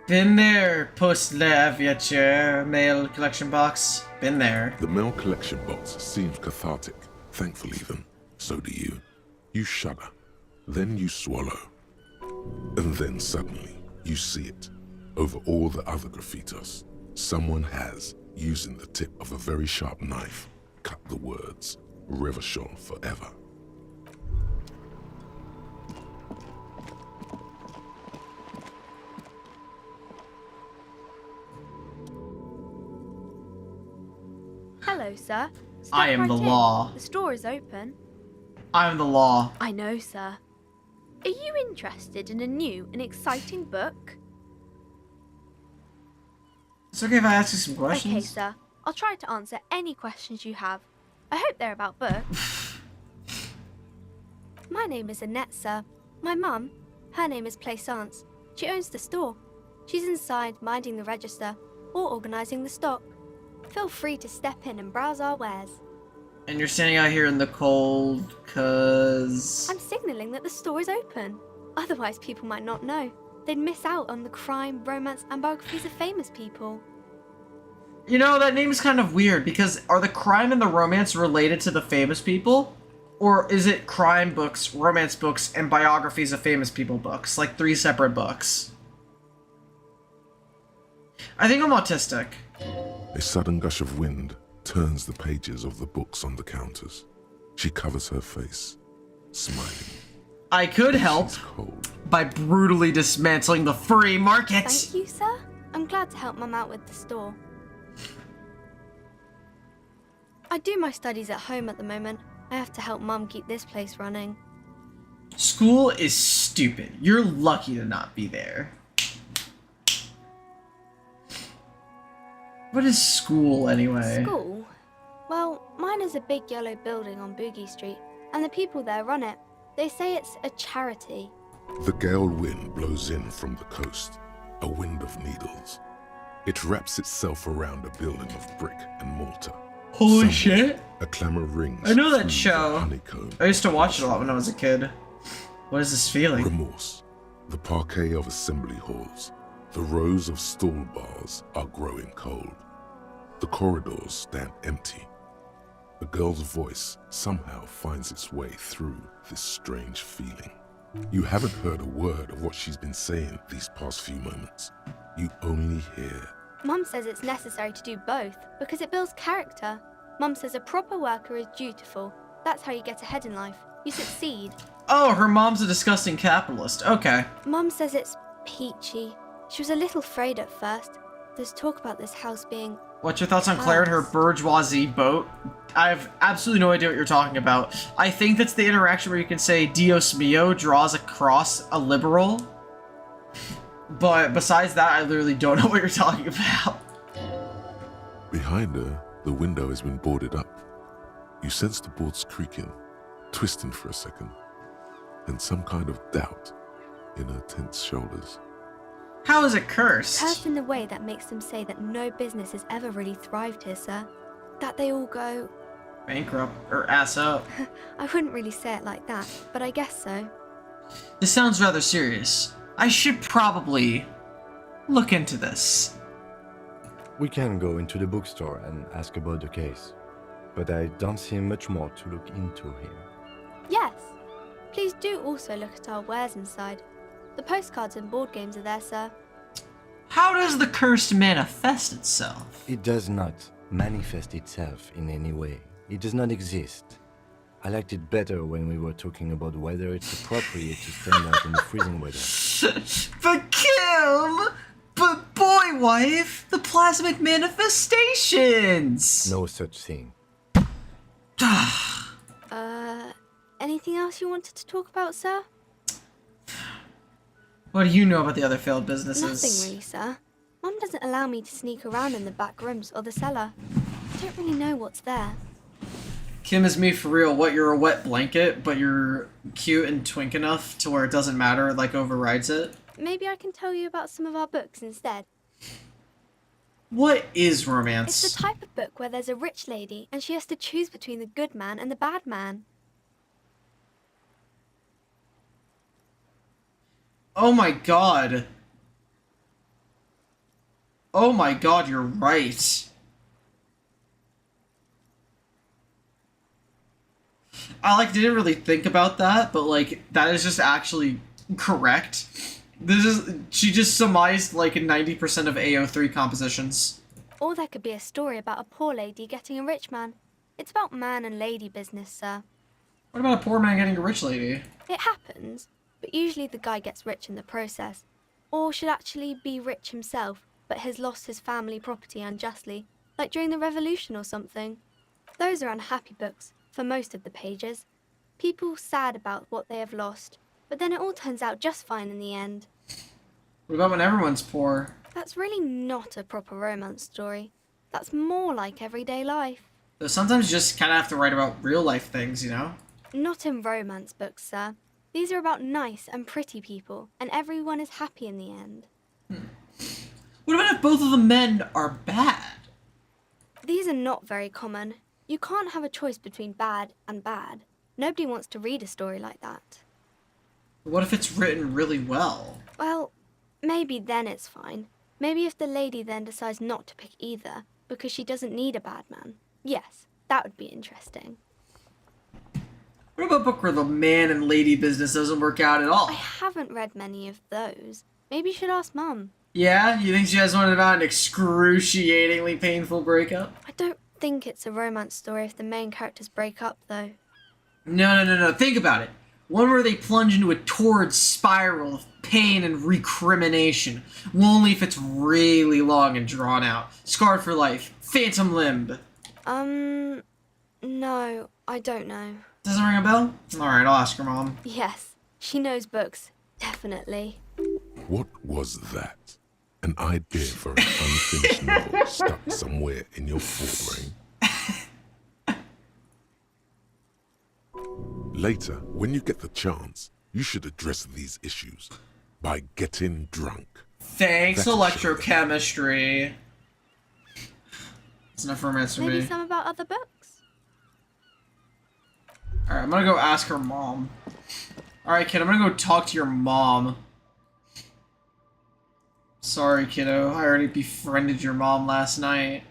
Been there, Post Lavantore mail collection box. Been there.
The mail collection box seems cathartic. Thankfully then, so do you. You shudder, then you swallow, and then suddenly you see it. Over all the other graffitos, someone has, using the tip of a very sharp knife, cut the words, Revachol forever.
Hello, sir. Step
I am
right
the
in.
law.
The store is open.
I am the law.
I know, sir. Are you interested in a new and exciting book?
It's okay if I ask you some questions?
Okay, sir. I'll try to answer any questions you have. I hope they're about books. My name is Annette, sir. My mum, her name is Plaisance. She owns the store. She's inside minding the register or organising the stock. Feel free to step in and browse our wares.
And you're standing out here in the cold, cause...
I'm signalling that the store is open. Otherwise, people might not know. They'd miss out on the crime, romance, and biographies of famous people.
You know, that name is kind of weird, because are the crime and the romance related to the famous people? Or is it crime books, romance books, and biographies of famous people books? Like 3 separate books. I think I'm autistic.
A sudden gush of wind turns the pages of the books on the counters. She covers her face, smiling.
I could help by brutally dismantling the free market.
Thank you, sir. I'm glad to help Mum out with the store. I do my studies at home at the moment. I have to help Mum keep this place running.
School is stupid. You're lucky to not be there. What is school, anyway?
School? Well, mine is a big yellow building on Boogie Street, and the people there run it. They say it's a charity.
The gale wind blows in from the coast, a wind of needles. It wraps itself around a building of brick and mortar.
Holy shit!
A clamor rings.
I know that
through
show.
the honeycomb.
I used to watch it a lot when I was a kid. What is this feeling?
Remorse. The parquet of assembly halls. The rows of stall bars are growing cold. The corridors stand empty. A girl's voice somehow finds its way through this strange feeling. You haven't heard a word of what she's been saying these past few moments. You only hear.
Mum says it's necessary to do both because it builds character. Mum says a proper worker is dutiful. That's how you get ahead in life. You succeed.
Oh, her mom's a disgusting capitalist. Okay.
Mum says it's peachy. She was a little afraid at first. There's talk about this house being...
What's your thoughts on Claire and her bourgeoisie boat? I have absolutely no idea what you're talking about. I think that's the interaction where you can say Dios mio draws across a liberal. But besides that, I literally don't know what you're talking about.
Behind her, the window has been boarded up. You sense the boards creaking, twisting for a second, and some kind of doubt in her tense shoulders.
How is it cursed?
Cursed in the way that makes them say that no business has ever really thrived here, sir. That they all go...
bankrupt, or ass up.
I wouldn't really say it like that, but I guess so.
This sounds rather serious. I should probably look into this.
We can go into the bookstore and ask about the case, but I don't see much more to look into here.
Yes. Please do also look at our wares inside. The postcards and board games are there, sir.
How does the curse manifest itself?
It does not manifest itself in any way. It does not exist. I liked it better when we were talking about whether it's appropriate to stand out in the freezing weather.
But Kim! But boy, wife! The plasmic manifestations!
No such thing.
Anything else you wanted to talk about, sir?
What do you know about the other failed businesses?
Nothing really, sir. Mum doesn't allow me to sneak around in the back rooms or the cellar. I don't really know what's there.
Kim is me for real. What, you're a wet blanket, but you're cute and twink enough to where it doesn't matter, it like overrides it?
Maybe I can tell you about some of our books instead.
What is romance?
It's the type of book where there's a rich lady and she has to choose between the good man and the bad man.
Oh my god. Oh my god, you're right. I didn't really think about that, but that is just actually correct. She just surmised 90% of AO3 compositions.
Or there could be a story about a poor lady getting a rich man. It's about man and lady business, sir.
What about a poor man getting a rich lady?
It happens, but usually the guy gets rich in the process. Or should actually be rich himself, but has lost his family property unjustly, like during the revolution or something. Those are unhappy books, for most of the pages. People sad about what they have lost, but then it all turns out just fine in the end.
What about when everyone's poor?
That's really not a proper romance story. That's more like everyday life.
So sometimes you just kind of have to write about real life things, you know?
Not in romance books, sir. These are about nice and pretty people, and everyone is happy in the end.
What about if both of the men are bad?
These are not very common. You can't have a choice between bad and bad. Nobody wants to read a story like that.
What if it's written really well?
Well, maybe then it's fine. Maybe if the lady then decides not to pick either, because she doesn't need a bad man. Yes, that would be interesting.
What about a book where the man and lady business doesn't work out at all?
I haven't read many of those. Maybe you should ask Mum.
Yeah? You think she has one about an excruciatingly painful breakup?
I don't think it's a romance story if the main characters break up, though.
No. Think about it. One where they plunge into a torrid spiral of pain and recrimination. Only if it's really long and drawn out. Scarred for life. Phantom limb.
No, I don't know.
Doesn't ring a bell? Alright, I'll ask her mom.
Yes, she knows books. Definitely.
What was that? An idea for an unfinished novel stuck somewhere in your forebrain? Later, when you get the chance, you should address these issues by getting drunk.
Thanks,
That'll
electrochemistry. It's enough romance for me.
Maybe some about other books?
Alright, I'm gonna go ask her mom. Alright, kid, I'm gonna go talk to your mom. Sorry, kiddo. I already befriended your mom last night.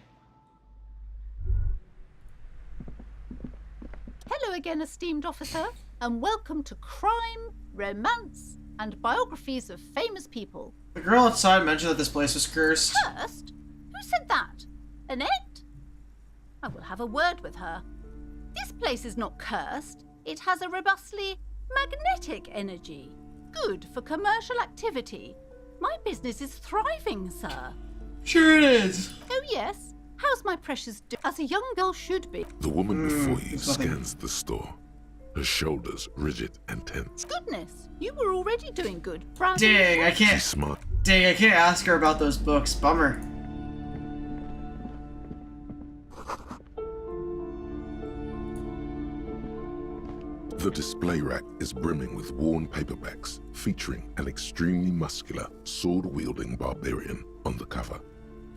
Hello again, esteemed officer, and welcome to Crime, Romance, and Biographies of Famous People.
The girl outside mentioned that this place was cursed.
Cursed? Who said that? Annette? I will have a word with her. This place is not cursed. It has a robustly magnetic energy. Good for commercial activity. My business is thriving, sir.
Sure it is.
Oh, yes. How's my precious as a young girl should be?
The woman before you scans the store, her shoulders rigid and tense.
Goodness, you were already doing good. Browsing
Dang, I can't.
She's smart.
Dang, I can't ask her about those books. Bummer.
The display rack is brimming with worn paperbacks featuring an extremely muscular, sword-wielding barbarian on the cover.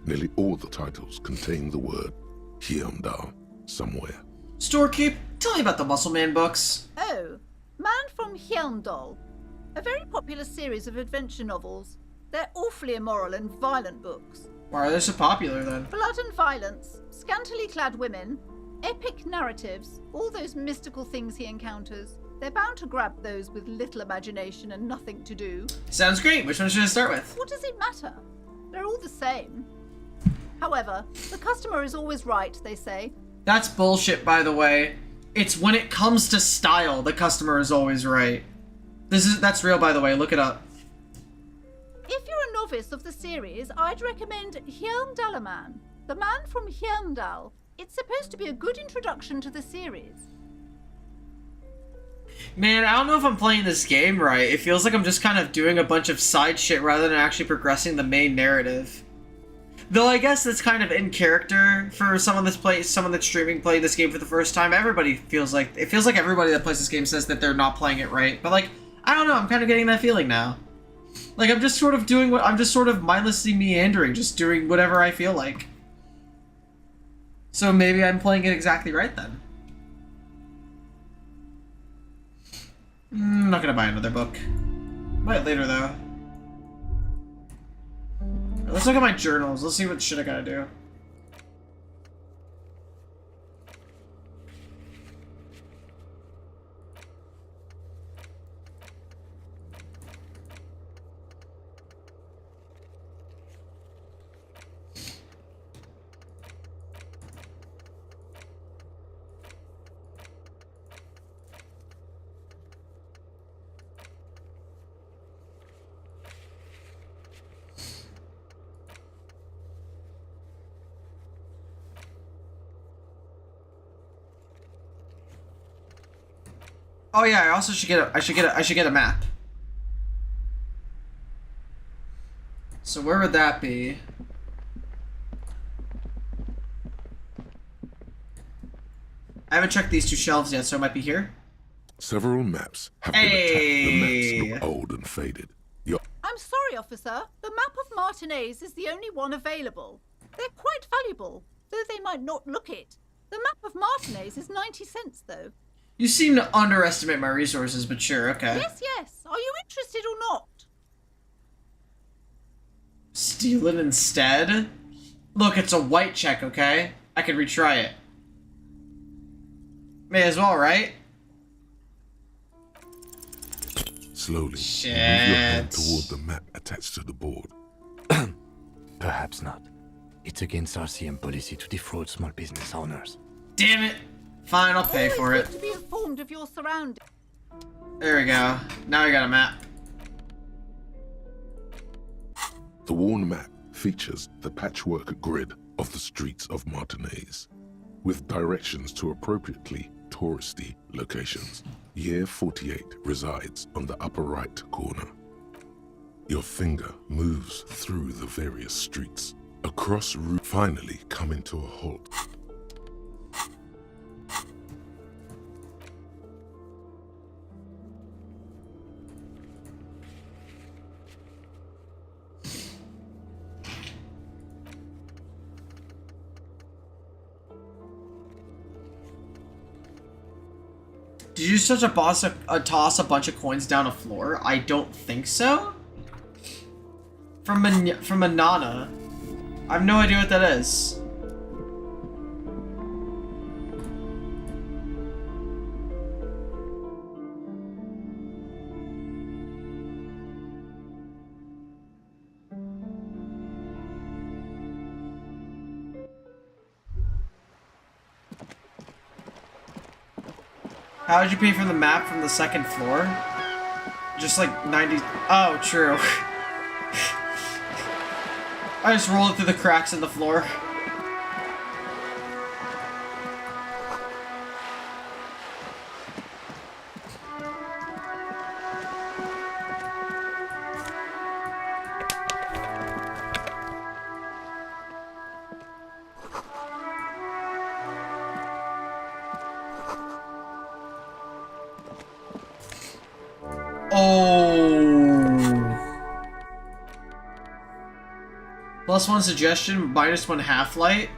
Nearly all the titles contain the word Hyundai somewhere.
Storekeep, tell me about the Muscle Man books.
Oh, Man from Hyundai. A very popular series of adventure novels. They're awfully immoral and violent books.
Why are they so popular then?
Blood and violence, scantily clad women, epic narratives, all those mystical things he encounters. They're bound to grab those with little imagination and nothing to do.
Sounds great. Which one should I start with?
What does it matter? They're all the same. However, the customer is always right, they say.
That's bullshit, by the way. It's when it comes to style, the customer is always right. That's real, by the way. Look it up.
If you're a novice of the series, I'd recommend Hyundalaman, the man from Hyundal. It's supposed to be a good introduction to the series.
Man, I don't know if I'm playing this game right. It feels like I'm just kind of doing a bunch of side shit rather than actually progressing the main narrative. Though I guess that's kind of in character for someone that's streaming playing this game for the first time. It feels like everybody that plays this game says that they're not playing it right. But like, I don't know, I'm kind of getting that feeling now. Like I'm just sort of mindlessly meandering, just doing whatever I feel like. So maybe I'm playing it exactly right then. I'm not gonna buy another book. Might later though. Let's look at my journals. Let's see what shit I gotta do. Oh yeah, I also should get a map. So where would that be? I haven't checked these two shelves yet, so it might be here.
Several maps have been attacked. The maps look old and faded.
I'm sorry, officer. The map of Martinez is the only one available. They're quite valuable, though they might not look it. The map of Martinez is 90 cents, though.
You seem to underestimate my resources, but sure, okay.
Yes, yes. Are you interested or not?
Steal it instead? Look, it's a white check, okay? I could retry it. May as well, right?
Slowly,
Shit.
move your hand toward the map attached to the board.
Perhaps not. It's against RCM policy to defraud small business owners.
Damn it! Fine, I'll pay for it.
To be informed of your surroundings.
There we go. Now we got a map.
The worn map features the patchwork grid of the streets of Martinez, with directions to appropriately touristy locations. Year 48 resides on the upper right corner. Your finger moves through the various streets. Across route, finally coming to a halt.
Did you just toss a bunch of coins down a floor? I don't think so. From a Nana. I have no idea what that is. How did you pay for the map from the second floor? Just like 90... Oh, true. I just rolled it through the cracks in the floor. +1 suggestion, -1 half-light.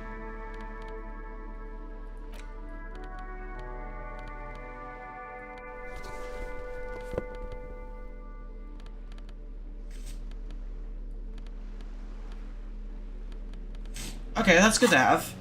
Okay, that's good to have.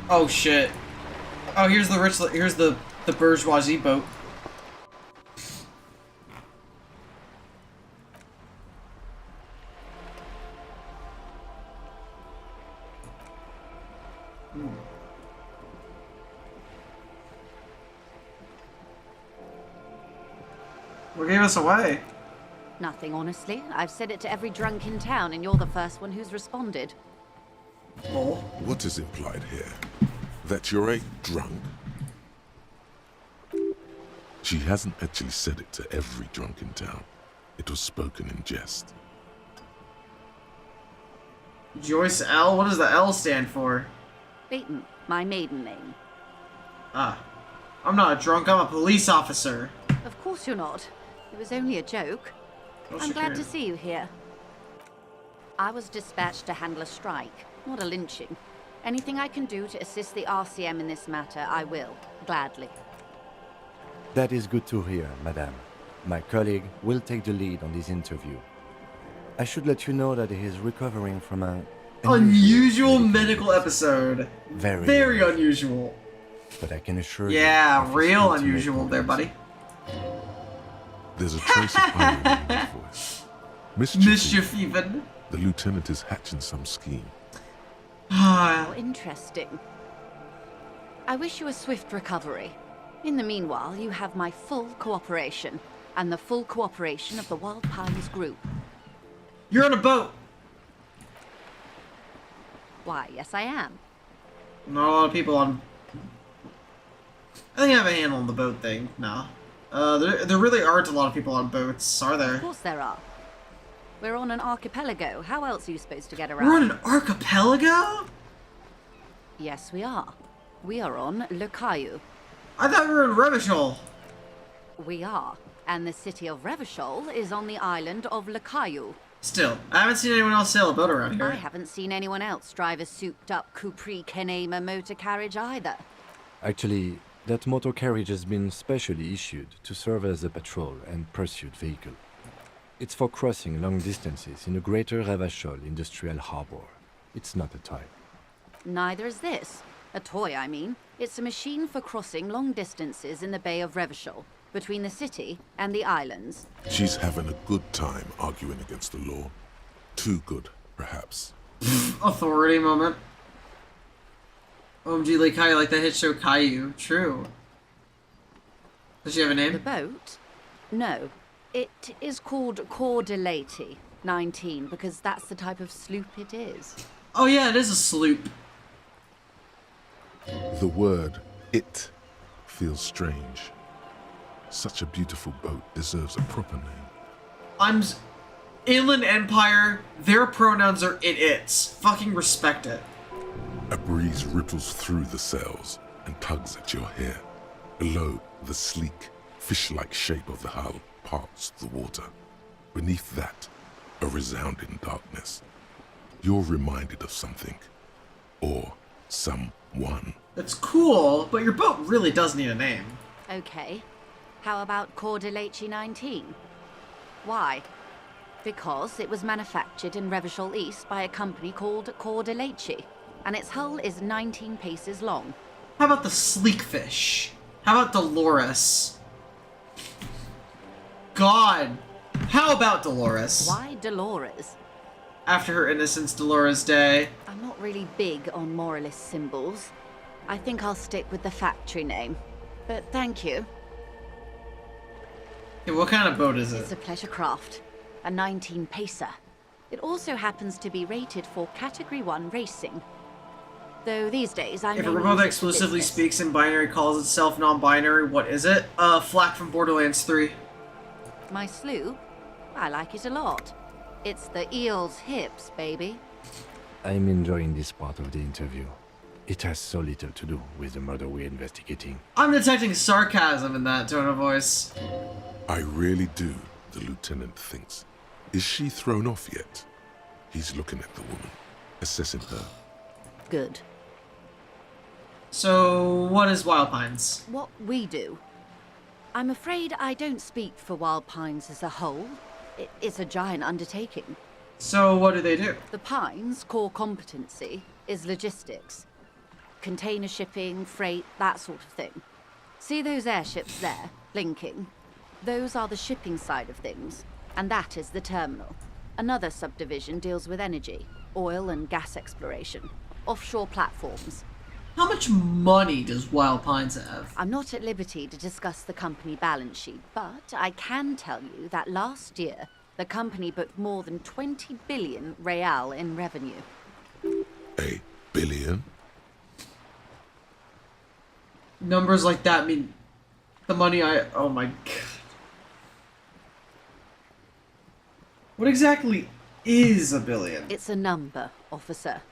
Oh shit. Oh, here's the bourgeoisie boat. What gave us away?
Nothing, honestly. I've said it to every drunk in town, and you're the first one who's responded.
What is implied here? That you're a drunk? She hasn't actually said it to every drunk in town. It was spoken in jest.
Joyce L? What does the L stand for?
Beaton, my maiden name.
Ah. I'm not a drunk, I'm a police officer.
Of course you're not. It was only a joke. I'm glad to see you here. I was dispatched to handle a strike, not a lynching. Anything I can do to assist the RCM in this matter, I will, gladly.
That is good to hear, madame. My colleague will take the lead on this interview. I should let you know that he is recovering from an
unusual medical episode. Very unusual.
But I can assure you...
Yeah, real unusual there, buddy.
There's a trace of irony in his voice.
Mischief even.
The lieutenant is hatching some scheme.
How interesting. I wish you a swift recovery. In the meanwhile, you have my full cooperation, and the full cooperation of the Wild Pines group.
You're on a boat!
Why, yes I am.
Not a lot of people on... I think I have a handle on the boat thing, no. There really aren't a lot of people on boats, are there?
Of course there are. We're on an archipelago. How else are you supposed to get around?
We're on an archipelago?
Yes, we are. We are on Le Caillou.
I thought we were in Revachol.
We are. And the city of Revachol is on the island of Le Caillou.
Still, I haven't seen anyone else sail a boat around here.
I haven't seen anyone else drive a souped-up Capri Kenema motor carriage either.
Actually, that motor carriage has been specially issued to serve as a patrol and pursuit vehicle. It's for crossing long distances in the greater Revachol industrial harbor. It's not a toy.
Neither is this. A toy, I mean. It's a machine for crossing long distances in the Bay of Revachol, between the city and the islands.
She's having a good time arguing against the law. Too good, perhaps.
Authority moment. OMG, like Caillou, like that hit show Caillou. True. Does she have a name?
The boat? No. It is called Cordelati 19 because that's the type of sloop it is.
Oh yeah, it is a sloop.
The word "it" feels strange. Such a beautiful boat deserves a proper name.
Inland Empire, their pronouns are its. Fucking respect it.
A breeze ripples through the sails and tugs at your hair. Below, the sleek, fish-like shape of the hull parts the water. Beneath that, a resounding darkness. You're reminded of something. Or someone.
That's cool, but your boat really does need a name.
Okay. How about Cordelati 19? Why? Because it was manufactured in Revachol East by a company called Cordelati, and its hull is 19 paces long.
How about the sleek fish? How about Dolores? God! How about Dolores?
Why Dolores?
After her Innocence Dolores Day.
I'm not really big on moralist symbols. I think I'll stick with the factory name. But thank you.
Hey, what kind of boat is it?
It's a pleasure craft. A 19-pacer. It also happens to be rated for Category 1 racing. Though these days I
If a robot that exclusively speaks in binary calls itself non-binary, what is it? Flack from Borderlands 3.
My sloop? I like it a lot. It's the eel's hips, baby.
I'm enjoying this part of the interview. It has so little to do with the murder we're investigating.
I'm detecting sarcasm in that tone of voice.
I really do, the lieutenant thinks. Is she thrown off yet? He's looking at the woman, assessing her.
Good.
So, what is Wild Pines?
What we do. I'm afraid I don't speak for Wild Pines as a whole. It's a giant undertaking.
So, what do they do?
The Pines' core competency is logistics. Container shipping, freight, that sort of thing. See those airships there, blinking? Those are the shipping side of things, and that is the terminal. Another subdivision deals with energy, oil and gas exploration, offshore platforms.
How much money does Wild Pines have?
I'm not at liberty to discuss the company balance sheet, but I can tell you that last year, the company booked more than 20 billion real in revenue.
A billion?
Numbers like that mean the money oh my god. What exactly is a billion?
It's a number, officer.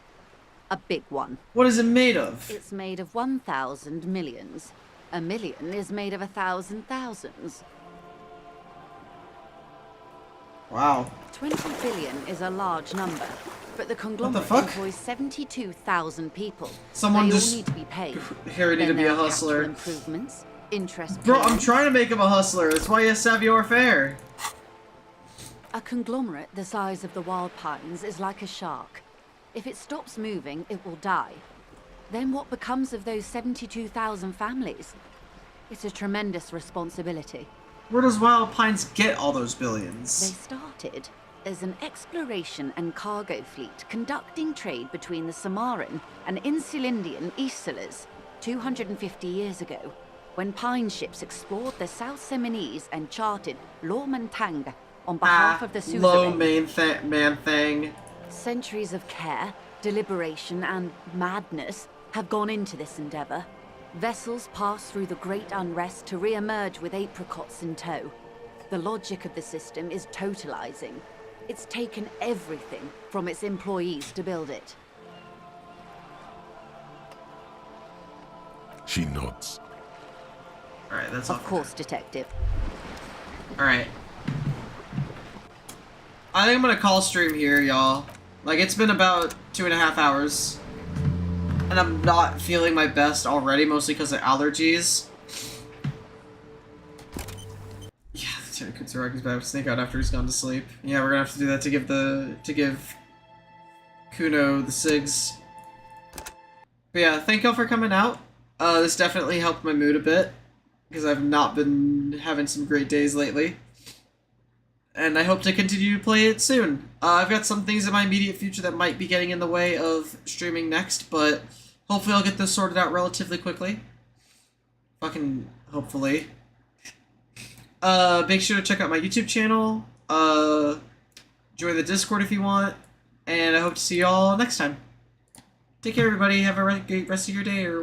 A big one.
What is it made of?
It's made of 1,000 millions. A million is made of 1,000 thousands.
Wow.
20 billion is a large number, but the conglomerate employs 72,000 people.
Someone
they
just
all need to be paid.
Harry need to be a hustler.
Improvements, interest
Bro, I'm
payments.
trying to make him a hustler. That's why he has savoir-faire.
A conglomerate the size of the Wild Pines is like a shark. If it stops moving, it will die. Then what becomes of those 72,000 families? It's a tremendous responsibility.
Where does Wild Pines get all those billions?
They started as an exploration and cargo fleet conducting trade between the Samaran and Insulindian Isolas 250 years ago, when pine ships explored the South Seminese and charted Lomantang on behalf of the suzerain.
Low man thing.
Centuries of care, deliberation, and madness have gone into this endeavor. Vessels pass through the great unrest to re-emerge with apricots in tow. The logic of the system is totalizing. It's taken everything from its employees to build it.
She nods.
Alright, that's
Of course, Detective.
Alright. I think I'm gonna call stream here, y'all. Like, it's been about 2.5 hours. And I'm not feeling my best already, mostly because of allergies. Yeah, Lieutenant Kutsuraki's about to sneak out after he's gone to sleep. Yeah, we're gonna have to do that to give Kuno the SIGs. But yeah, thank y'all for coming out. This definitely helped my mood a bit, because I've not been having some great days lately. And I hope to continue to play it soon. I've got some things in my immediate future that might be getting in the way of streaming next, but hopefully I'll get this sorted out relatively quickly. Fucking hopefully. Make sure to check out my YouTube channel. Join the Discord if you want. And I hope to see y'all next time. Take care, everybody. Have a great rest of your day or whatever.